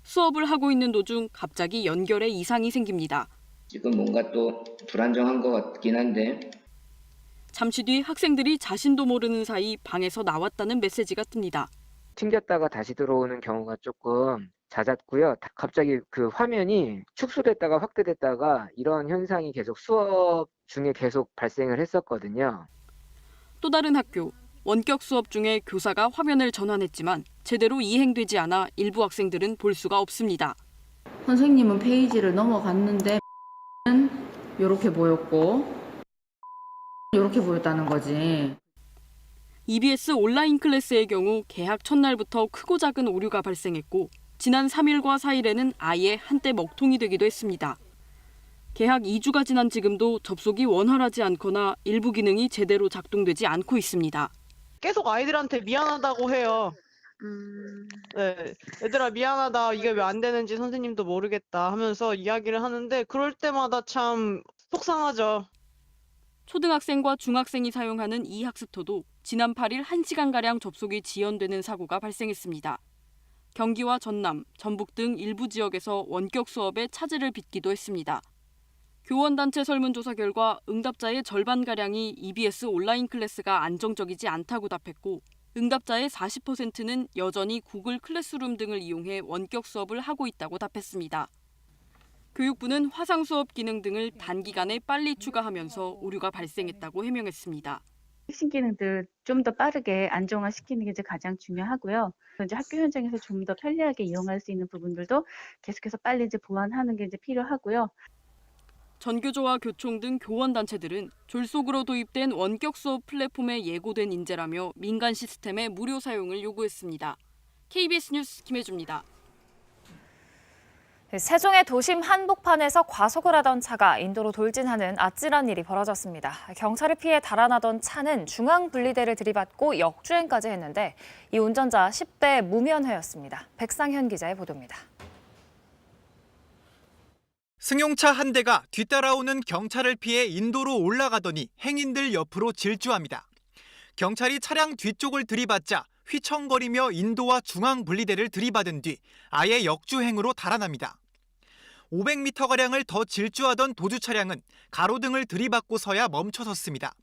수업을 하고 있는 도중 갑자기 연결에 이상이 생깁니다. 지금 뭔가 또 불안정한 것 같긴 한데. 잠시 뒤 학생들이 자신도 모르는 사이 방에서 나왔다는 메시지가 뜹니다. 튕겼다가 다시 들어오는 경우가 조금 잦았고요. 갑자기 그 화면이 축소됐다가 확대됐다가 이런 현상이 계속 수업 중에 계속 발생을 했었거든요. 또 다른 학교. 원격 수업 중에 교사가 화면을 전환했지만 제대로 이행되지 않아 일부 학생들은 볼 수가 없습니다. 선생님은 페이지를 넘어갔는데 이렇게 보였고 이렇게 보였다는 거지. EBS 온라인 클래스의 경우 개학 첫날부터 크고 작은 오류가 발생했고 지난 3일과 4일에는 아예 한때 먹통이 되기도 했습니다. 개학 2주가 지난 지금도 접속이 원활하지 않거나 일부 기능이 제대로 작동되지 않고 있습니다. 계속 아이들한테 미안하다고 해요. 네, 얘들아 미안하다, 이게 왜 안 되는지 선생님도 모르겠다 하면서 이야기를 하는데 그럴 때마다 참 속상하죠. 초등학생과 중학생이 사용하는 이 학습터도 지난 8일 1시간가량 접속이 지연되는 사고가 발생했습니다. 경기와 전남, 전북 등 일부 지역에서 원격 수업에 차질을 빚기도 했습니다. 교원단체 설문조사 결과 응답자의 절반가량이 EBS 온라인 클래스가 안정적이지 않다고 답했고 응답자의 40%는 여전히 구글 클래스룸 등을 이용해 원격 수업을 하고 있다고 답했습니다. 교육부는 화상 수업 기능 등을 단기간에 빨리 추가하면서 오류가 발생했다고 해명했습니다. 핵심 기능들 좀 더 빠르게 안정화시키는 게 이제 가장 중요하고요. 이제 학교 현장에서 좀 더 편리하게 이용할 수 있는 부분들도 계속해서 빨리 이제 보완하는 게 이제 필요하고요. 전교조와 교총 등 교원단체들은 졸속으로 도입된 원격 수업 플랫폼에 예고된 인재라며 민간 시스템의 무료 사용을 요구했습니다. KBS 뉴스 김혜주입니다. 세종의 도심 한복판에서 과속을 하던 차가 인도로 돌진하는 아찔한 일이 벌어졌습니다. 경찰을 피해 달아나던 차는 중앙분리대를 들이받고 역주행까지 했는데 이 운전자 10대 무면허였습니다. 백상현 기자의 보도입니다. 승용차 한 대가 뒤따라오는 경찰을 피해 인도로 올라가더니 행인들 옆으로 질주합니다. 경찰이 차량 뒤쪽을 들이받자 휘청거리며 인도와 중앙 분리대를 들이받은 뒤 아예 역주행으로 달아납니다. 500m가량을 더 질주하던 도주 차량은 가로등을 들이받고서야 멈춰섰습니다.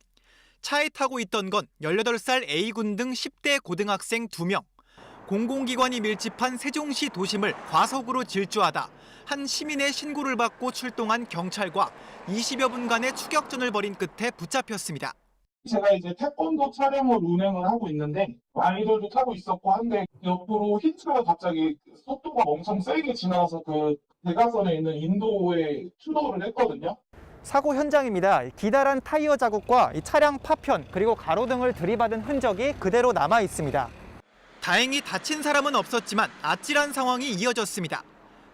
차에 타고 있던 건 18살 A군 등 10대 고등학생 2명. 공공기관이 밀집한 세종시 도심을 과속으로 질주하다 한 시민의 신고를 받고 출동한 경찰과 20여 분간의 추격전을 벌인 끝에 붙잡혔습니다. 제가 이제 태권도 차량을 운행을 하고 있는데 아이들도 타고 있었고 한데 옆으로 흰 차가 갑자기 속도가 엄청 세게 지나가서 그 대각선에 있는 인도에 추돌을 했거든요. 사고 현장입니다. 기다란 타이어 자국과 이 차량 파편 그리고 가로등을 들이받은 흔적이 그대로 남아 있습니다. 다행히 다친 사람은 없었지만 아찔한 상황이 이어졌습니다.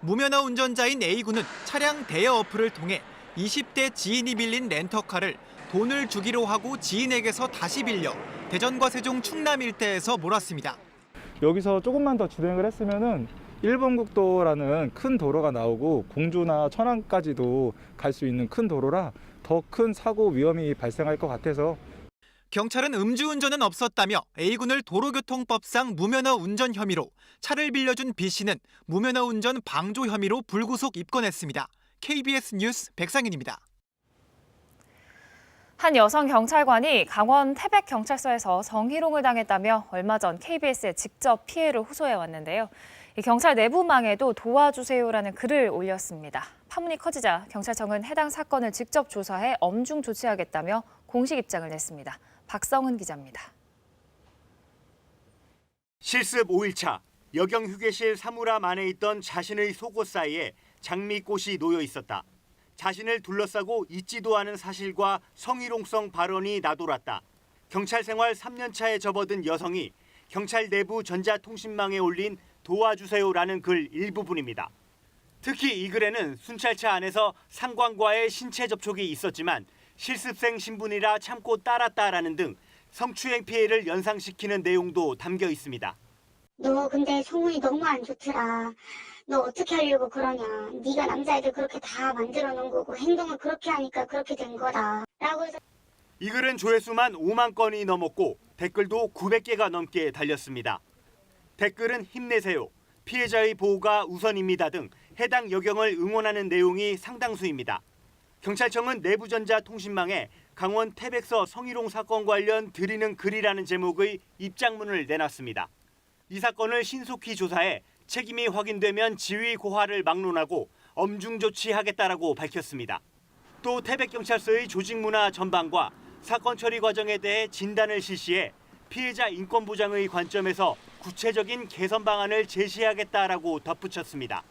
무면허 운전자인 A군은 차량 대여 어플을 통해 20대 지인이 빌린 렌터카를 돈을 주기로 하고 지인에게서 다시 빌려 대전과 세종 충남 일대에서 몰았습니다. 여기서 조금만 더 진행을 했으면은 1번 국도라는 큰 도로가 나오고 공주나 천안까지도 갈 수 있는 큰 도로라 더 큰 사고 위험이 발생할 것 같아서 경찰은 음주운전은 없었다며 A군을 도로교통법상 무면허 운전 혐의로, 차를 빌려준 B씨는 무면허 운전 방조 혐의로 불구속 입건했습니다. KBS 뉴스 백상인입니다. 한 여성 경찰관이 강원 태백경찰서에서 성희롱을 당했다며 얼마 전 KBS에 직접 피해를 호소해왔는데요. 이 경찰 내부망에도 도와주세요라는 글을 올렸습니다. 파문이 커지자 경찰청은 해당 사건을 직접 조사해 엄중 조치하겠다며 공식 입장을 냈습니다. 박성은 기자입니다. 실습 5일차 여경 휴게실 사물함 안에 있던 자신의 속옷 사이에 장미꽃이 놓여 있었다. 자신을 둘러싸고 있지도 않은 사실과 성희롱성 발언이 나돌았다. 경찰 생활 3년 차에 접어든 여성이 경찰 내부 전자통신망에 올린 도와주세요라는 글 일부분입니다. 특히 이 글에는 순찰차 안에서 상관과의 신체 접촉이 있었지만 실습생 신분이라 참고 따랐다라는 등 성추행 피해를 연상시키는 내용도 담겨 있습니다. 너 근데 소문이 너무 안 좋더라. 너 어떻게 하려고 그러냐. 네가 남자애들 그렇게 다 만들어 놓은 거고 행동을 그렇게 하니까 그렇게 된 거다. 라고 해서 이 글은 조회수만 5만 건이 넘었고 댓글도 900개가 넘게 달렸습니다. 댓글은 힘내세요. 피해자의 보호가 우선입니다 등 해당 여경을 응원하는 내용이 상당수입니다. 경찰청은 내부전자통신망에 강원 태백서 성희롱 사건 관련 드리는 글이라는 제목의 입장문을 내놨습니다. 이 사건을 신속히 조사해 책임이 확인되면 지위 고하를 막론하고 엄중 조치하겠다라고 밝혔습니다. 또 태백경찰서의 조직문화 전반과 사건 처리 과정에 대해 진단을 실시해 피해자 인권 보장의 관점에서 구체적인 개선 방안을 제시하겠다라고 덧붙였습니다.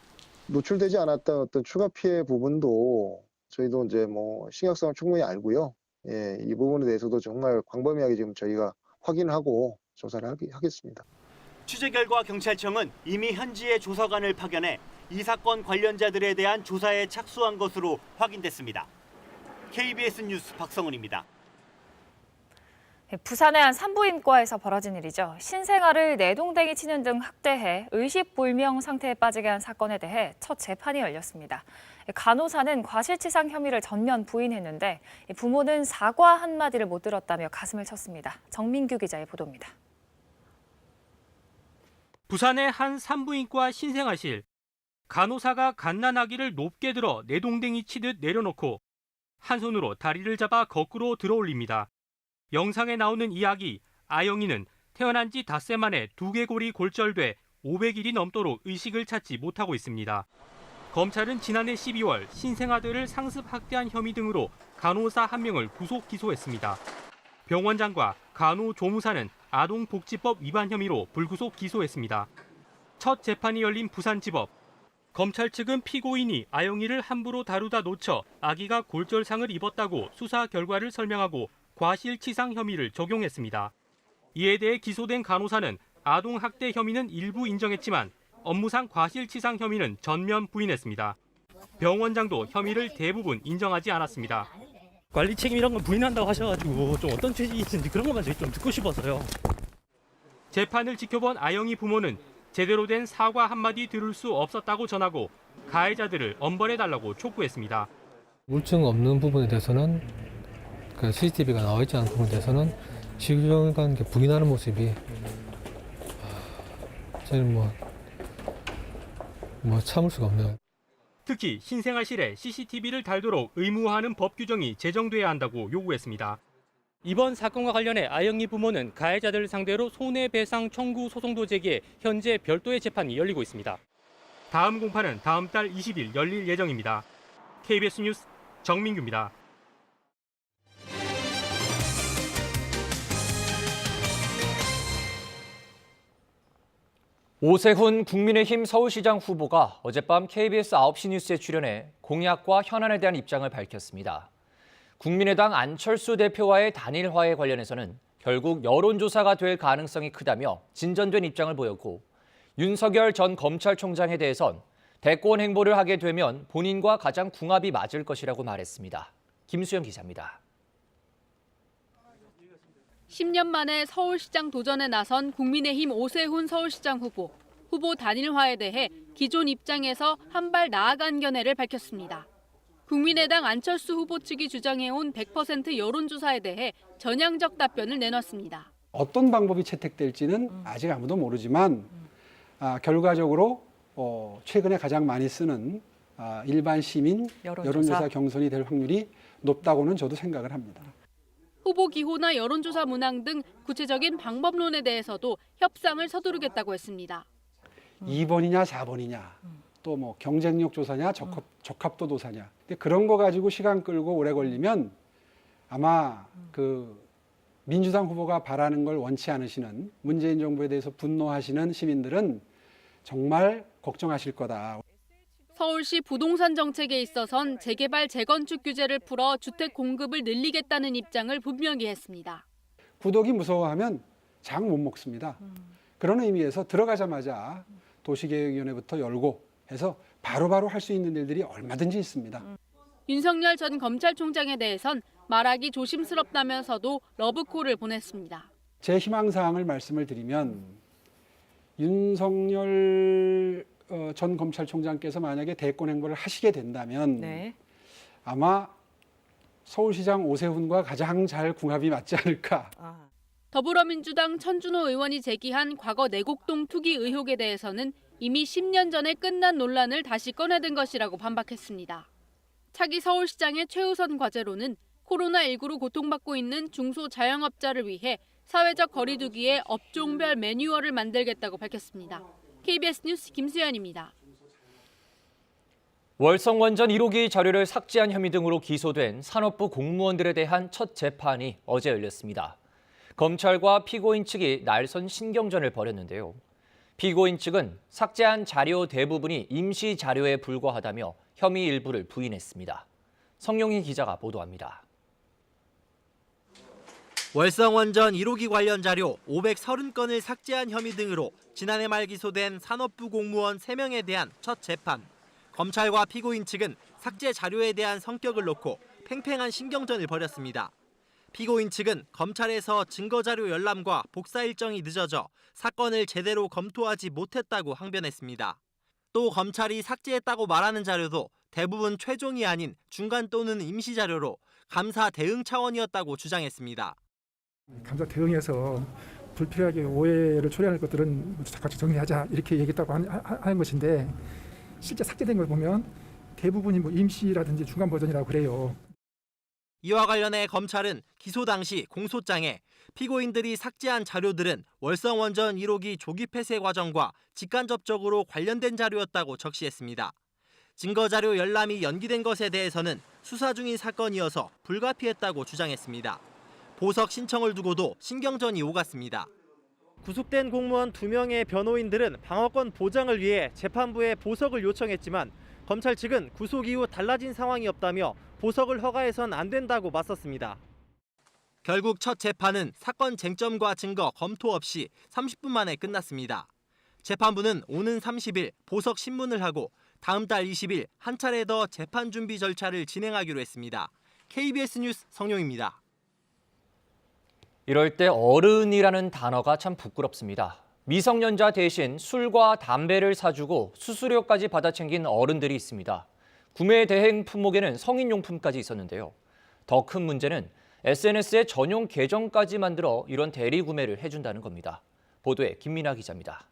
노출되지 않았던 어떤 추가 피해 부분도 저희도 이제 심각성을 충분히 알고요. 예, 이 부분에 대해서도 정말 광범위하게 지금 저희가 확인하고 조사를 하겠습니다. 취재 결과 경찰청은 이미 현지에 조사관을 파견해 이 사건 관련자들에 대한 조사에 착수한 것으로 확인됐습니다. KBS 뉴스 박성훈입니다. 부산의 한 산부인과에서 벌어진 일이죠. 신생아를 내동댕이 치는 등 학대해 의식불명 상태에 빠지게 한 사건에 대해 첫 재판이 열렸습니다. 간호사는 과실치상 혐의를 전면 부인했는데 부모는 사과 한마디를 못 들었다며 가슴을 쳤습니다. 정민규 기자의 보도입니다. 부산의 한 산부인과 신생아실. 간호사가 갓난아기를 높게 들어 내동댕이 치듯 내려놓고 한 손으로 다리를 잡아 거꾸로 들어올립니다. 영상에 나오는 이 아기, 아영이는 태어난 지 닷새 만에 두개골이 골절돼 500일이 넘도록 의식을 찾지 못하고 있습니다. 검찰은 지난해 12월 신생아들을 상습 학대한 혐의 등으로 간호사 1명을 구속 기소했습니다. 병원장과 간호조무사는 아동복지법 위반 혐의로 불구속 기소했습니다. 첫 재판이 열린 부산지법. 검찰 측은 피고인이 아영이를 함부로 다루다 놓쳐 아기가 골절상을 입었다고 수사 결과를 설명하고 과실치상 혐의를 적용했습니다. 이에 대해 기소된 간호사는 아동학대 혐의는 일부 인정했지만 업무상 과실치상 혐의는 전면 부인했습니다. 병원장도 혐의를 대부분 인정하지 않았습니다. 관리 책임 이런 건 부인한다고 하셔가지고 좀 어떤 취지이신지 그런 것만 좀 듣고 싶어서요. 재판을 지켜본 아영이 부모는 제대로 된 사과 한마디 들을 수 없었다고 전하고 가해자들을 엄벌해달라고 촉구했습니다. 물증 없는 부분에 대해서는 그 CCTV가 나와 있지 않은 부분에 대해서는 지금간 부인하는 모습이 저는 뭐 참을 수가 없네요. 특히 신생아실에 CCTV를 달도록 의무화하는 법 규정이 제정돼야 한다고 요구했습니다. 이번 사건과 관련해 아영리 부모는 가해자들을 상대로 손해배상 청구 소송도 제기해 현재 별도의 재판이 열리고 있습니다. 다음 공판은 다음 달 20일 열릴 예정입니다. KBS 뉴스 정민규입니다. 오세훈 국민의힘 서울시장 후보가 어젯밤 KBS 9시 뉴스에 출연해 공약과 현안에 대한 입장을 밝혔습니다. 국민의당 안철수 대표와의 단일화에 관련해서는 결국 여론조사가 될 가능성이 크다며 진전된 입장을 보였고, 윤석열 전 검찰총장에 대해선 대권 행보를 하게 되면 본인과 가장 궁합이 맞을 것이라고 말했습니다. 김수영 기자입니다. 10년 만에 서울시장 도전에 나선 국민의힘 오세훈 서울시장 후보. 후보 단일화에 대해 기존 입장에서 한 발 나아간 견해를 밝혔습니다. 국민의당 안철수 후보 측이 주장해온 100% 여론조사에 대해 전향적 답변을 내놨습니다. 어떤 방법이 채택될지는 아직 아무도 모르지만 결과적으로 최근에 가장 많이 쓰는 일반 시민 여론조사 경선이 될 확률이 높다고는 저도 생각을 합니다. 후보 기호나 여론조사 문항 등 구체적인 방법론에 대해서도 협상을 서두르겠다고 했습니다. 2번이냐 4번이냐 또 뭐 경쟁력 조사냐 적합도 조사냐, 근데 그런 거 가지고 시간 끌고 오래 걸리면 아마 그 민주당 후보가 바라는 걸 원치 않으시는 문재인 정부에 대해서 분노하시는 시민들은 정말 걱정하실 거다. 서울시 부동산 정책에 있어선 재개발 재건축 규제를 풀어 주택 공급을 늘리겠다는 입장을 분명히 했습니다. 구독이 무서워하면 장 못 먹습니다. 그런 의미에서 들어가자마자 도시계획위원회부터 열고 해서 바로바로 할 수 있는 일들이 얼마든지 있습니다. 윤석열 전 검찰총장에 대해선 말하기 조심스럽다면서도 러브콜을 보냈습니다. 제 희망사항을 말씀을 드리면 윤석열 전 검찰총장께서 만약에 대권 행보를 하시게 된다면 아마 서울시장 오세훈과 가장 잘 궁합이 맞지 않을까. 더불어민주당 천준호 의원이 제기한 과거 내곡동 투기 의혹에 대해서는 이미 10년 전에 끝난 논란을 다시 꺼내든 것이라고 반박했습니다. 차기 서울시장의 최우선 과제로는 코로나19로 고통받고 있는 중소자영업자를 위해 사회적 거리 두기에 업종별 매뉴얼을 만들겠다고 밝혔습니다. KBS 뉴스 김수연입니다. 월성원전 1호기 자료를 삭제한 혐의 등으로 기소된 산업부 공무원들에 대한 첫 재판이 어제 열렸습니다. 검찰과 피고인 측이 날선 신경전을 벌였는데요. 피고인 측은 삭제한 자료 대부분이 임시 자료에 불과하다며 혐의 일부를 부인했습니다. 성용희 기자가 보도합니다. 월성원전 1호기 관련 자료 530건을 삭제한 혐의 등으로 지난해 말 기소된 산업부 공무원 3명에 대한 첫 재판. 검찰과 피고인 측은 삭제 자료에 대한 성격을 놓고 팽팽한 신경전을 벌였습니다. 피고인 측은 검찰에서 증거자료 열람과 복사 일정이 늦어져 사건을 제대로 검토하지 못했다고 항변했습니다. 또 검찰이 삭제했다고 말하는 자료도 대부분 최종이 아닌 중간 또는 임시 자료로 감사 대응 차원이었다고 주장했습니다. 감사 대응에서 불필요하게 오해를 초래하는 것들은 같이 정리하자 이렇게 얘기했다고 하는 것인데 실제 삭제된 걸 보면 대부분이 뭐 임시라든지 중간 버전이라고 그래요. 이와 관련해 검찰은 기소 당시 공소장에 피고인들이 삭제한 자료들은 월성원전 1호기 조기 폐쇄 과정과 직간접적으로 관련된 자료였다고 적시했습니다. 증거자료 열람이 연기된 것에 대해서는 수사 중인 사건이어서 불가피했다고 주장했습니다. 보석 신청을 두고도 신경전이 오갔습니다. 구속된 공무원 2명의 변호인들은 방어권 보장을 위해 재판부에 보석을 요청했지만 검찰 측은 구속 이후 달라진 상황이 없다며 보석을 허가해선 안 된다고 맞섰습니다. 결국 첫 재판은 사건 쟁점과 증거 검토 없이 30분 만에 끝났습니다. 재판부는 오는 30일 보석 신문을 하고 다음 달 20일 한 차례 더 재판 준비 절차를 진행하기로 했습니다. KBS 뉴스 성용입니다. 이럴 때 어른이라는 단어가 참 부끄럽습니다. 미성년자 대신 술과 담배를 사주고 수수료까지 받아 챙긴 어른들이 있습니다. 구매 대행 품목에는 성인용품까지 있었는데요. 더 큰 문제는 SNS에 전용 계정까지 만들어 이런 대리 구매를 해준다는 겁니다. 보도에 김민아 기자입니다.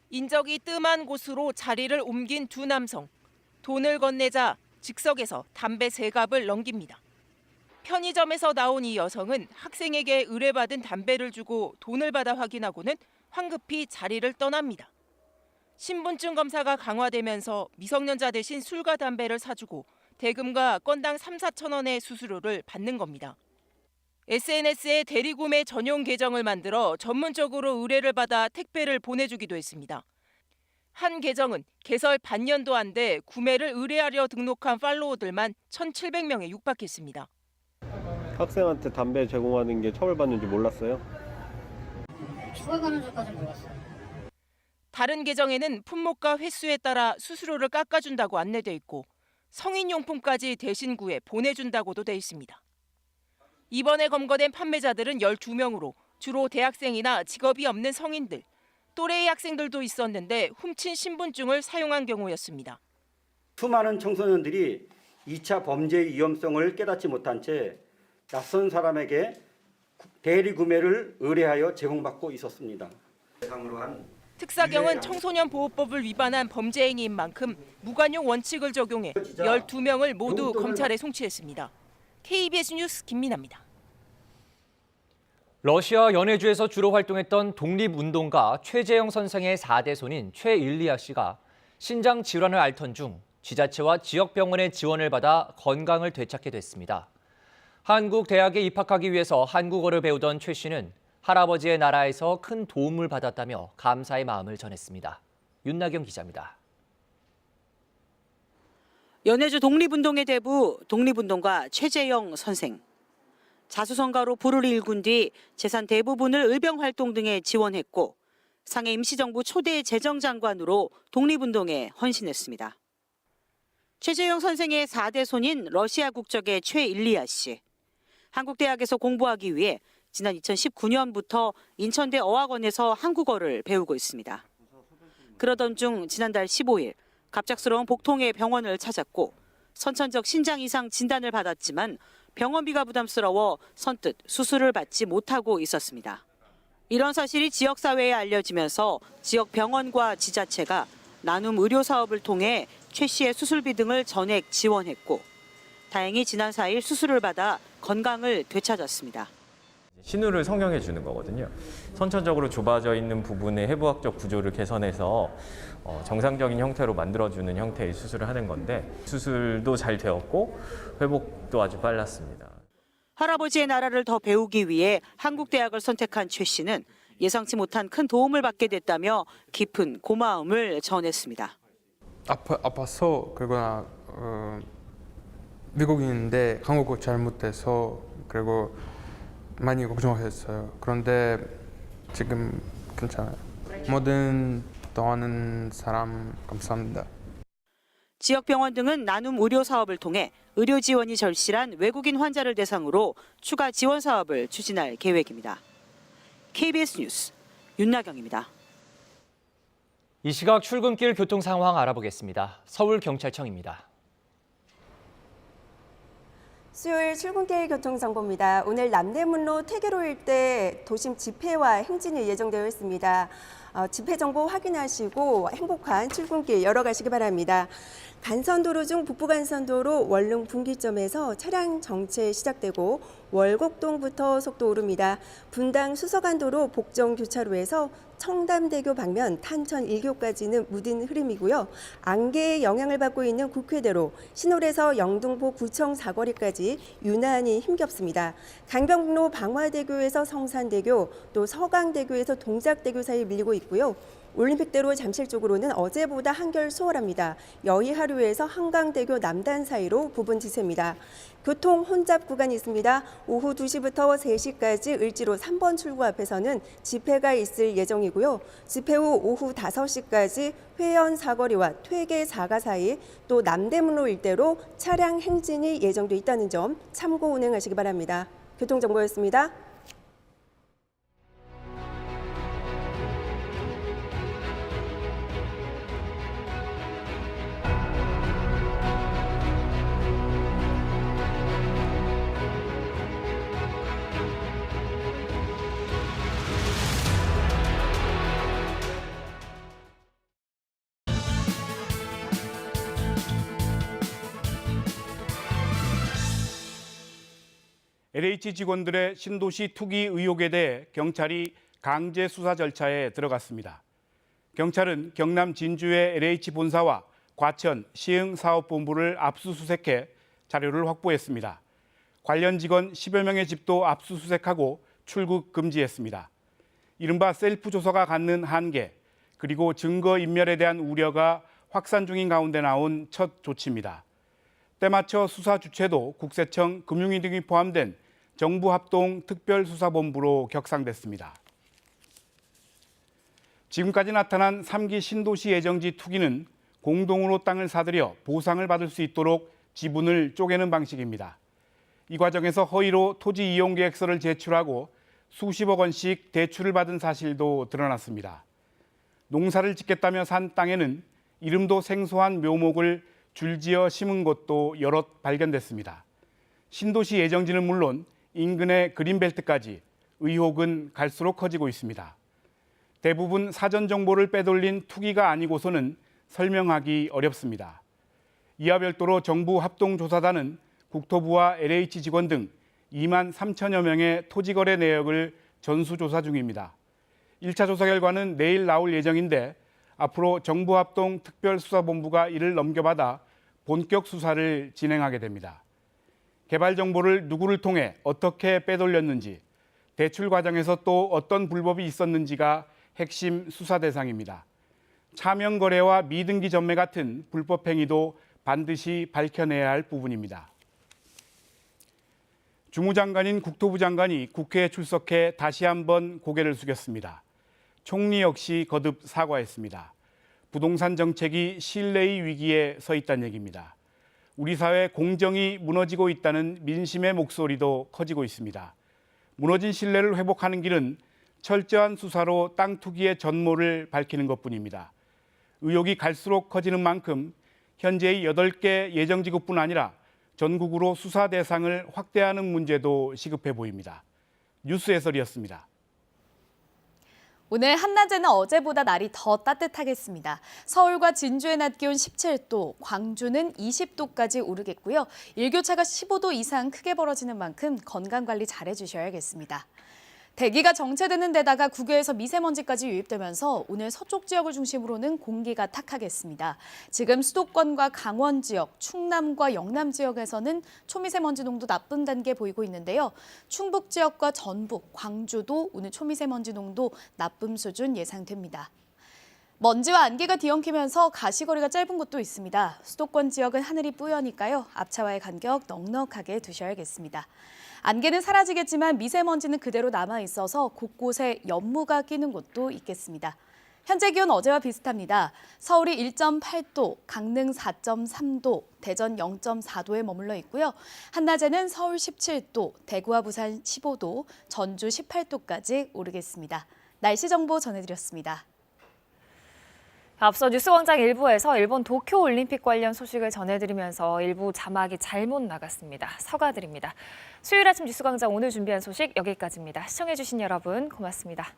인적이 뜸한 곳으로 자리를 옮긴 두 남성. 돈을 건네자 즉석에서 담배 3갑을 넘깁니다. 편의점에서 나온 이 여성은 학생에게 의뢰받은 담배를 주고 돈을 받아 확인하고는 황급히 자리를 떠납니다. 신분증 검사가 강화되면서 미성년자 대신 술과 담배를 사주고 대금과 건당 3, 4천 원의 수수료를 받는 겁니다. SNS에 대리구매 전용 계정을 만들어 전문적으로 의뢰를 받아 택배를 보내주기도 했습니다. 한 계정은 개설 반년도 안 돼 구매를 의뢰하려 등록한 팔로워들만 1,700명에 육박했습니다. 학생한테 담배 제공하는 게 처벌받는지 몰랐어요? 추가가는 줄까지 몰랐어요. 다른 계정에는 품목과 횟수에 따라 수수료를 깎아준다고 안내돼 있고 성인용품까지 대신 구해 보내준다고도 돼 있습니다. 이번에 검거된 판매자들은 12명으로 주로 대학생이나 직업이 없는 성인들, 또래의 학생들도 있었는데 훔친 신분증을 사용한 경우였습니다. 수많은 청소년들이 2차 범죄의 위험성을 깨닫지 못한 채 낯선 사람에게 대리 구매를 의뢰하여 제공받고 있었습니다. 특사경은 청소년보호법을 위반한 범죄 행위인 만큼 무관용 원칙을 적용해 12명을 모두 검찰에 송치했습니다. KBS 뉴스 김민아입니다. 러시아 연해주에서 주로 활동했던 독립운동가 최재형 선생의 4대 손인 최일리아 씨가 신장 질환을 앓던 중 지자체와 지역병원의 지원을 받아 건강을 되찾게 됐습니다. 한국 대학에 입학하기 위해서 한국어를 배우던 최 씨는 할아버지의 나라에서 큰 도움을 받았다며 감사의 마음을 전했습니다. 윤나경 기자입니다. 연해주 독립운동의 대부 독립운동가 최재형 선생. 자수성가로 불을 일군 뒤 재산 대부분을 의병활동 등에 지원했고 상해 임시정부 초대 재정장관으로 독립운동에 헌신했습니다. 최재형 선생의 4대 손인 러시아 국적의 최일리아 씨. 한국대학에서 공부하기 위해 지난 2019년부터 인천대 어학원에서 한국어를 배우고 있습니다. 그러던 중 지난달 15일 갑작스러운 복통의 병원을 찾았고 선천적 신장 이상 진단을 받았지만 병원비가 부담스러워 선뜻 수술을 받지 못하고 있었습니다. 이런 사실이 지역사회에 알려지면서 지역 병원과 지자체가 나눔 의료 사업을 통해 최 씨의 수술비 등을 전액 지원했고 다행히 지난 4일 수술을 받아 건강을 되찾았습니다. 신우를 성형해 주는 거거든요. 선천적으로 좁아져 있는 부분의 해부학적 구조를 개선해서 정상적인 형태로 만들어주는 형태의 수술을 하는 건데 수술도 잘 되었고 회복도 아주 빨랐습니다. 할아버지의 나라를 더 배우기 위해 한국대학을 선택한 최 씨는 예상치 못한 큰 도움을 받게 됐다며 깊은 고마움을 전했습니다. 아파서 그리고 미국인인데 한국어 잘 못해서 그리고 많이 걱정했어요. 그런데 지금 괜찮아요. 뭐든 도와주는 사람 감사합니다. 지역병원 등은 나눔 의료 사업을 통해 의료 지원이 절실한 외국인 환자를 대상으로 추가 지원 사업을 추진할 계획입니다. KBS 뉴스 윤나경입니다. 이 시각 출근길 교통 상황 알아보겠습니다. 서울경찰청입니다. 수요일 출근길 교통정보입니다. 오늘 남대문로 퇴계로 일대 도심 집회와 행진이 예정되어 있습니다. 집회 정보 확인하시고 행복한 출근길 열어가시기 바랍니다. 간선도로 중 북부간선도로 월릉 분기점에서 차량 정체 시작되고 월곡동부터 속도 오릅니다. 분당 수서간도로 복정교차로에서 청담대교 방면 탄천 1교까지는 무딘 흐름이고요. 안개의 영향을 받고 있는 국회대로 신홀에서 영등포 구청 사거리까지 유난히 힘겹습니다. 강변북로 방화대교에서 성산대교, 또 서강대교에서 동작대교 사이 밀리고 있고요. 올림픽대로 잠실 쪽으로는 어제보다 한결 수월합니다. 여의하류에서 한강대교 남단 사이로 부분 지체입니다. 교통 혼잡 구간이 있습니다. 오후 2시부터 3시까지 을지로 3번 출구 앞에서는 집회가 있을 예정이고요. 집회 후 오후 5시까지 회원 사거리와 퇴계 4가 사이 또 남대문로 일대로 차량 행진이 예정돼 있다는 점 참고 운행하시기 바랍니다. 교통정보였습니다. LH 직원들의 신도시 투기 의혹에 대해 경찰이 강제 수사 절차에 들어갔습니다. 경찰은 경남 진주의 LH 본사와 과천 시흥사업본부를 압수수색해 자료를 확보했습니다. 관련 직원 10여 명의 집도 압수수색하고 출국 금지했습니다. 이른바 셀프 조사가 갖는 한계, 그리고 증거인멸에 대한 우려가 확산 중인 가운데 나온 첫 조치입니다. 때맞춰 수사 주체도 국세청, 금융위 등이 포함된 정부합동 특별수사본부로 격상됐습니다. 지금까지 나타난 3기 신도시 예정지 투기는 공동으로 땅을 사들여 보상을 받을 수 있도록 지분을 쪼개는 방식입니다. 이 과정에서 허위로 토지 이용 계획서를 제출하고 수십억 원씩 대출을 받은 사실도 드러났습니다. 농사를 짓겠다며 산 땅에는 이름도 생소한 묘목을 줄지어 심은 것도 여럿 발견됐습니다. 신도시 예정지는 물론 인근의 그린벨트까지 의혹은 갈수록 커지고 있습니다. 대부분 사전 정보를 빼돌린 투기가 아니고서는 설명하기 어렵습니다. 이와 별도로 정부 합동조사단은 국토부와 LH 직원 등 2만 3천여 명의 토지거래 내역을 전수조사 중입니다. 1차 조사 결과는 내일 나올 예정인데 앞으로 정부합동특별수사본부가 이를 넘겨받아 본격 수사를 진행하게 됩니다. 개발 정보를 누구를 통해 어떻게 빼돌렸는지, 대출 과정에서 또 어떤 불법이 있었는지가 핵심 수사 대상입니다. 차명 거래와 미등기 전매 같은 불법 행위도 반드시 밝혀내야 할 부분입니다. 주무장관인 국토부 장관이 국회에 출석해 다시 한번 고개를 숙였습니다. 총리 역시 거듭 사과했습니다. 부동산 정책이 신뢰의 위기에 서 있다는 얘기입니다. 우리 사회 공정이 무너지고 있다는 민심의 목소리도 커지고 있습니다. 무너진 신뢰를 회복하는 길은 철저한 수사로 땅 투기의 전모를 밝히는 것뿐입니다. 의혹이 갈수록 커지는 만큼 현재의 8개 예정지구뿐 아니라 전국으로 수사 대상을 확대하는 문제도 시급해 보입니다. 뉴스 해설이었습니다. 오늘 한낮에는 어제보다 날이 더 따뜻하겠습니다. 서울과 진주의 낮 기온 17도, 광주는 20도까지 오르겠고요. 일교차가 15도 이상 크게 벌어지는 만큼 건강관리 잘해주셔야겠습니다. 대기가 정체되는 데다가 국외에서 미세먼지까지 유입되면서 오늘 서쪽 지역을 중심으로는 공기가 탁하겠습니다. 지금 수도권과 강원 지역, 충남과 영남 지역에서는 초미세먼지 농도 나쁜 단계 보이고 있는데요. 충북 지역과 전북, 광주도 오늘 초미세먼지 농도 나쁨 수준 예상됩니다. 먼지와 안개가 뒤엉키면서 가시거리가 짧은 곳도 있습니다. 수도권 지역은 하늘이 뿌여니까요. 앞차와의 간격 넉넉하게 두셔야겠습니다. 안개는 사라지겠지만 미세먼지는 그대로 남아있어서 곳곳에 연무가 끼는 곳도 있겠습니다. 현재 기온 어제와 비슷합니다. 서울이 1.8도, 강릉 4.3도, 대전 0.4도에 머물러 있고요. 한낮에는 서울 17도, 대구와 부산 15도, 전주 18도까지 오르겠습니다. 날씨 정보 전해드렸습니다. 앞서 뉴스광장 1부에서 일본 도쿄올림픽 관련 소식을 전해드리면서 일부 자막이 잘못 나갔습니다. 사과드립니다. 수요일 아침 뉴스광장 오늘 준비한 소식 여기까지입니다. 시청해주신 여러분 고맙습니다.